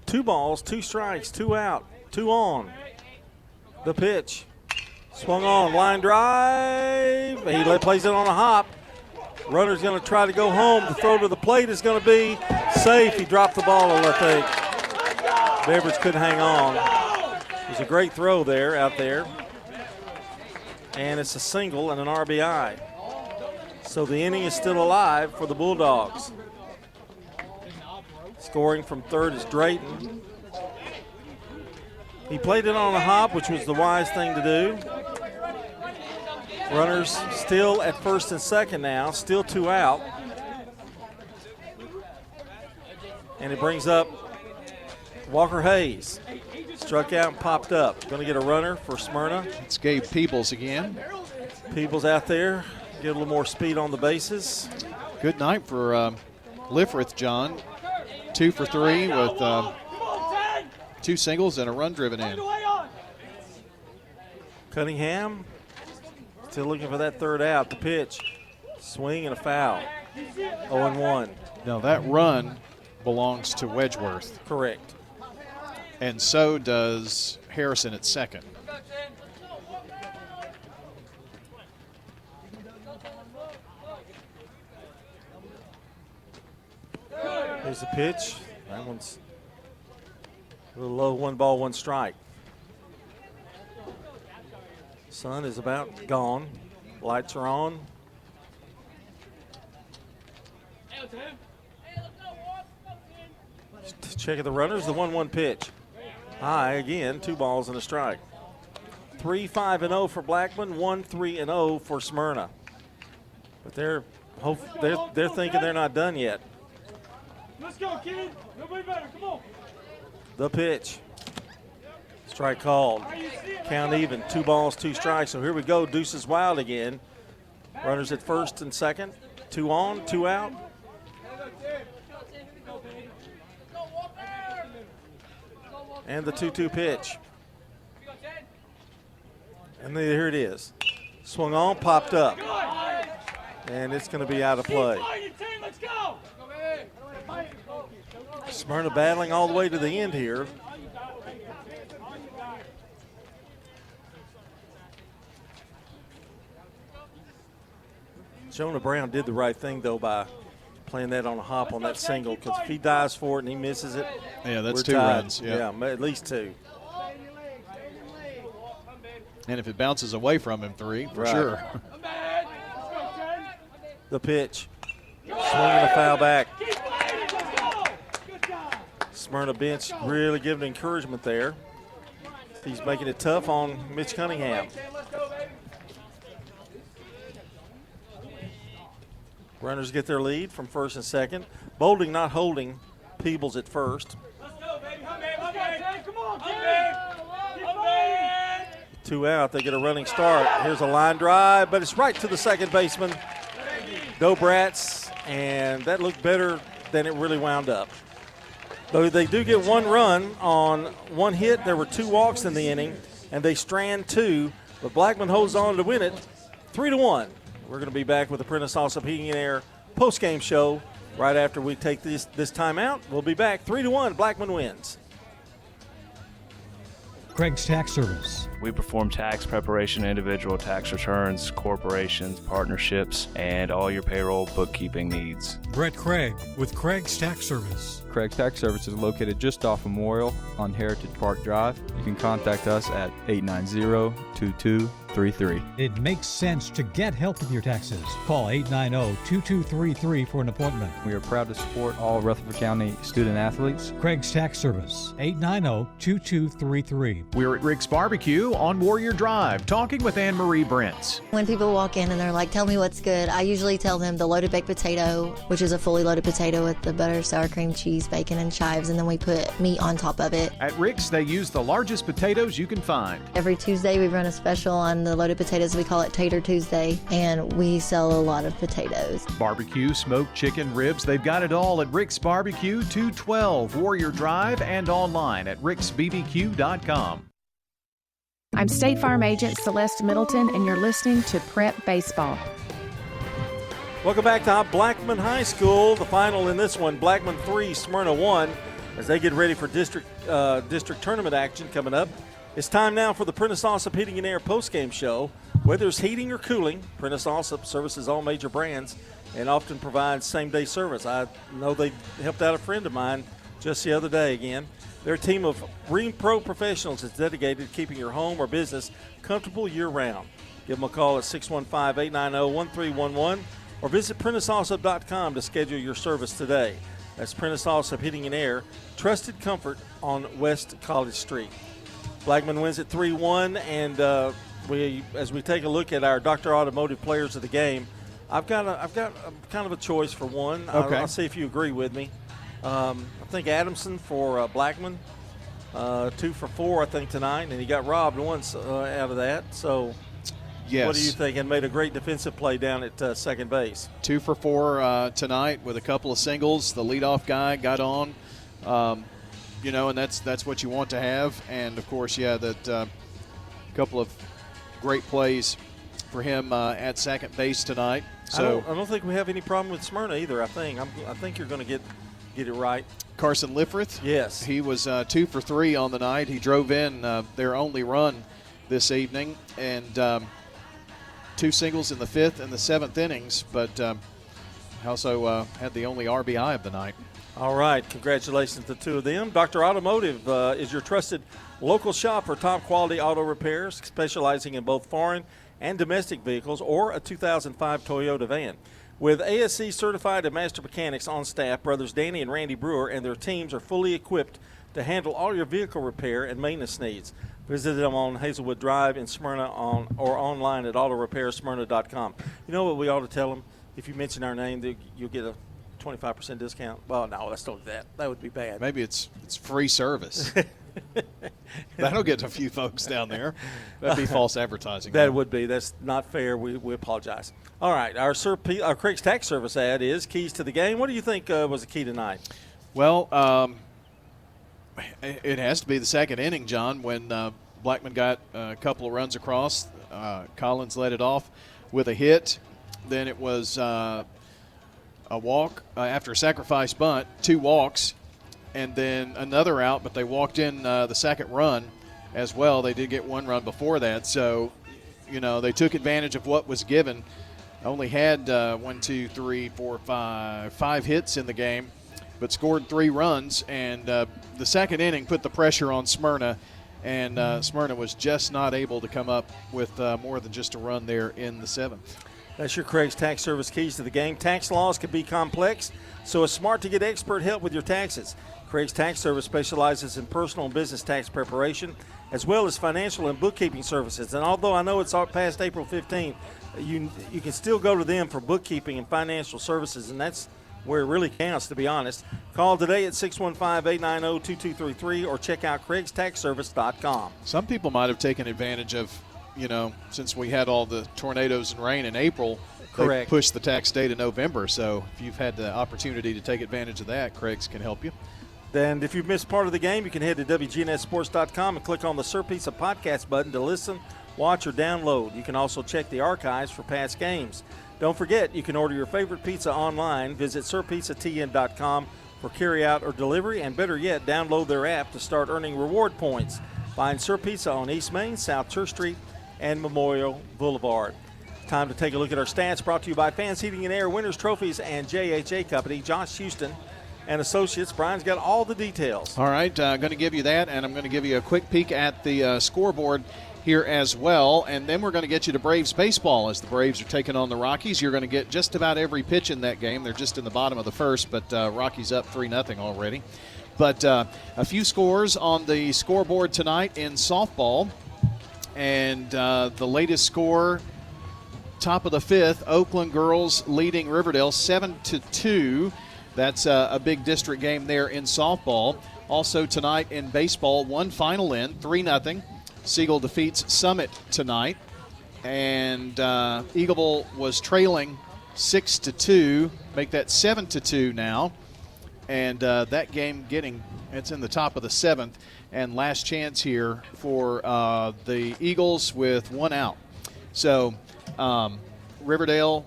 2 balls, 2 strikes, 2 out, 2 on. The pitch. Swung on, line drive. He plays it on a hop. Runner's going to try to go home. The throw to the plate is going to be safe. He dropped the ball, I think. Beveridge couldn't hang on. It was a great throw there, out there. And it's a single and an RBI. So the inning is still alive for the Bulldogs. Scoring from third is Drayton. He played it on a hop, which was the wise thing to do. Runners still at first and second now, still 2 out. And it brings up Walker Hayes. Struck out and popped up. Going to get a runner for Smyrna. It's Gabe Peebles again. Peebles out there. Get a little more speed on the bases. Good night for Lifrith, John. 2 for 3 with 2 singles and a run driven in. Cunningham still looking for that third out. The pitch. Swing and a foul. 0-1. Now that run belongs to Wedgeworth. Correct. And so does Harrison at second. Here's the pitch. That one's a little low. 1 ball, 1 strike. Sun is about gone. Lights are on. Checking the runners. The 1-1 pitch. High again. 2 balls and a strike. 3-5-0 for Blackman. 1-3-0 for Smyrna. But they're thinking they're not done yet. Let's go, kid. Nobody better. Come on. The pitch. Strike called. Count even. 2 balls, 2 strikes. So here we go. Deuces wild again. Runners at first and second. 2 on, 2 out. And the 2-2 pitch. And here it is. Swung on, popped up. And it's going to be out of play. Smyrna battling all the way to the end here. Jonah Brown did the right thing, though, by playing that on a hop on that single, because if he dives for it and he misses it, yeah, that's we're 2 tied. runs. Yeah, at least 2. And if it bounces away from him, 3 for sure. The pitch. Swinging a foul back. Smyrna bench really giving encouragement there. He's making it tough on Mitch Cunningham. Runners get their lead from first and second. Bolding not holding Peebles at first. Come on, kid. 2 out, they get a running start. Here's a line drive, but it's right to the second baseman, Dobrats, and that looked better than it really wound up. Though they do get 1 run on 1 hit, there were 2 walks in the inning, and they strand 2, but Blackman holds on to win it 3-1. We're going to be back with the Prentice Allsup Heating and Air post-game show right after we take this timeout. We'll be back 3-1. Blackman wins. Craig's Tax Service. We perform tax preparation, individual tax returns, corporations, partnerships, and all your payroll bookkeeping needs. Brett Craig with Craig's Tax Service. Craig's Tax Service is located just off Memorial on Heritage Park Drive. You can contact us at 890-2233. It makes sense to get help with your taxes. Call 890-2233 for an appointment. We are proud to support all Rutherford County student athletes. Craig's Tax Service, 890-2233. We're at Rick's Barbecue on Warrior Drive, talking with Anne Marie Brents. When people walk in and they're like, tell me what's good, I usually tell them the loaded baked potato, which is a fully loaded potato with the butter, sour cream, cheese, bacon, and chives, and then we put meat on top of it. At Rick's, they use the largest potatoes you can find. Every Tuesday, we run a special on the loaded potatoes. We call it Tater Tuesday, and we sell a lot of potatoes. Barbecue, smoked chicken, ribs, they've got it all at Rick's Barbecue, 212 Warrior Drive, and online at ricksbbq.com. I'm State Farm Agent Celeste Middleton, and you're listening to Prep Baseball. Welcome back to Blackman High School. The final in this one, Blackman 3, Smyrna 1, as they get ready for district tournament action coming up. It's time now for the Prentice Allsup Heating and Air postgame show. Whether it's heating or cooling, Prentice Allsup services all major brands and often provides same-day service. I know they helped out a friend of mine just the other day again. Their team of Rheem Pro professionals is dedicated to keeping your home or business comfortable year-round. Give them a call at 615-890-1311 or visit PrenticeAllsup.com to schedule your service today. That's Prentice Allsup Heating and Air, trusted comfort on West College Street. Blackman wins at 3-1, and as we take a look at our Dr. Automotive players of the game, I've got kind of a choice for one. Okay. I'll see if you agree with me. I think Adamson for Blackman. 2 for 4, I think, tonight, and he got robbed once out of that. So, yes. What do you think? And made a great defensive play down at second base. 2 for 4 tonight with a couple of singles. The leadoff guy got on, and that's what you want to have. And of course, that couple of great plays for him at second base tonight. So I don't think we have any problem with Smyrna either. I think you're going to get it right. Carson Liffrith, yes, he was 2 for 3 on the night. He drove in their only run this evening, and 2 singles in the 5th and the 7th innings, but also had the only RBI of the night. All right, congratulations to the two of them. Dr. Automotive is your trusted local shop for top quality auto repairs, specializing in both foreign and domestic vehicles or a 2005 Toyota van. With ASC certified and master mechanics on staff, brothers Danny and Randy Brewer and their teams are fully equipped to handle all your vehicle repair and maintenance needs. Visit them on Hazelwood Drive in Smyrna or online at autorepairsmyrna.com. You know what we ought to tell them? If you mention our name, you'll get a 25% discount. Well, no, let's don't do that. That would be bad. Maybe it's free service. That'll get a few folks down there. That'd be false advertising. That would be. That's not fair. We apologize. All right, our Craig's Tax Service ad is keys to the game. What do you think was the key tonight? Well, it has to be the second inning, John, when Blackman got a couple of runs across. Collins led it off with a hit. Then it was a walk after a sacrifice bunt, 2 walks, and then another out, but they walked in the second run as well. They did get 1 run before that. So, they took advantage of what was given. Only had 5 hits in the game, but scored 3 runs. And the second inning put the pressure on Smyrna, and Smyrna was just not able to come up with more than just a run there in the 7th. That's your Craig's Tax Service keys to the game. Tax laws can be complex, so it's smart to get expert help with your taxes. Craig's Tax Service specializes in personal and business tax preparation, as well as financial and bookkeeping services. And although I know it's past April 15, you can still go to them for bookkeeping and financial services, and that's where it really counts, to be honest. Call today at 615-890-2233 or check out craigstaxservice.com. Some people might have taken advantage of, since we had all the tornadoes and rain in April, correct, they pushed the tax day to November. So if you've had the opportunity to take advantage of that, Craig's can help you. Then if you've missed part of the game, you can head to WGNSSports.com and click on the Sir Pizza Podcast button to listen, watch, or download. You can also check the archives for past games. Don't forget, you can order your favorite pizza online. Visit SirPizzaTN.com for carryout or delivery, and better yet, download their app to start earning reward points. Find Sir Pizza on East Main, South Church Street, and Memorial Boulevard. Time to take a look at our stats, brought to you by Fans Heating and Air, Winners Trophies, and JHA Company. Josh Houston and Associates. Brian's got all the details. All right, I'm going to give you that, and I'm going to give you a quick peek at the scoreboard here as well, and then we're going to get you to Braves baseball as the Braves are taking on the Rockies. You're going to get just about every pitch in that game. They're just in the bottom of the first, but Rockies up 3-0 already. But a few scores on the scoreboard tonight in softball, and the latest score, top of the 5th, Oakland girls leading Riverdale 7-2. That's a big district game there in softball. Also tonight in baseball, one final in, 3-0. Siegel defeats Summit tonight, and Eagleville was trailing 6-2, make that 7-2 now, and that game it's in the top of the 7th, and last chance here for the Eagles with 1 out. So Riverdale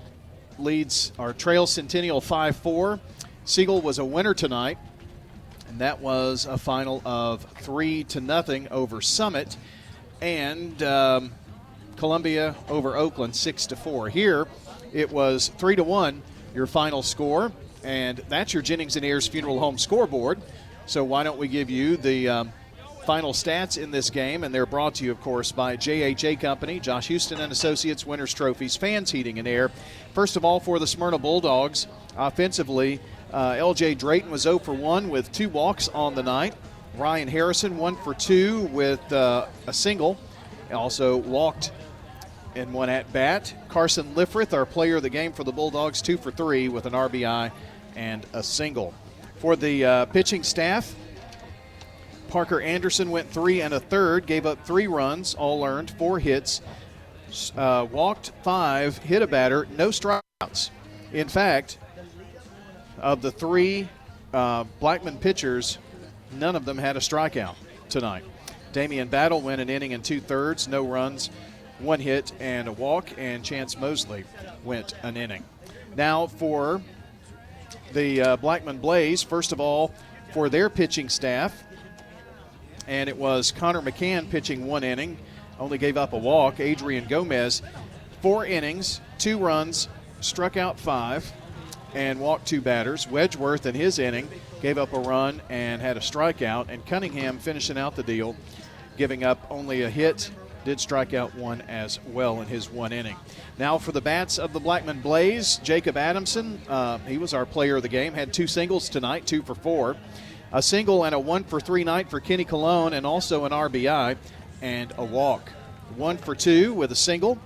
trails Centennial 5-4. Siegel was a winner tonight, and that was a final of 3-0 over Summit. And Columbia over Oakland 6-4. Here it was 3-1, your final score, and that's your Jennings and Ayers Funeral Home scoreboard. So why don't we give you the final stats in this game, and they're brought to you, of course, by JHA Company, Josh Houston and Associates, Winners Trophies, Fans Heating and Air. First of all, for the Smyrna Bulldogs, offensively, L.J. Drayton was 0 for 1 with 2 walks on the night. Ryan Harrison 1 for 2 with a single. Also walked in 1 at-bat. Carson Liffrith, our player of the game for the Bulldogs, 2 for 3 with an RBI and a single. For the pitching staff, Parker Anderson went 3 1/3, gave up 3 runs, all earned, 4 hits, walked 5, hit a batter, no strikeouts. In fact, of the 3 Blackman pitchers, none of them had a strikeout tonight. Damian Battle went an inning and 2/3, no runs, 1 hit and a walk, and Chance Mosley went an inning. Now for the Blackman Blaze, first of all, for their pitching staff, and it was Connor McCann pitching 1 inning, only gave up a walk. Adrian Gomez, 4 innings, 2 runs, struck out 5, and walked 2 batters. Wedgeworth in his inning gave up a run and had a strikeout, and Cunningham finishing out the deal, giving up only a hit, did strike out 1 as well in his 1 inning. Now for the bats of the Blackman Blaze, Jacob Adamson, he was our player of the game, had 2 singles tonight, 2 for 4. A single and a 1 for 3 night for Kenny Colon, and also an RBI and a walk. 1 for 2 with a single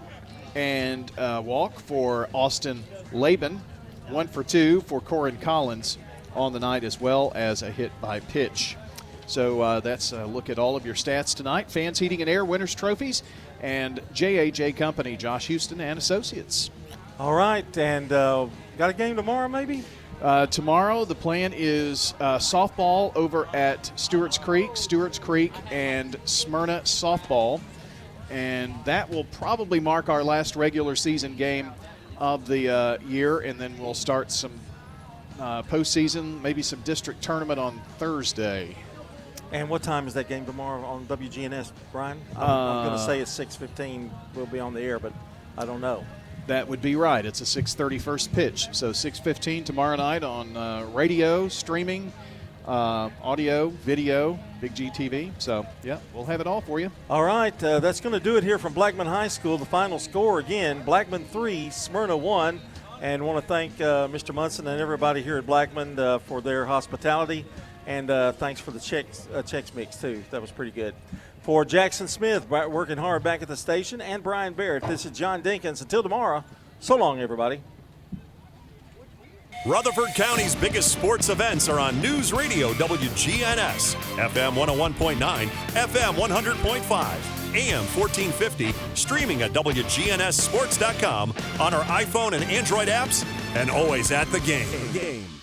and a walk for Austin Laban. 1 for 2 for Corin Collins on the night, as well as a hit by pitch. So that's a look at all of your stats tonight. Fans Heating and Air Winners Trophies and JAJ Company, Josh Houston and Associates. All right, and got a game tomorrow maybe? Tomorrow the plan is softball over at Stewart's Creek and Smyrna softball. And that will probably mark our last regular season game of the year, and then we'll start some postseason, maybe some district tournament on Thursday. And what time is that game tomorrow on WGNS, Brian? I'm going to say it's 6:15. We'll be on the air, but I don't know. That would be right. It's a 6:30 first pitch. So 6:15 tomorrow night on radio, streaming, audio, video, Big G TV. So, yeah, we'll have it all for you. All right, that's going to do it here from Blackman High School. The final score again, Blackman 3, Smyrna 1. And want to thank Mr. Munson and everybody here at Blackman for their hospitality. And thanks for the checks mix, too. That was pretty good. For Jackson Smith, working hard back at the station, and Brian Barrett, this is John Dinkins. Until tomorrow, so long, everybody. Rutherford County's biggest sports events are on News Radio WGNS, FM 101.9, FM 100.5, AM 1450, streaming at WGNSSports.com, on our iPhone and Android apps, and always at the game.